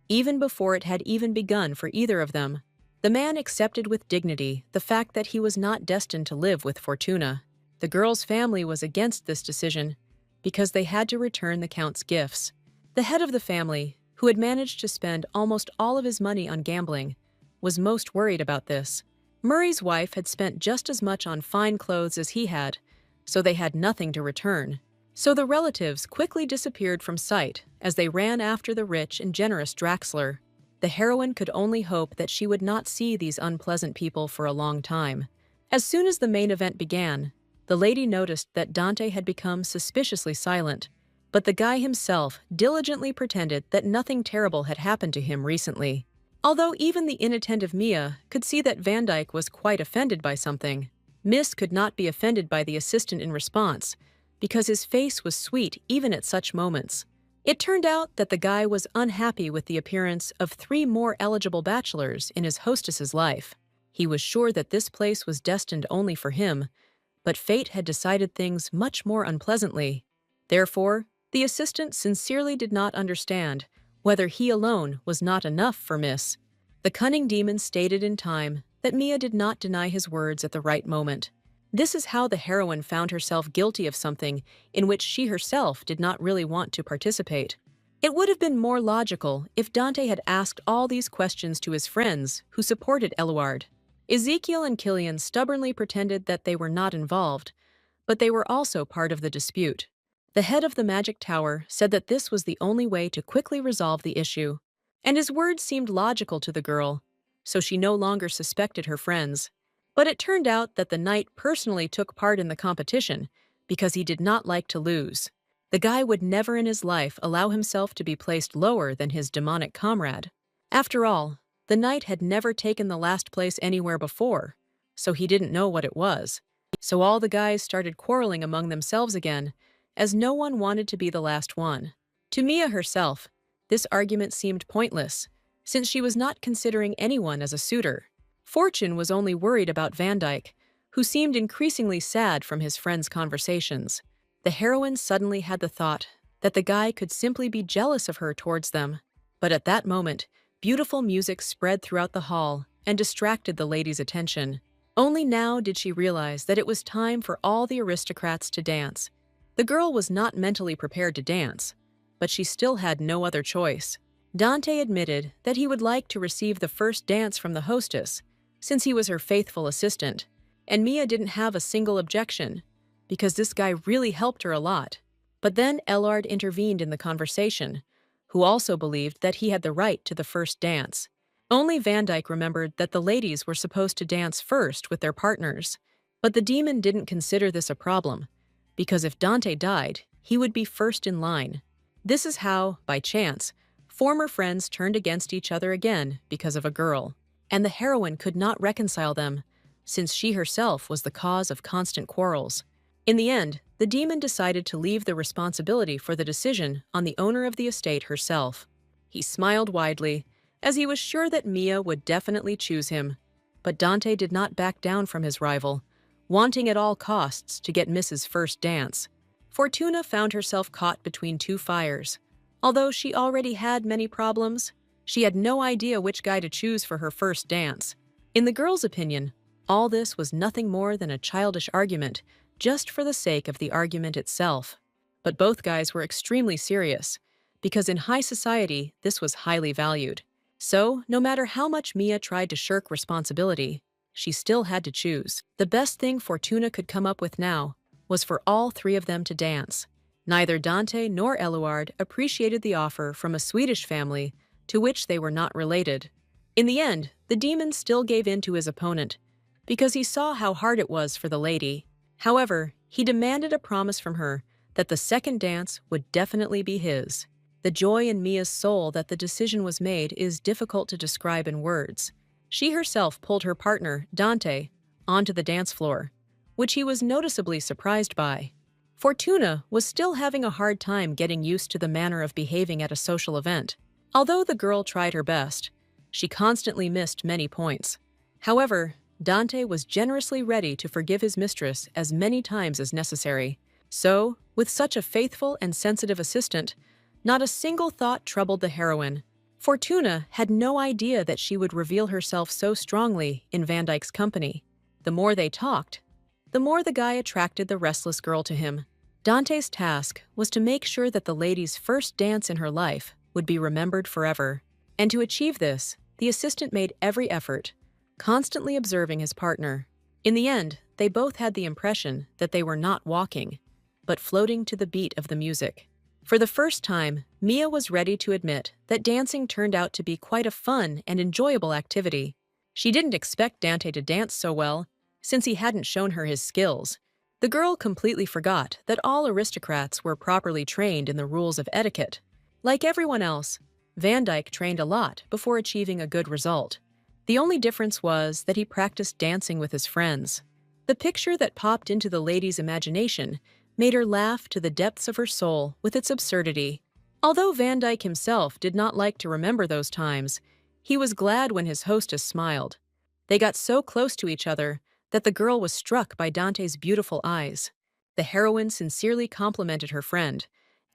Even before it had even begun for either of them, the man accepted with dignity the fact that he was not destined to live with Fortuna. The girl's family was against this decision because they had to return the Count's gifts. The head of the family, who had managed to spend almost all of his money on gambling, was most worried about this. Murray's wife had spent just as much on fine clothes as he had, so they had nothing to return. So the relatives quickly disappeared from sight as they ran after the rich and generous Draxler. The heroine could only hope that she would not see these unpleasant people for a long time. As soon as the main event began, The lady noticed that Dante had become suspiciously silent, but the guy himself diligently pretended that nothing terrible had happened to him recently. Although even the inattentive Mia could see that Van Dyke was quite offended by something, Miss could not be offended by the assistant in response, because his face was sweet even at such moments. It turned out that the guy was unhappy with the appearance of 3 more eligible bachelors in his hostess's life. He was sure that this place was destined only for him, but fate had decided things much more unpleasantly. Therefore, the assistant sincerely did not understand whether he alone was not enough for Miss. The cunning demon stated in time that Mia did not deny his words at the right moment. This is how the heroine found herself guilty of something in which she herself did not really want to participate. It would have been more logical if Dante had asked all these questions to his friends who supported Eluard. Ezekiel and Killian stubbornly pretended that they were not involved, but they were also part of the dispute. The head of the magic tower said that this was the only way to quickly resolve the issue, and his words seemed logical to the girl, so she no longer suspected her friends. But it turned out that the knight personally took part in the competition because he did not like to lose. The guy would never in his life allow himself to be placed lower than his demonic comrade. After all, the knight had never taken the last place anywhere before, so he didn't know what it was. So all the guys started quarreling among themselves again, as no one wanted to be the last one. To Mia herself, this argument seemed pointless, since she was not considering anyone as a suitor. Fortune was only worried about Van Dyke, who seemed increasingly sad from his friends' conversations. The heroine suddenly had the thought that the guy could simply be jealous of her towards them. But at that moment, beautiful music spread throughout the hall and distracted the lady's attention. Only now did she realize that it was time for all the aristocrats to dance. The girl was not mentally prepared to dance, but she still had no other choice. Dante admitted that he would like to receive the first dance from the hostess, since he was her faithful assistant, and Mia didn't have a single objection, because this guy really helped her a lot. But then Eluard intervened in the conversation, who also believed that he had the right to the first dance. Only Van Dyke remembered that the ladies were supposed to dance first with their partners, but the demon didn't consider this a problem, because if Dante died, he would be first in line. This is how, by chance, former friends turned against each other again because of a girl, and the heroine could not reconcile them, since she herself was the cause of constant quarrels. In the end, the demon decided to leave the responsibility for the decision on the owner of the estate herself. He smiled widely, as he was sure that Mia would definitely choose him. But Dante did not back down from his rival, wanting at all costs to get Miss's first dance. Fortuna found herself caught between 2 fires. Although she already had many problems, she had no idea which guy to choose for her first dance. In the girl's opinion, all this was nothing more than a childish argument, just for the sake of the argument itself. But both guys were extremely serious, because in high society, this was highly valued. So, no matter how much Mia tried to shirk responsibility, she still had to choose. The best thing Fortuna could come up with now was for all 3 of them to dance. Neither Dante nor Eluard appreciated the offer from a Swedish family to which they were not related. In the end, the demon still gave in to his opponent, because he saw how hard it was for the lady. However, he demanded a promise from her that the second dance would definitely be his. The joy in Mia's soul that the decision was made is difficult to describe in words. She herself pulled her partner, Dante, onto the dance floor, which he was noticeably surprised by. Fortuna was still having a hard time getting used to the manner of behaving at a social event. Although the girl tried her best, she constantly missed many points. However, Dante was generously ready to forgive his mistress as many times as necessary. So, with such a faithful and sensitive assistant, not a single thought troubled the heroine. Fortuna had no idea that she would reveal herself so strongly in Van Dyke's company. The more they talked, the more the guy attracted the restless girl to him. Dante's task was to make sure that the lady's first dance in her life would be remembered forever. And to achieve this, the assistant made every effort, constantly observing his partner. In the end, they both had the impression that they were not walking, but floating to the beat of the music. For the first time, Mia was ready to admit that dancing turned out to be quite a fun and enjoyable activity. She didn't expect Dante to dance so well, since he hadn't shown her his skills, The girl completely forgot that all aristocrats were properly trained in the rules of etiquette. Like everyone else, Van Dyke trained a lot before achieving a good result. The only difference was that he practiced dancing with his friends. The picture that popped into the lady's imagination made her laugh to the depths of her soul with its absurdity. Although Van Dyke himself did not like to remember those times, he was glad when his hostess smiled. They got so close to each other that the girl was struck by Dante's beautiful eyes. The heroine sincerely complimented her friend,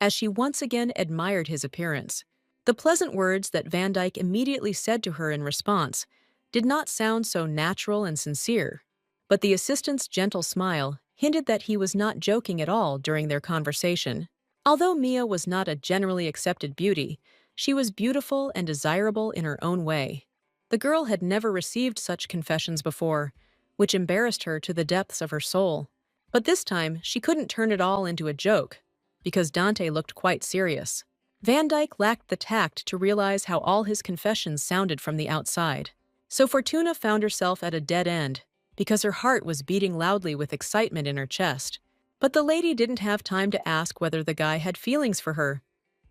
as she once again admired his appearance. The pleasant words that Van Dyke immediately said to her in response did not sound so natural and sincere, but the assistant's gentle smile hinted that he was not joking at all during their conversation. Although Mia was not a generally accepted beauty, she was beautiful and desirable in her own way. The girl had never received such confessions before, which embarrassed her to the depths of her soul. But this time, she couldn't turn it all into a joke, because Dante looked quite serious. Van Dyke lacked the tact to realize how all his confessions sounded from the outside. So Fortuna found herself at a dead end, because her heart was beating loudly with excitement in her chest. But the lady didn't have time to ask whether the guy had feelings for her,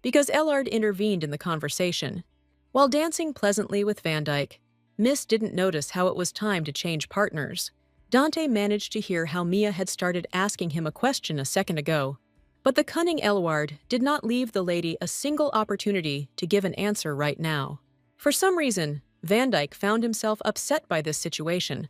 because Ellard intervened in the conversation. While dancing pleasantly with Van Dyke, Miss didn't notice how it was time to change partners. Dante managed to hear how Mia had started asking him a question a second ago, but the cunning Ellard did not leave the lady a single opportunity to give an answer right now. For some reason, Van Dyke found himself upset by this situation,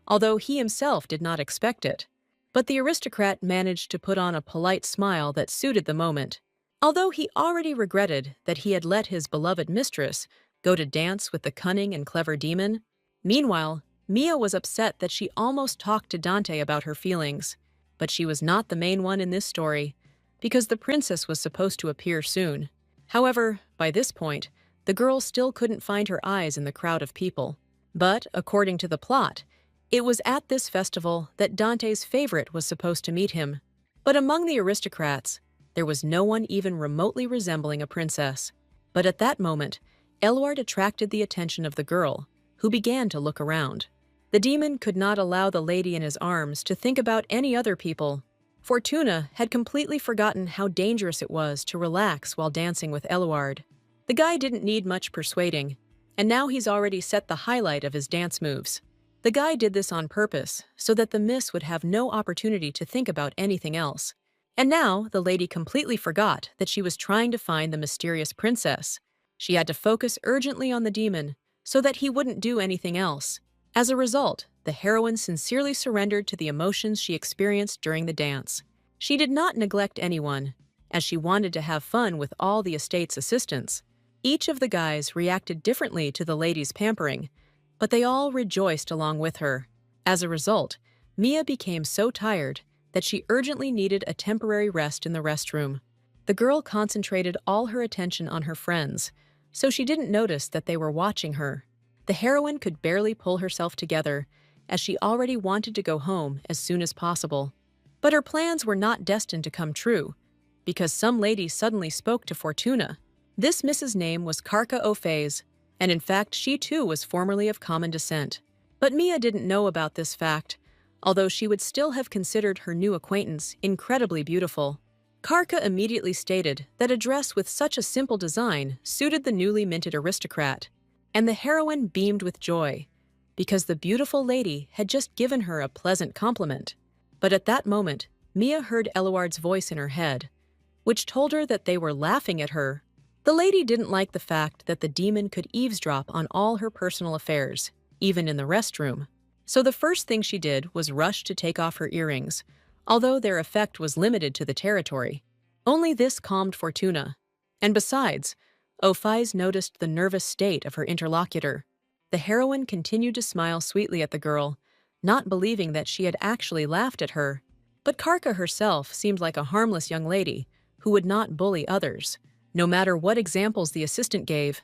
although he himself did not expect it. But the aristocrat managed to put on a polite smile that suited the moment. Although he already regretted that he had let his beloved mistress go to dance with the cunning and clever demon, meanwhile, Mia was upset that she almost talked to Dante about her feelings. But she was not the main one in this story, because the princess was supposed to appear soon. However, by this point, the girl still couldn't find her eyes in the crowd of people. But, according to the plot, it was at this festival that Dante's favorite was supposed to meet him. But among the aristocrats, there was no one even remotely resembling a princess. But at that moment, Ellard attracted the attention of the girl, who began to look around. The demon could not allow the lady in his arms to think about any other people. Fortuna had completely forgotten how dangerous it was to relax while dancing with Ellard. The guy didn't need much persuading, and now he's already set the highlight of his dance moves. The guy did this on purpose so that the miss would have no opportunity to think about anything else. And now the lady completely forgot that she was trying to find the mysterious princess. She had to focus urgently on the demon so that he wouldn't do anything else. As a result, the heroine sincerely surrendered to the emotions she experienced during the dance. She did not neglect anyone, as she wanted to have fun with all the estate's assistants. Each of the guys reacted differently to the lady's pampering, but they all rejoiced along with her. As a result, Mia became so tired that she urgently needed a temporary rest in the restroom. The girl concentrated all her attention on her friends, so she didn't notice that they were watching her. The heroine could barely pull herself together, as she already wanted to go home as soon as possible. But her plans were not destined to come true, because some lady suddenly spoke to Fortuna. This Mrs. name was Karka O'Faze, and in fact she too was formerly of common descent. But Mia didn't know about this fact, although she would still have considered her new acquaintance incredibly beautiful. Karka immediately stated that a dress with such a simple design suited the newly minted aristocrat, and the heroine beamed with joy, because the beautiful lady had just given her a pleasant compliment. But at that moment, Mia heard Eluard's voice in her head, which told her that they were laughing at her. The lady didn't like the fact that the demon could eavesdrop on all her personal affairs, even in the restroom. So the first thing she did was rush to take off her earrings, although their effect was limited to the territory. Only this calmed Fortuna. And besides, O'Faze noticed the nervous state of her interlocutor. The heroine continued to smile sweetly at the girl, not believing that she had actually laughed at her. But Karka herself seemed like a harmless young lady who would not bully others, no matter what examples the assistant gave.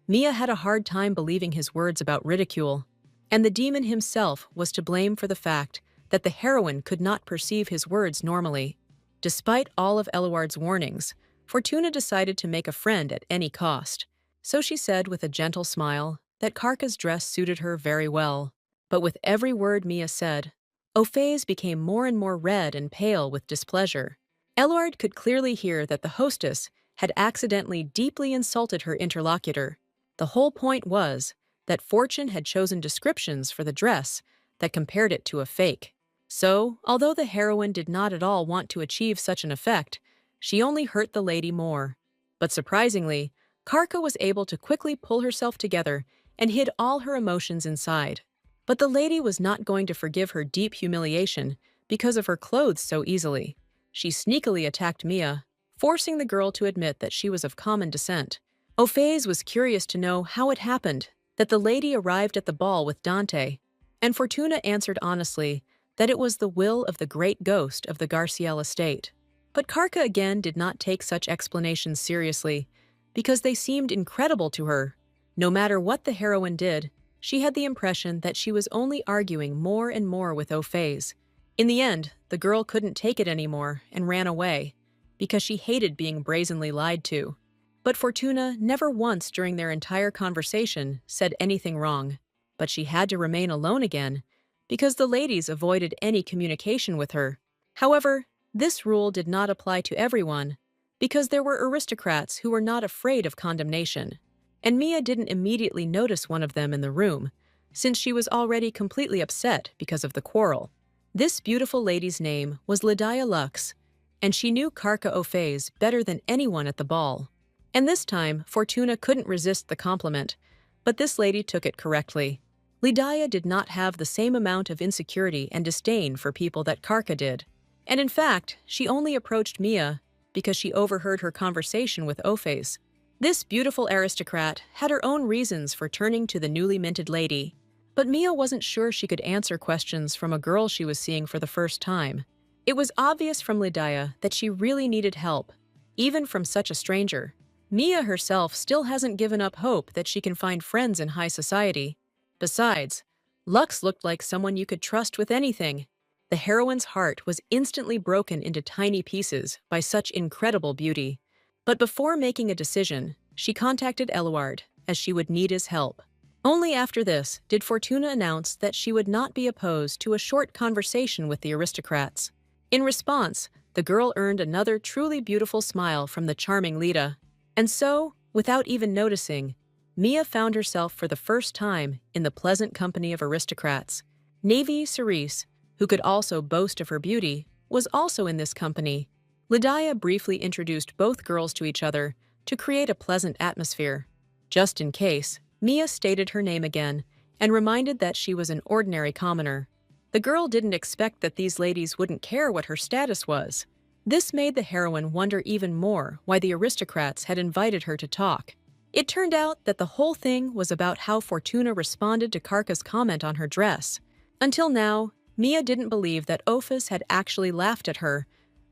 Mia had a hard time believing his words about ridicule, and the demon himself was to blame for the fact that the heroine could not perceive his words normally. Despite all of Eluard's warnings, Fortuna decided to make a friend at any cost. So she said with a gentle smile that Karka's dress suited her very well. But with every word Mia said, Ophase became more and more red and pale with displeasure. Eluard could clearly hear that the hostess had accidentally deeply insulted her interlocutor. The whole point was that Fortune had chosen descriptions for the dress that compared it to a fake. So, although the heroine did not at all want to achieve such an effect, she only hurt the lady more. But surprisingly, Karka was able to quickly pull herself together and hid all her emotions inside. But the lady was not going to forgive her deep humiliation because of her clothes so easily. She sneakily attacked Mia, forcing the girl to admit that she was of common descent. Ophase was curious to know how it happened that the lady arrived at the ball with Dante, and Fortuna answered honestly that it was the will of the great ghost of the Garciel estate. But Karka again did not take such explanations seriously, because they seemed incredible to her. No matter what the heroine did, she had the impression that she was only arguing more and more with Ophase. In the end, the girl couldn't take it anymore and ran away, because she hated being brazenly lied to. But Fortuna never once during their entire conversation said anything wrong. But she had to remain alone again, because the ladies avoided any communication with her. However, this rule did not apply to everyone, because there were aristocrats who were not afraid of condemnation. And Mia didn't immediately notice one of them in the room, since she was already completely upset because of the quarrel. This beautiful lady's name was Lydia Lux, and she knew Karka Ophase better than anyone at the ball. And this time, Fortuna couldn't resist the compliment, but this lady took it correctly. Lydia did not have the same amount of insecurity and disdain for people that Karka did. And in fact, she only approached Mia because she overheard her conversation with Ophase. This beautiful aristocrat had her own reasons for turning to the newly minted lady, but Mia wasn't sure she could answer questions from a girl she was seeing for the first time. It was obvious from Lydia that she really needed help, even from such a stranger. Mia herself still hasn't given up hope that she can find friends in high society. Besides, Lux looked like someone you could trust with anything. The heroine's heart was instantly broken into tiny pieces by such incredible beauty. But before making a decision, she contacted Eluard, as she would need his help. Only after this did Fortuna announce that she would not be opposed to a short conversation with the aristocrats. In response, the girl earned another truly beautiful smile from the charming Lita. And so, without even noticing, Mia found herself for the first time in the pleasant company of aristocrats. Navy Cerise, who could also boast of her beauty, was also in this company. Lydia briefly introduced both girls to each other to create a pleasant atmosphere. Just in case, Mia stated her name again and reminded that she was an ordinary commoner. The girl didn't expect that these ladies wouldn't care what her status was. This made the heroine wonder even more why the aristocrats had invited her to talk. It turned out that the whole thing was about how Fortuna responded to Karka's comment on her dress. Until now, Mia didn't believe that Ophis had actually laughed at her,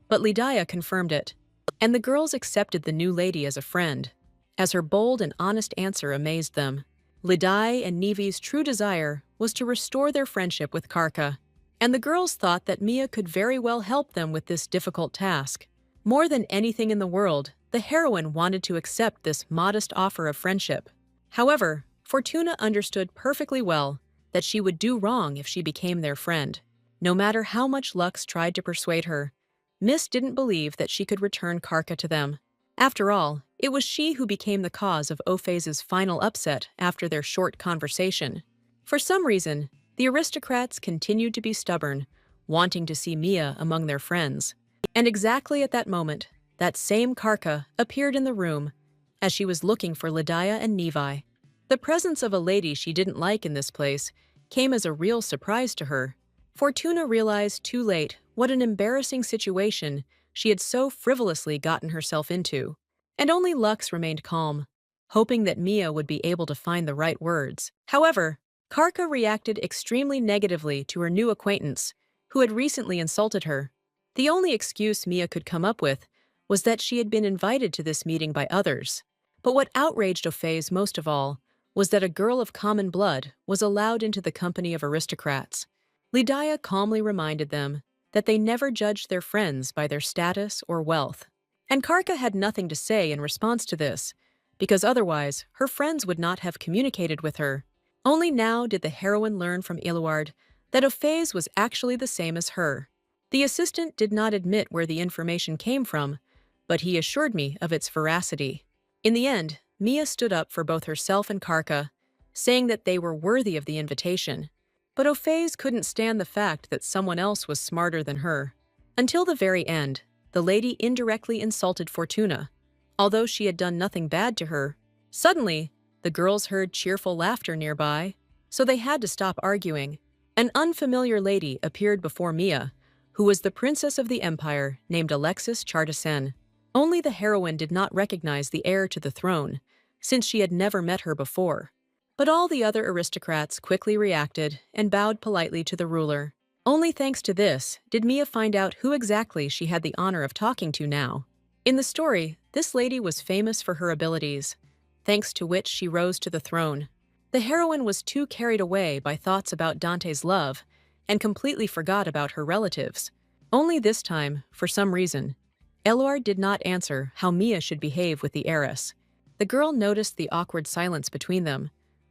but Lydia confirmed it, and the girls accepted the new lady as a friend, as her bold and honest answer amazed them. Lydia and Nevi's true desire was to restore their friendship with Karka, and the girls thought that Mia could very well help them with this difficult task. More than anything in the world, the heroine wanted to accept this modest offer of friendship. However, Fortuna understood perfectly well that she would do wrong if she became their friend. No matter how much Lux tried to persuade her, Miss didn't believe that she could return Karka to them. After all, it was she who became the cause of Ophase's final upset after their short conversation. For some reason, the aristocrats continued to be stubborn, wanting to see Mia among their friends. And exactly at that moment, that same Karka appeared in the room, as she was looking for Lydia and Nevi. The presence of a lady she didn't like in this place came as a real surprise to her. Fortuna realized too late what an embarrassing situation she had so frivolously gotten herself into, and only Lux remained calm, hoping that Mia would be able to find the right words. However, Karka reacted extremely negatively to her new acquaintance, who had recently insulted her. The only excuse Mia could come up with was that she had been invited to this meeting by others. But what outraged Ophase most of all was that a girl of common blood was allowed into the company of aristocrats. Lydia calmly reminded them that they never judged their friends by their status or wealth. And Karka had nothing to say in response to this, because otherwise her friends would not have communicated with her. Only now did the heroine learn from Eluard that Ophase was actually the same as her. The assistant did not admit where the information came from, but he assured me of its veracity. In the end, Mia stood up for both herself and Karka, saying that they were worthy of the invitation. But Ophase couldn't stand the fact that someone else was smarter than her. Until the very end, the lady indirectly insulted Fortuna, although she had done nothing bad to her. Suddenly, the girls heard cheerful laughter nearby, so they had to stop arguing. An unfamiliar lady appeared before Mia, who was the princess of the empire named Alexis Chartasen. Only the heroine did not recognize the heir to the throne, since she had never met her before. But all the other aristocrats quickly reacted and bowed politely to the ruler. Only thanks to this did Mia find out who exactly she had the honor of talking to now. In the story, this lady was famous for her abilities, thanks to which she rose to the throne. The heroine was too carried away by thoughts about Dante's love and completely forgot about her relatives. Only this time, for some reason, Eluard did not answer how Mia should behave with the heiress. The girl noticed the awkward silence between them,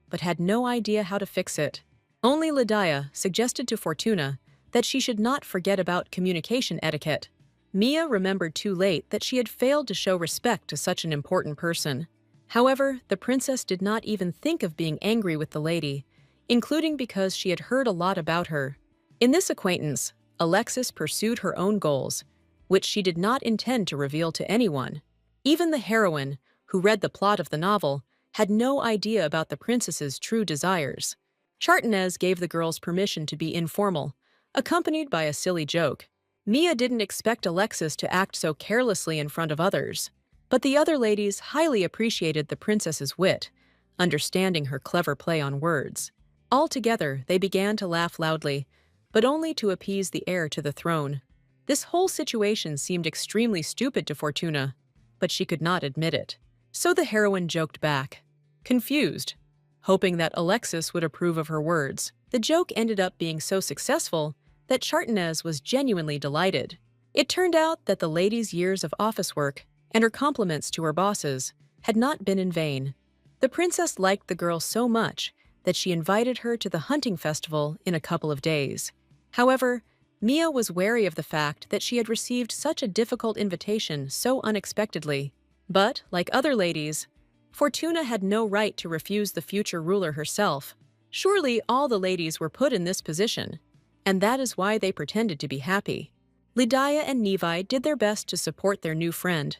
but had no idea how to fix it. Only Lydia suggested to Fortuna that she should not forget about communication etiquette. Mia remembered too late that she had failed to show respect to such an important person. However, the princess did not even think of being angry with the lady, including because she had heard a lot about her. In this acquaintance, Alexis pursued her own goals, which she did not intend to reveal to anyone. Even the heroine, who read the plot of the novel, had no idea about the princess's true desires. Chartanes gave the girls permission to be informal, accompanied by a silly joke. Mia didn't expect Alexis to act so carelessly in front of others, but the other ladies highly appreciated the princess's wit, understanding her clever play on words. Altogether, they began to laugh loudly, but only to appease the heir to the throne. This whole situation seemed extremely stupid to Fortuna, but she could not admit it. So the heroine joked back, confused, hoping that Alexis would approve of her words. The joke ended up being so successful that Chartanes was genuinely delighted. It turned out that the lady's years of office work and her compliments to her bosses had not been in vain. The princess liked the girl so much that she invited her to the hunting festival in a couple of days. However, Mia was wary of the fact that she had received such a difficult invitation so unexpectedly. But, like other ladies, Fortuna had no right to refuse the future ruler herself. Surely all the ladies were put in this position, and that is why they pretended to be happy. Lydia and Nevi did their best to support their new friend,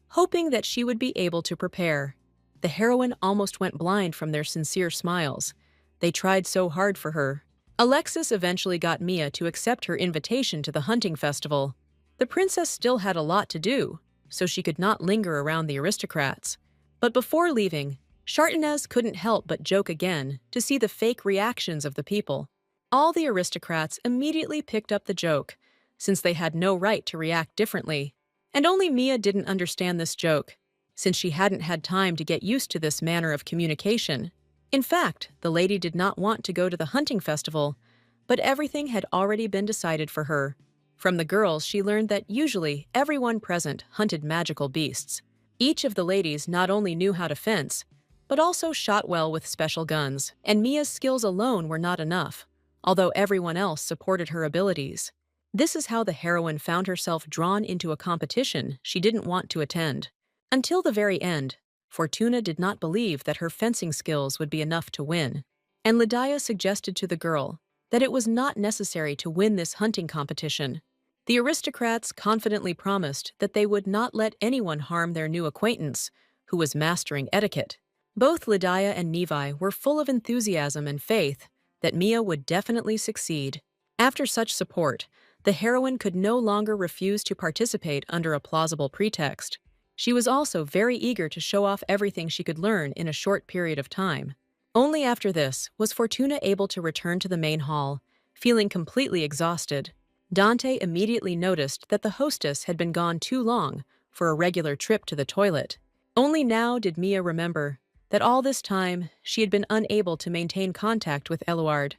hoping that she would be able to prepare. The heroine almost went blind from their sincere smiles. They tried so hard for her. Alexis eventually got Mia to accept her invitation to the hunting festival. The princess still had a lot to do, so she could not linger around the aristocrats. But before leaving, Chartanes couldn't help but joke again to see the fake reactions of the people. All the aristocrats immediately picked up the joke, since they had no right to react differently. And only Mia didn't understand this joke, since she hadn't had time to get used to this manner of communication. In fact, the lady did not want to go to the hunting festival, but everything had already been decided for her. From the girls, she learned that usually everyone present hunted magical beasts. Each of the ladies not only knew how to fence, but also shot well with special guns, and Mia's skills alone were not enough, although everyone else supported her abilities. This is how the heroine found herself drawn into a competition she didn't want to attend. Until the very end, Fortuna did not believe that her fencing skills would be enough to win, and Lydia suggested to the girl that it was not necessary to win this hunting competition. The aristocrats confidently promised that they would not let anyone harm their new acquaintance, who was mastering etiquette. Both Lydia and Nevi were full of enthusiasm and faith that Mia would definitely succeed. After such support, the heroine could no longer refuse to participate under a plausible pretext. She was also very eager to show off everything she could learn in a short period of time. Only after this was Fortuna able to return to the main hall, feeling completely exhausted. Dante immediately noticed that the hostess had been gone too long for a regular trip to the toilet. Only now did Mia remember that all this time she had been unable to maintain contact with Eluard.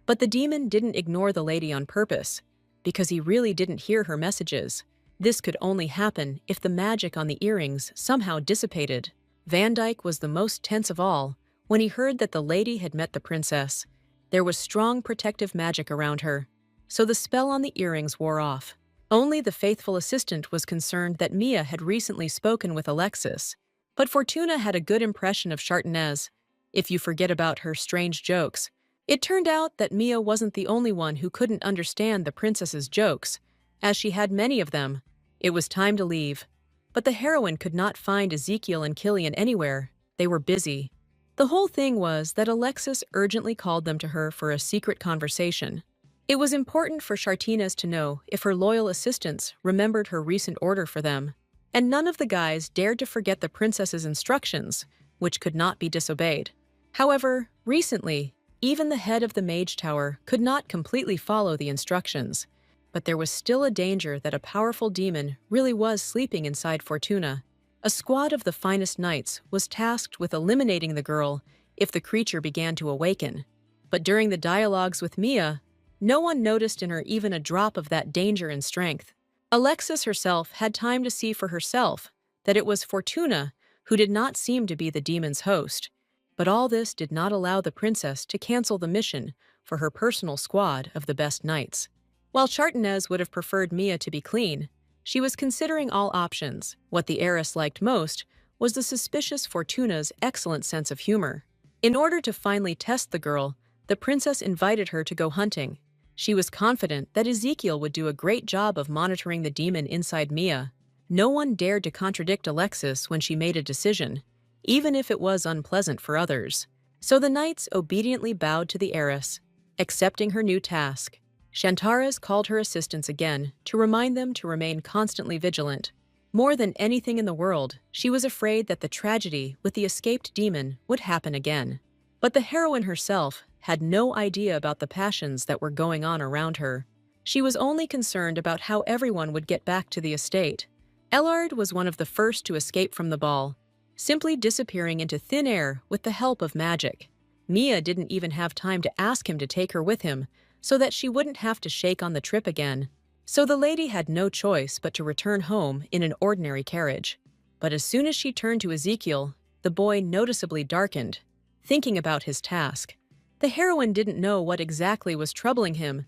But the demon didn't ignore the lady on purpose, because he really didn't hear her messages. This could only happen if the magic on the earrings somehow dissipated. Van Dyke was the most tense of all when he heard that the lady had met the princess. There was strong protective magic around her, so the spell on the earrings wore off. Only the faithful assistant was concerned that Mia had recently spoken with Alexis. But Fortuna had a good impression of Chartinez, if you forget about her strange jokes. It turned out that Mia wasn't the only one who couldn't understand the princess's jokes, as she had many of them. It was time to leave. But the heroine could not find Ezekiel and Killian anywhere. They were busy. The whole thing was that Alexis urgently called them to her for a secret conversation. It was important for Chartinez to know if her loyal assistants remembered her recent order for them, and none of the guys dared to forget the princess's instructions, which could not be disobeyed. However, recently, even the head of the Mage Tower could not completely follow the instructions, but there was still a danger that a powerful demon really was sleeping inside Fortuna. A squad of the finest knights was tasked with eliminating the girl if the creature began to awaken. But during the dialogues with Mia, no one noticed in her even a drop of that danger and strength. Alexis herself had time to see for herself that it was Fortuna who did not seem to be the demon's host. But all this did not allow the princess to cancel the mission for her personal squad of the best knights. While Chartinez would have preferred Mia to be clean, she was considering all options. What the heiress liked most was the suspicious Fortuna's excellent sense of humor. In order to finally test the girl, the princess invited her to go hunting. She was confident that Ezekiel would do a great job of monitoring the demon inside Mia. No one dared to contradict Alexis when she made a decision, even if it was unpleasant for others. So the knights obediently bowed to the heiress, accepting her new task. Shantares called her assistants again to remind them to remain constantly vigilant. More than anything in the world, she was afraid that the tragedy with the escaped demon would happen again. But the heroine herself had no idea about the passions that were going on around her. She was only concerned about how everyone would get back to the estate. Ellard was one of the first to escape from the ball, simply disappearing into thin air with the help of magic. Mia didn't even have time to ask him to take her with him, so that she wouldn't have to shake on the trip again. So the lady had no choice but to return home in an ordinary carriage. But as soon as she turned to Ezekiel, the boy noticeably darkened, thinking about his task. The heroine didn't know what exactly was troubling him,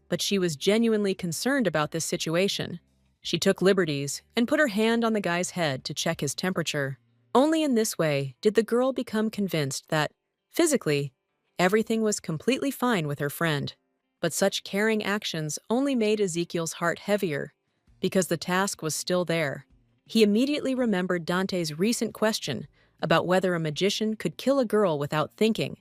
but she was genuinely concerned about this situation. She took liberties and put her hand on the guy's head to check his temperature. Only in this way did the girl become convinced that, physically, everything was completely fine with her friend. But such caring actions only made Ezekiel's heart heavier, because the task was still there. He immediately remembered Dante's recent question about whether a magician could kill a girl without thinking.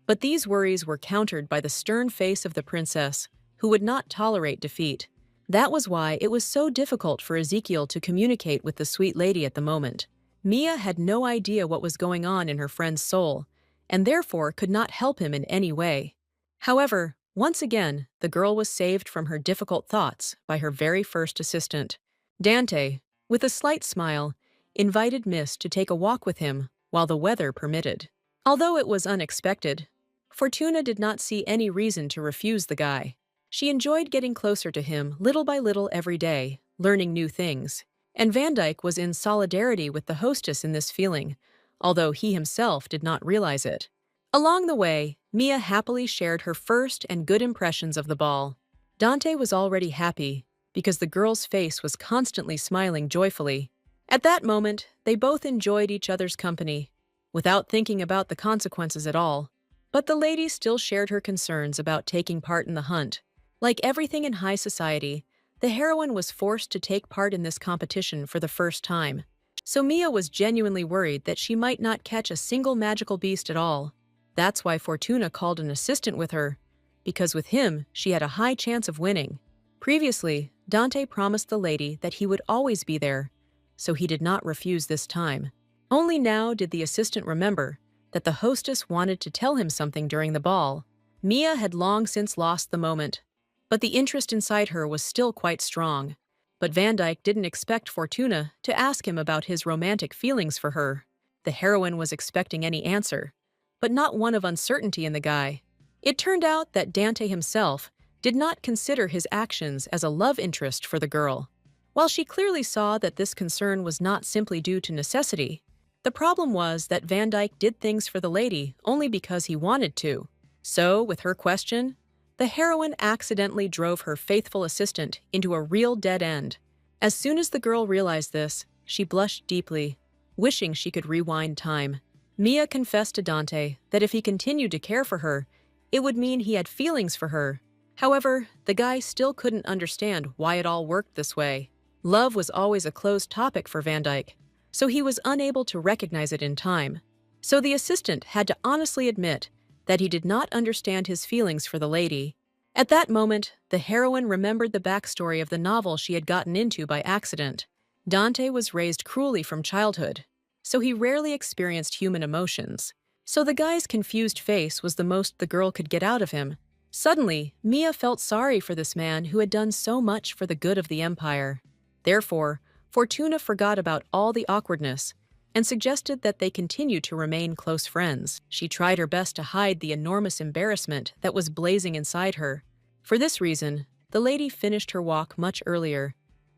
But these worries were countered by the stern face of the princess, who would not tolerate defeat. That was why it was so difficult for Ezekiel to communicate with the sweet lady at the moment. Mia had no idea what was going on in her friend's soul, and therefore could not help him in any way. However, once again, the girl was saved from her difficult thoughts by her very first assistant. Dante, with a slight smile, invited Miss to take a walk with him while the weather permitted. Although it was unexpected, Fortuna did not see any reason to refuse the guy. She enjoyed getting closer to him little by little every day, learning new things. And Van Dyke was in solidarity with the hostess in this feeling, although he himself did not realize it. Along the way, Mia happily shared her first and good impressions of the ball. Dante was already happy because the girl's face was constantly smiling joyfully. At that moment, they both enjoyed each other's company, without thinking about the consequences at all. But the lady still shared her concerns about taking part in the hunt. Like everything in high society, the heroine was forced to take part in this competition for the first time. So Mia was genuinely worried that she might not catch a single magical beast at all. That's why Fortuna called an assistant with her, because with him, she had a high chance of winning. Previously, Dante promised the lady that he would always be there, so he did not refuse this time. Only now did the assistant remember that the hostess wanted to tell him something during the ball. Mia had long since lost the moment, but the interest inside her was still quite strong. But Van Dyke didn't expect Fortuna to ask him about his romantic feelings for her. The heroine was expecting any answer, but not one of uncertainty in the guy. It turned out that Dante himself did not consider his actions as a love interest for the girl. While she clearly saw that this concern was not simply due to necessity, the problem was that Van Dyke did things for the lady only because he wanted to. So, with her question, the heroine accidentally drove her faithful assistant into a real dead end. As soon as the girl realized this, she blushed deeply, wishing she could rewind time. Mia confessed to Dante that if he continued to care for her, it would mean he had feelings for her. However, the guy still couldn't understand why it all worked this way. Love was always a closed topic for Van Dyke, so he was unable to recognize it in time. So the assistant had to honestly admit that he did not understand his feelings for the lady. At that moment, the heroine remembered the backstory of the novel she had gotten into by accident. Dante was raised cruelly from childhood, so he rarely experienced human emotions. So the guy's confused face was the most the girl could get out of him. Suddenly, Mia felt sorry for this man who had done so much for the good of the Empire. Therefore, Fortuna forgot about all the awkwardness and suggested that they continue to remain close friends. She tried her best to hide the enormous embarrassment that was blazing inside her. For this reason, the lady finished her walk much earlier,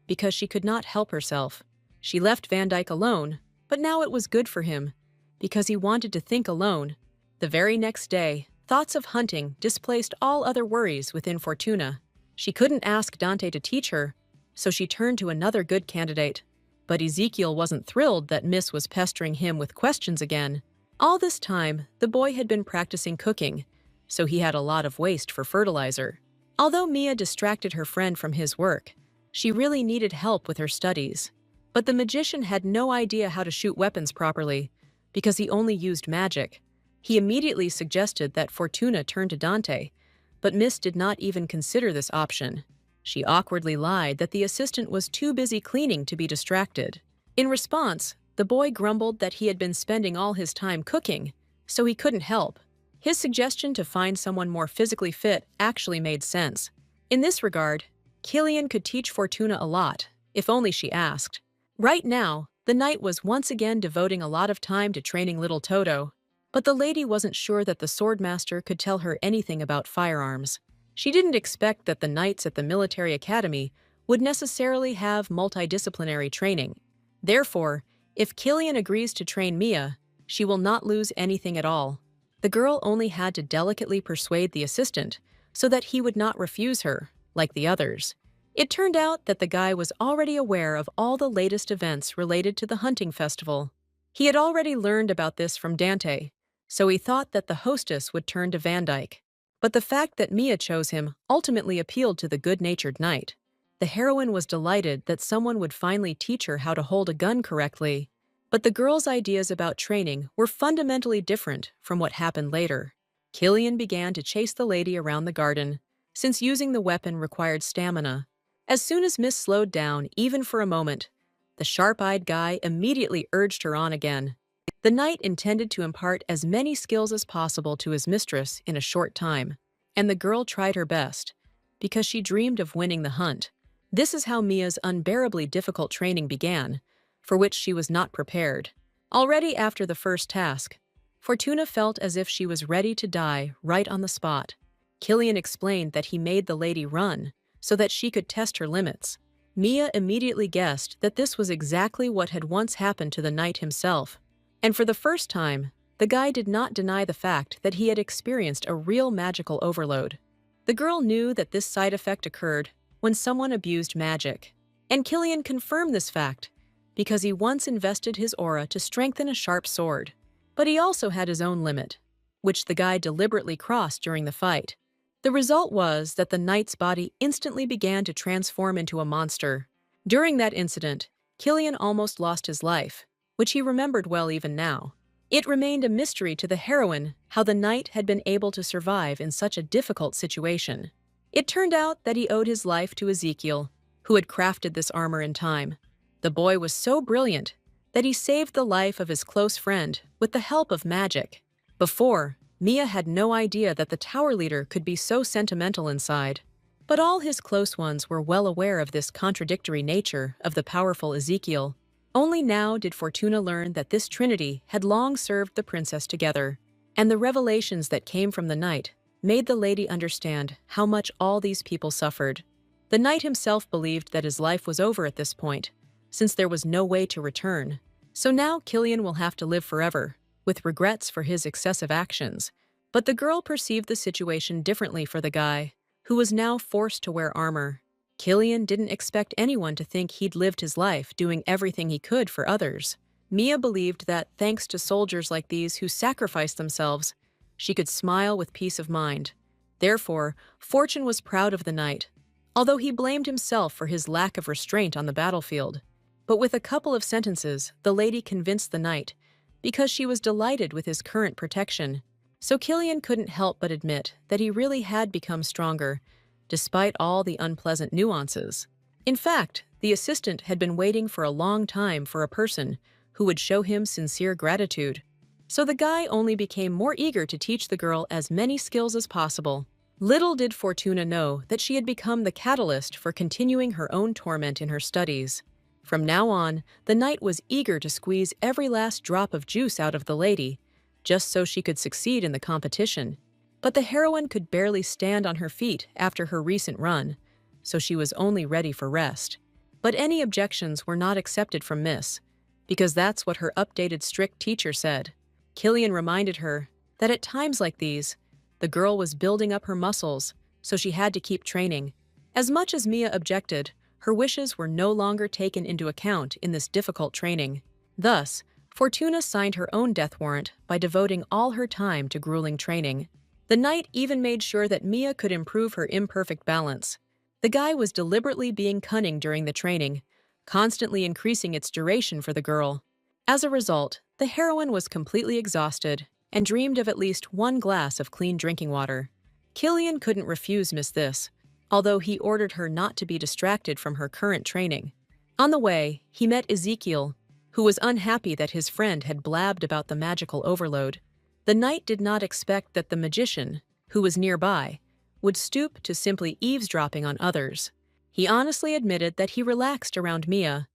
because she could not help herself. She left Van Dyke alone, but now it was good for him, because he wanted to think alone. The very next day, thoughts of hunting displaced all other worries within Fortuna. She couldn't ask Dante to teach her, so she turned to another good candidate. But Ezekiel wasn't thrilled that Miss was pestering him with questions again. All this time, the boy had been practicing cooking, so he had a lot of waste for fertilizer. Although Mia distracted her friend from his work, she really needed help with her studies. But the magician had no idea how to shoot weapons properly, because he only used magic. He immediately suggested that Fortuna turn to Dante, but Miss did not even consider this option. She awkwardly lied that the assistant was too busy cleaning to be distracted. In response, the boy grumbled that he had been spending all his time cooking, so he couldn't help. His suggestion to find someone more physically fit actually made sense. In this regard, Killian could teach Fortuna a lot, if only she asked. Right now, the knight was once again devoting a lot of time to training little Toto, but the lady wasn't sure that the swordmaster could tell her anything about firearms. She didn't expect that the knights at the military academy would necessarily have multidisciplinary training. Therefore, if Killian agrees to train Mia, she will not lose anything at all. The girl only had to delicately persuade the assistant so that he would not refuse her, like the others. It turned out that the guy was already aware of all the latest events related to the hunting festival. He had already learned about this from Dante, so he thought that the hostess would turn to Van Dyke. But the fact that Mia chose him ultimately appealed to the good-natured knight. The heroine was delighted that someone would finally teach her how to hold a gun correctly. But the girl's ideas about training were fundamentally different from what happened later. Killian began to chase the lady around the garden, since using the weapon required stamina. As soon as Miss slowed down, even for a moment, the sharp-eyed guy immediately urged her on again. The knight intended to impart as many skills as possible to his mistress in a short time, and the girl tried her best, because she dreamed of winning the hunt. This is how Mia's unbearably difficult training began, for which she was not prepared. Already after the first task, Fortuna felt as if she was ready to die right on the spot. Killian explained that he made the lady run so that she could test her limits. Mia immediately guessed that this was exactly what had once happened to the knight himself. And for the first time, the guy did not deny the fact that he had experienced a real magical overload. The girl knew that this side effect occurred when someone abused magic, and Killian confirmed this fact because he once invested his aura to strengthen a sharp sword. But he also had his own limit, which the guy deliberately crossed during the fight. The result was that the knight's body instantly began to transform into a monster. During that incident, Killian almost lost his life, which he remembered well even now. It remained a mystery to the heroine how the knight had been able to survive in such a difficult situation. It turned out that he owed his life to Ezekiel, who had crafted this armor in time. The boy was so brilliant that he saved the life of his close friend with the help of magic. Before, Mia had no idea that the tower leader could be so sentimental inside. But all his close ones were well aware of this contradictory nature of the powerful Ezekiel. Only now did Fortuna learn that this trinity had long served the princess together, and the revelations that came from the knight made the lady understand how much all these people suffered. The knight himself believed that his life was over at this point, since there was no way to return. So now Killian will have to live forever, with regrets for his excessive actions. But the girl perceived the situation differently for the guy, who was now forced to wear armor. Killian didn't expect anyone to think he'd lived his life doing everything he could for others. Mia believed that thanks to soldiers like these who sacrificed themselves, she could smile with peace of mind. Therefore, Fortune was proud of the knight, although he blamed himself for his lack of restraint on the battlefield. But with a couple of sentences, the lady convinced the knight, because she was delighted with his current protection. So Killian couldn't help but admit that he really had become stronger, despite all the unpleasant nuances. In fact, the assistant had been waiting for a long time for a person who would show him sincere gratitude. So the guy only became more eager to teach the girl as many skills as possible. Little did Fortuna know that she had become the catalyst for continuing her own torment in her studies. From now on, the knight was eager to squeeze every last drop of juice out of the lady, just so she could succeed in the competition. But the heroine could barely stand on her feet after her recent run, so she was only ready for rest. But any objections were not accepted from Miss, because that's what her updated strict teacher said. Killian reminded her that at times like these, the girl was building up her muscles, so she had to keep training. As much as Mia objected, her wishes were no longer taken into account in this difficult training. Thus, Fortuna signed her own death warrant by devoting all her time to grueling training. The knight even made sure that Mia could improve her imperfect balance. The guy was deliberately being cunning during the training, constantly increasing its duration for the girl. As a result, the heroine was completely exhausted and dreamed of at least one glass of clean drinking water. Killian couldn't refuse Miss this, although he ordered her not to be distracted from her current training. On the way, he met Ezekiel, who was unhappy that his friend had blabbed about the magical overload. The knight did not expect that the magician, who was nearby, would stoop to simply eavesdropping on others. He honestly admitted that he relaxed around Mia,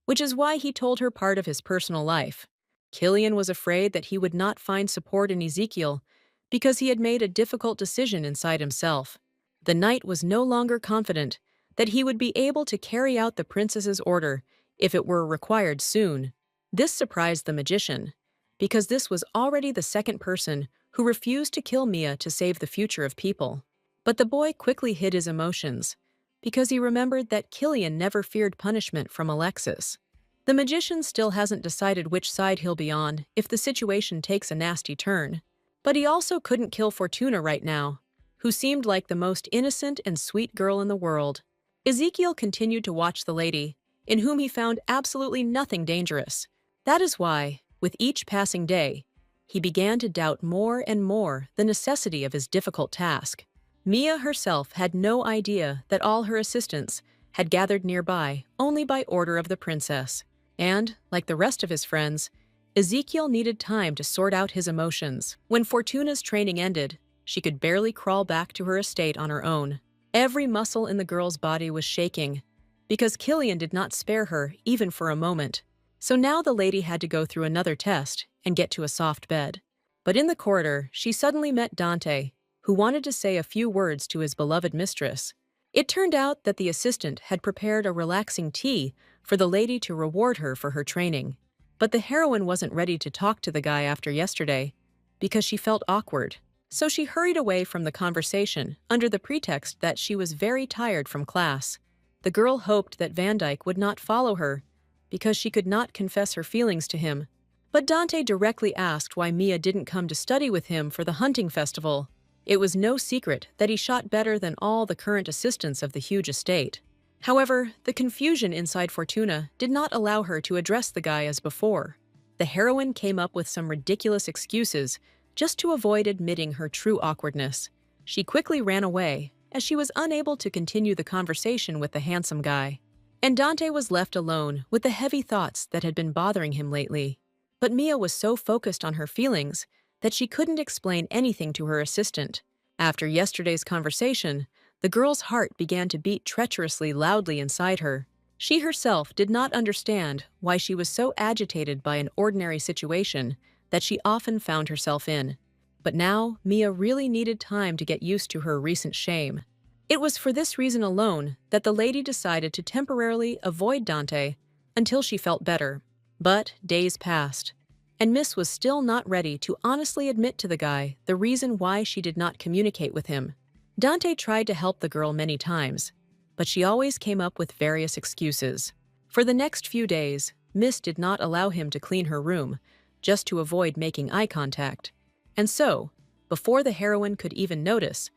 which is why he told her part of his personal life. Killian was afraid that he would not find support in Ezekiel because he had made a difficult decision inside himself. The knight was no longer confident that he would be able to carry out the princess's order if it were required soon. This surprised the magician, because this was already the second person who refused to kill Mia to save the future of people. But the boy quickly hid his emotions, because he remembered that Killian never feared punishment from Alexis. The magician still hasn't decided which side he'll be on if the situation takes a nasty turn. But he also couldn't kill Fortuna right now, who seemed like the most innocent and sweet girl in the world. Ezekiel continued to watch the lady, in whom he found absolutely nothing dangerous. That is why, with each passing day, he began to doubt more and more the necessity of his difficult task. Mia herself had no idea that all her assistants had gathered nearby only by order of the princess. And, like the rest of his friends, Ezekiel needed time to sort out his emotions. When Fortuna's training ended, she could barely crawl back to her estate on her own. Every muscle in the girl's body was shaking, because Killian did not spare her even for a moment. So now the lady had to go through another test and get to a soft bed. But in the corridor, she suddenly met Dante, who wanted to say a few words to his beloved mistress. It turned out that the assistant had prepared a relaxing tea for the lady to reward her for her training. But the heroine wasn't ready to talk to the guy after yesterday, because she felt awkward. So she hurried away from the conversation under the pretext that she was very tired from class. The girl hoped that Van Dyke would not follow her, because she could not confess her feelings to him. But Dante directly asked why Mia didn't come to study with him for the hunting festival. It was no secret that he shot better than all the current assistants of the huge estate. However, the confusion inside Fortuna did not allow her to address the guy as before. The heroine came up with some ridiculous excuses just to avoid admitting her true awkwardness. She quickly ran away, as she was unable to continue the conversation with the handsome guy. And Dante was left alone with the heavy thoughts that had been bothering him lately. But Mia was so focused on her feelings that she couldn't explain anything to her assistant. After yesterday's conversation, the girl's heart began to beat treacherously loudly inside her. She herself did not understand why she was so agitated by an ordinary situation that she often found herself in. But now, Mia really needed time to get used to her recent shame. It was for this reason alone that the lady decided to temporarily avoid Dante until she felt better. But days passed, and Miss was still not ready to honestly admit to the guy the reason why she did not communicate with him. Dante tried to help the girl many times, but she always came up with various excuses. For the next few days, Miss did not allow him to clean her room, just to avoid making eye contact. And so, before the heroine could even notice,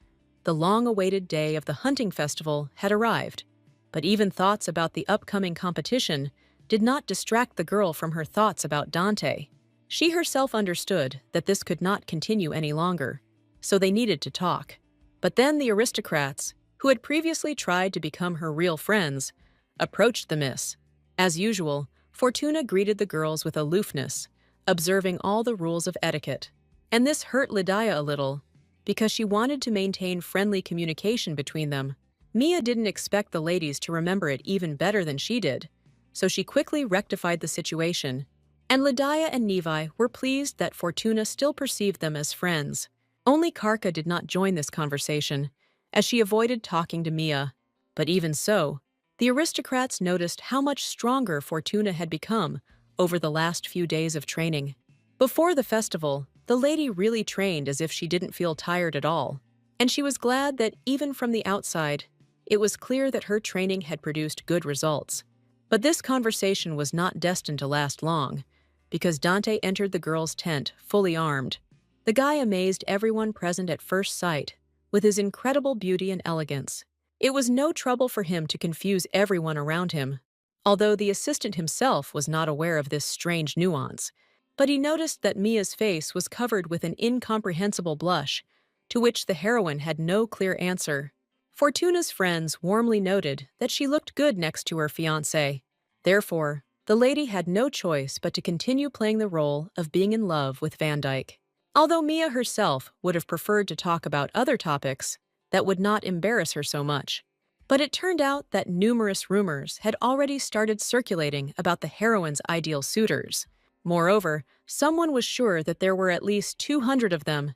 the long-awaited day of the hunting festival had arrived. But even thoughts about the upcoming competition did not distract the girl from her thoughts about Dante. She herself understood that this could not continue any longer, so they needed to talk. But then the aristocrats, who had previously tried to become her real friends, approached the miss. As usual, Fortuna greeted the girls with aloofness, observing all the rules of etiquette. And this hurt Lydia a little, because she wanted to maintain friendly communication between them. Mia didn't expect the ladies to remember it even better than she did, so she quickly rectified the situation, and Lydia and Nevi were pleased that Fortuna still perceived them as friends. Only Karka did not join this conversation, as she avoided talking to Mia. But even so, the aristocrats noticed how much stronger Fortuna had become over the last few days of training. Before the festival, the lady really trained as if she didn't feel tired at all, and she was glad that even from the outside, it was clear that her training had produced good results. But this conversation was not destined to last long, because Dante entered the girls' tent fully armed. The guy amazed everyone present at first sight with his incredible beauty and elegance. It was no trouble for him to confuse everyone around him, although the assistant himself was not aware of this strange nuance. But he noticed that Mia's face was covered with an incomprehensible blush, to which the heroine had no clear answer. Fortuna's friends warmly noted that she looked good next to her fiancé. Therefore, the lady had no choice but to continue playing the role of being in love with Van Dyke. Although Mia herself would have preferred to talk about other topics that would not embarrass her so much. But it turned out that numerous rumors had already started circulating about the heroine's ideal suitors. Moreover, someone was sure that there were at least 200 of them,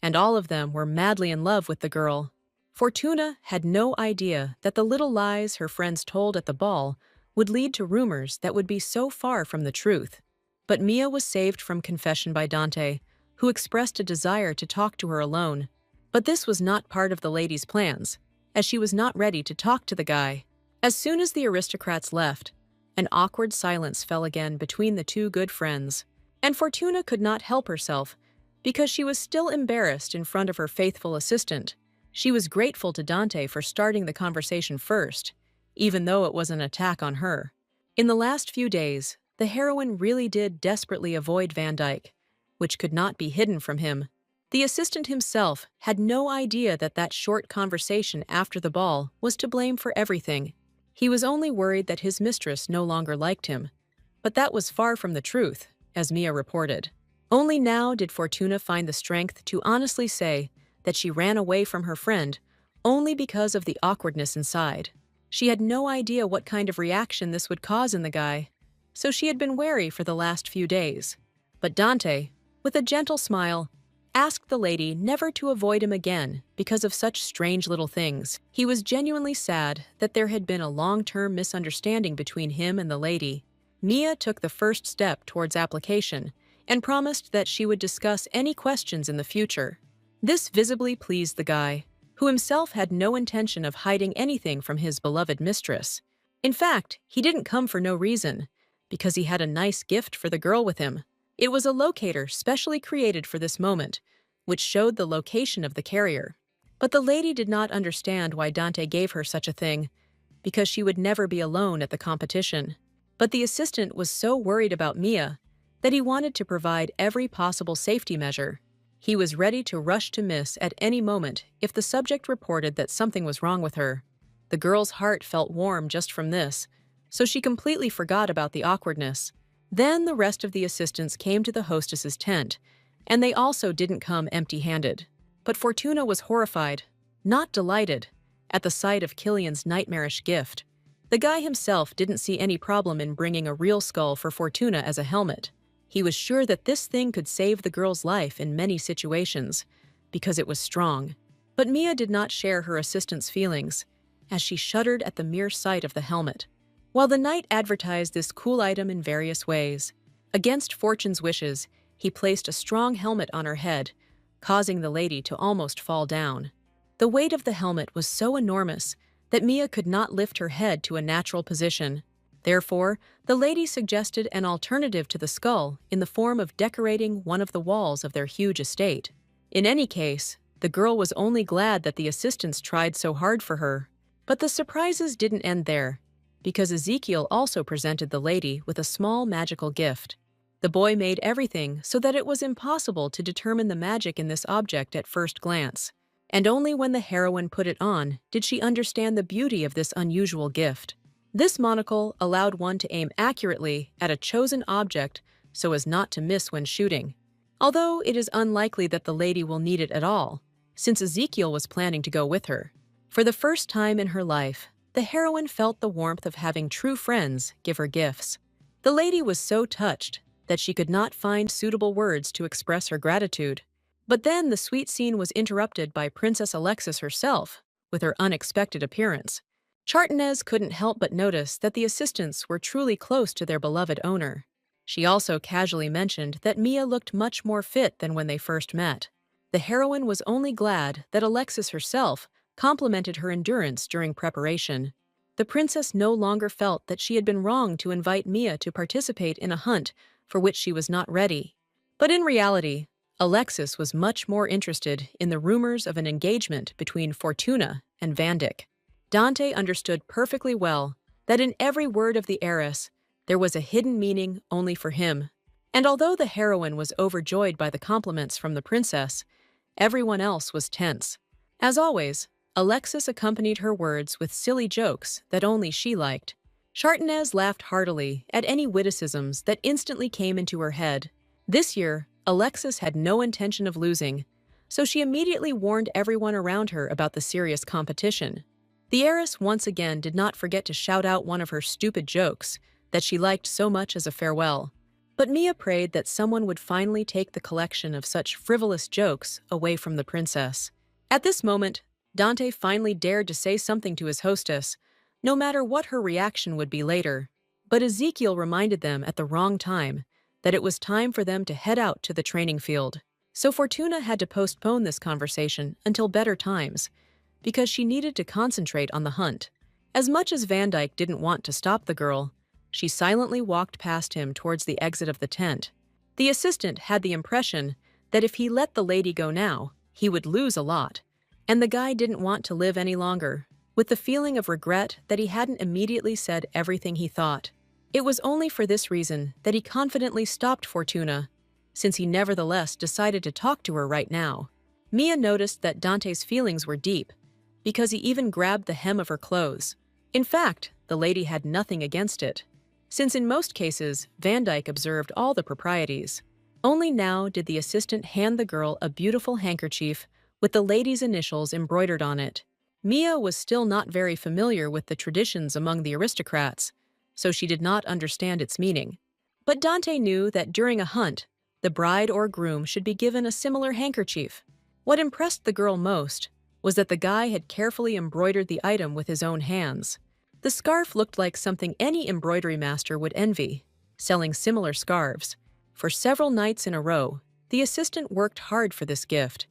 and all of them were madly in love with the girl. Fortuna had no idea that the little lies her friends told at the ball would lead to rumors that would be so far from the truth. But Mia was saved from confession by Dante, who expressed a desire to talk to her alone. But this was not part of the lady's plans, as she was not ready to talk to the guy. As soon as the aristocrats left, an awkward silence fell again between the two good friends, and Fortuna could not help herself because she was still embarrassed in front of her faithful assistant. She was grateful to Dante for starting the conversation first, even though it was an attack on her. In the last few days, the heroine really did desperately avoid Van Dyke, which could not be hidden from him. The assistant himself had no idea that that short conversation after the ball was to blame for everything. He was only worried that his mistress no longer liked him. But that was far from the truth, as Mia reported. Only now did Fortuna find the strength to honestly say that she ran away from her friend only because of the awkwardness inside. She had no idea what kind of reaction this would cause in the guy, so she had been wary for the last few days. But Dante, with a gentle smile, asked the lady never to avoid him again because of such strange little things. He was genuinely sad that there had been a long-term misunderstanding between him and the lady. Mia took the first step towards application and promised that she would discuss any questions in the future. This visibly pleased the guy, who himself had no intention of hiding anything from his beloved mistress. In fact, he didn't come for no reason, because he had a nice gift for the girl with him. It was a locator specially created for this moment, which showed the location of the carrier. But the lady did not understand why Dante gave her such a thing, because she would never be alone at the competition. But the assistant was so worried about Mia that he wanted to provide every possible safety measure. He was ready to rush to Miss at any moment if the subject reported that something was wrong with her. The girl's heart felt warm just from this, so she completely forgot about the awkwardness. Then the rest of the assistants came to the hostess's tent, and they also didn't come empty-handed. But Fortuna was horrified, not delighted, at the sight of Killian's nightmarish gift. The guy himself didn't see any problem in bringing a real skull for Fortuna as a helmet. He was sure that this thing could save the girl's life in many situations, because it was strong. But Mia did not share her assistant's feelings, as she shuddered at the mere sight of the helmet. While the knight advertised this cool item in various ways, Against Fortune's wishes, he placed a strong helmet on her head, causing the lady to almost fall down. The weight of the helmet was so enormous that Mia could not lift her head to a natural position. Therefore, the lady suggested an alternative to the skull in the form of decorating one of the walls of their huge estate. In any case, the girl was only glad that the assistants tried so hard for her. But the surprises didn't end there, because Ezekiel also presented the lady with a small magical gift. The boy made everything so that it was impossible to determine the magic in this object at first glance. And only when the heroine put it on did she understand the beauty of this unusual gift. This monocle allowed one to aim accurately at a chosen object so as not to miss when shooting. Although it is unlikely that the lady will need it at all, since Ezekiel was planning to go with her. For the first time in her life, the heroine felt the warmth of having true friends give her gifts. The lady was so touched that she could not find suitable words to express her gratitude. But then the sweet scene was interrupted by Princess Alexis herself, with her unexpected appearance. Chartanez couldn't help but notice that the assistants were truly close to their beloved owner. She also casually mentioned that Mia looked much more fit than when they first met. The heroine was only glad that Alexis herself complimented her endurance during preparation. The princess no longer felt that she had been wrong to invite Mia to participate in a hunt for which she was not ready. But in reality, Alexis was much more interested in the rumors of an engagement between Fortuna and Van Dyck. Dante understood perfectly well that in every word of the heiress, there was a hidden meaning only for him. And although the heroine was overjoyed by the compliments from the princess, everyone else was tense. As always, Alexis accompanied her words with silly jokes that only she liked. Chartanez laughed heartily at any witticisms that instantly came into her head. This year, Alexis had no intention of losing, so she immediately warned everyone around her about the serious competition. The heiress once again did not forget to shout out one of her stupid jokes that she liked so much as a farewell. But Mia prayed that someone would finally take the collection of such frivolous jokes away from the princess. At this moment, Dante finally dared to say something to his hostess, no matter what her reaction would be later. But Ezekiel reminded them at the wrong time that it was time for them to head out to the training field. So Fortuna had to postpone this conversation until better times, because she needed to concentrate on the hunt. As much as Van Dyck didn't want to stop the girl, she silently walked past him towards the exit of the tent. The assistant had the impression that if he let the lady go now, he would lose a lot, and the guy didn't want to live any longer, with the feeling of regret that he hadn't immediately said everything he thought. It was only for this reason that he confidently stopped Fortuna, since he nevertheless decided to talk to her right now. Mia noticed that Dante's feelings were deep, because he even grabbed the hem of her clothes. In fact, the lady had nothing against it, since in most cases, Van Dyck observed all the proprieties. Only now did the assistant hand the girl a beautiful handkerchief with the lady's initials embroidered on it. Mia was still not very familiar with the traditions among the aristocrats, so she did not understand its meaning. But Dante knew that during a hunt, the bride or groom should be given a similar handkerchief. What impressed the girl most was that the guy had carefully embroidered the item with his own hands. The scarf looked like something any embroidery master would envy, selling similar scarves. For several nights in a row, the assistant worked hard for this gift,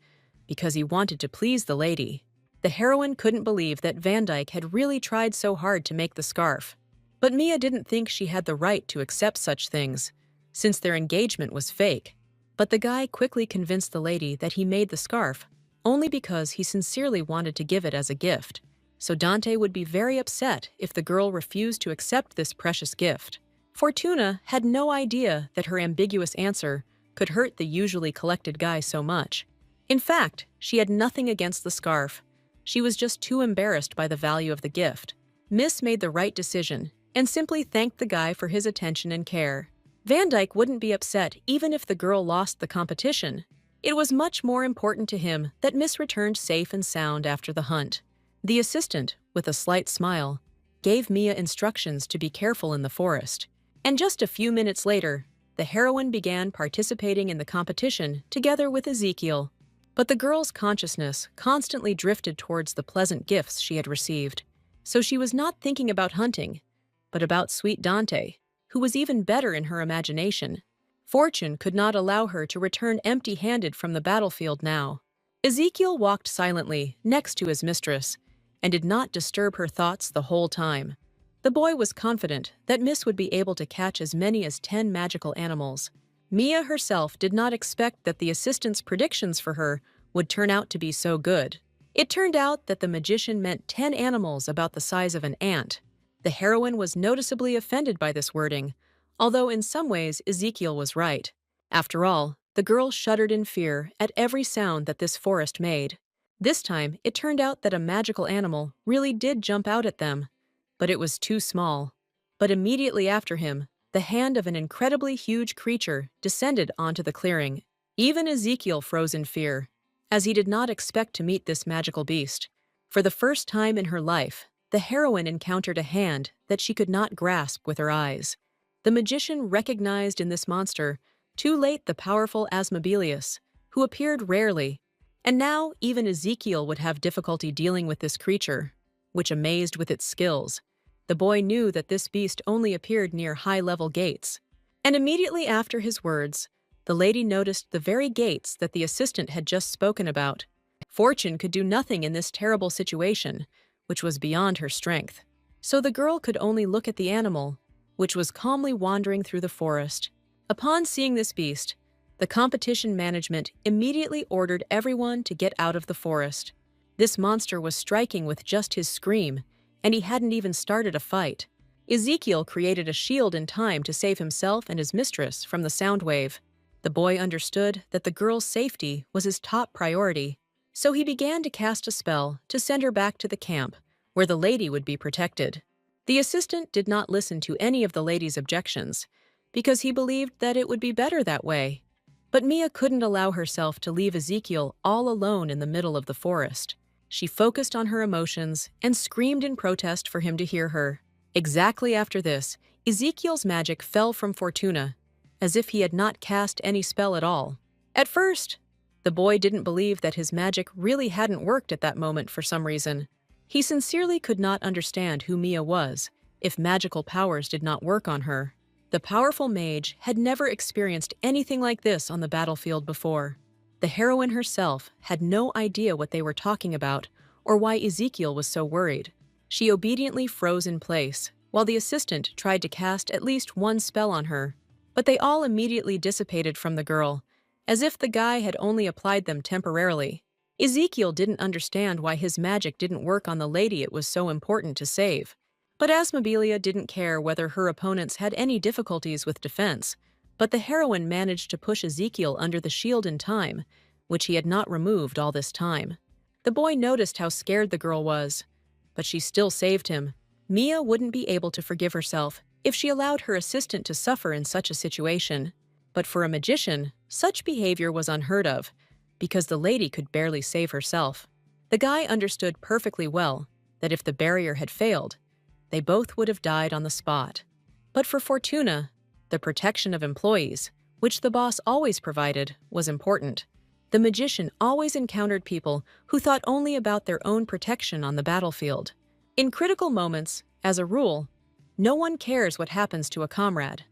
because he wanted to please the lady. The heroine couldn't believe that Van Dyck had really tried so hard to make the scarf. But Mia didn't think she had the right to accept such things, since their engagement was fake. But the guy quickly convinced the lady that he made the scarf only because he sincerely wanted to give it as a gift. So Dante would be very upset if the girl refused to accept this precious gift. Fortuna had no idea that her ambiguous answer could hurt the usually collected guy so much. In fact, she had nothing against the scarf. She was just too embarrassed by the value of the gift. Miss made the right decision and simply thanked the guy for his attention and care. Van Dyck wouldn't be upset even if the girl lost the competition. It was much more important to him that Miss returned safe and sound after the hunt. The assistant, with a slight smile, gave Mia instructions to be careful in the forest. And just a few minutes later, the heroine began participating in the competition together with Ezekiel. But the girl's consciousness constantly drifted towards the pleasant gifts she had received. So she was not thinking about hunting, but about sweet Dante, who was even better in her imagination. Fortune could not allow her to return empty-handed from the battlefield now. Ezekiel walked silently next to his mistress and did not disturb her thoughts the whole time. The boy was confident that Miss would be able to catch as many as 10 magical animals. Mia herself did not expect that the assistant's predictions for her would turn out to be so good. It turned out that the magician meant 10 animals about the size of an ant. The heroine was noticeably offended by this wording, although in some ways Ezekiel was right. After all, the girl shuddered in fear at every sound that this forest made. This time, it turned out that a magical animal really did jump out at them, but it was too small. But immediately after him, the hand of an incredibly huge creature descended onto the clearing. Even Ezekiel froze in fear, as he did not expect to meet this magical beast. For the first time in her life, the heroine encountered a hand that she could not grasp with her eyes. The magician recognized in this monster too late the powerful Asmodeus, who appeared rarely, and now even Ezekiel would have difficulty dealing with this creature, which amazed with its skills. The boy knew that this beast only appeared near high-level gates, and immediately after his words, the lady noticed the very gates that the assistant had just spoken about. Fortune could do nothing in this terrible situation, which was beyond her strength. So the girl could only look at the animal, which was calmly wandering through the forest. Upon seeing this beast, the competition management immediately ordered everyone to get out of the forest. This monster was striking with just his scream, and he hadn't even started a fight. Ezekiel created a shield in time to save himself and his mistress from the sound wave. The boy understood that the girl's safety was his top priority, so he began to cast a spell to send her back to the camp, where the lady would be protected. The assistant did not listen to any of the lady's objections, because he believed that it would be better that way. But Mia couldn't allow herself to leave Ezekiel all alone in the middle of the forest. She focused on her emotions and screamed in protest for him to hear her. Exactly after this, Ezekiel's magic fell from Fortuna, as if he had not cast any spell at all. At first, the boy didn't believe that his magic really hadn't worked at that moment for some reason. He sincerely could not understand who Mia was if magical powers did not work on her. The powerful mage had never experienced anything like this on the battlefield before. The heroine herself had no idea what they were talking about or why Ezekiel was so worried. She obediently froze in place, while the assistant tried to cast at least one spell on her, but they all immediately dissipated from the girl, as if the guy had only applied them temporarily. Ezekiel didn't understand why his magic didn't work on the lady it was so important to save. But Asmodeus didn't care whether her opponents had any difficulties with defense, but the heroine managed to push Ezekiel under the shield in time, which he had not removed all this time. The boy noticed how scared the girl was, but she still saved him. Mia wouldn't be able to forgive herself if she allowed her assistant to suffer in such a situation. But for a magician, such behavior was unheard of, because the lady could barely save herself. The guy understood perfectly well that if the barrier had failed, they both would have died on the spot. But for Fortuna, the protection of employees, which the boss always provided, was important. The magician always encountered people who thought only about their own protection on the battlefield. In critical moments, as a rule, no one cares what happens to a comrade.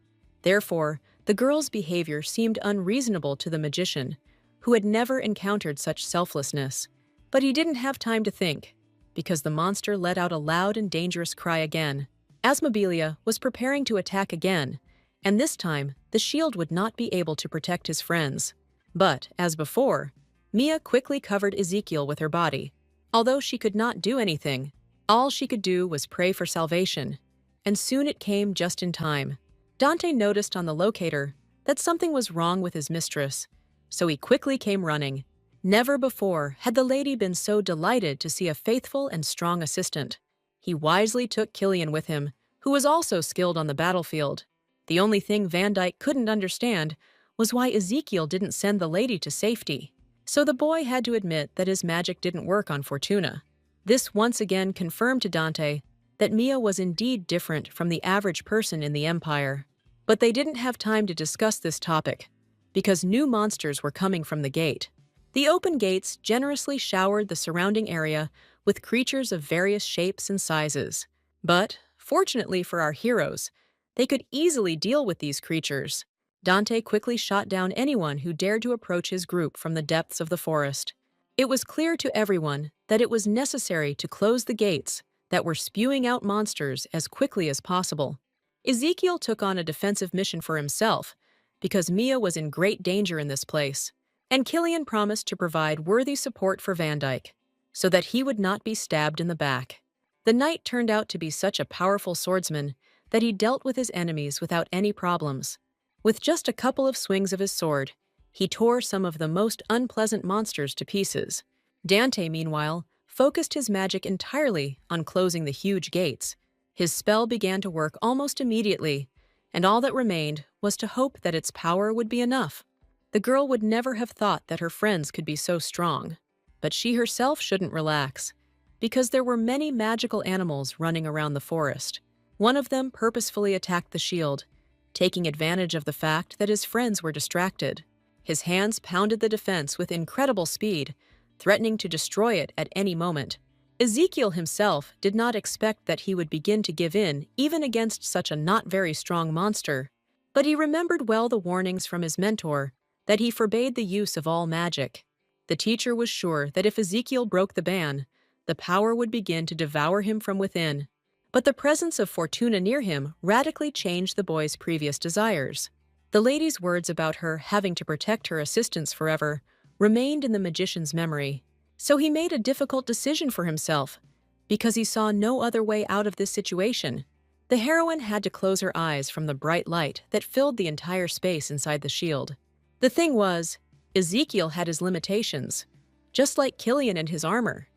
Therefore, the girl's behavior seemed unreasonable to the magician, who had never encountered such selflessness. But he didn't have time to think, because the monster let out a loud and dangerous cry again. Asmodeus was preparing to attack again, and this time the shield would not be able to protect his friends. But, as before, Mia quickly covered Ezekiel with her body. Although she could not do anything, all she could do was pray for salvation, and soon it came just in time. Dante noticed on the locator that something was wrong with his mistress, so he quickly came running. Never before had the lady been so delighted to see a faithful and strong assistant. He wisely took Killian with him, who was also skilled on the battlefield. The only thing Van Dyke couldn't understand was why Ezekiel didn't send the lady to safety. So the boy had to admit that his magic didn't work on Fortuna. This once again confirmed to Dante that Mia was indeed different from the average person in the Empire. But they didn't have time to discuss this topic, because new monsters were coming from the gate. The open gates generously showered the surrounding area with creatures of various shapes and sizes. But, fortunately for our heroes, they could easily deal with these creatures. Dante quickly shot down anyone who dared to approach his group from the depths of the forest. It was clear to everyone that it was necessary to close the gates that were spewing out monsters as quickly as possible. Ezekiel took on a defensive mission for himself because Mia was in great danger in this place, and Killian promised to provide worthy support for Van Dyke so that he would not be stabbed in the back. The knight turned out to be such a powerful swordsman that he dealt with his enemies without any problems. With just a couple of swings of his sword, he tore some of the most unpleasant monsters to pieces. Dante, meanwhile, focused his magic entirely on closing the huge gates. His spell began to work almost immediately, and all that remained was to hope that its power would be enough. The girl would never have thought that her friends could be so strong, but she herself shouldn't relax, because there were many magical animals running around the forest. One of them purposefully attacked the shield, taking advantage of the fact that his friends were distracted. His hands pounded the defense with incredible speed, threatening to destroy it at any moment. Ezekiel himself did not expect that he would begin to give in even against such a not very strong monster, but he remembered well the warnings from his mentor that he forbade the use of all magic. The teacher was sure that if Ezekiel broke the ban, the power would begin to devour him from within. But the presence of Fortuna near him radically changed the boy's previous desires. The lady's words about her having to protect her assistants forever remained in the magician's memory. So he made a difficult decision for himself, because he saw no other way out of this situation. The heroine had to close her eyes from the bright light that filled the entire space inside the shield. The thing was, Ezekiel had his limitations, just like Killian and his armor.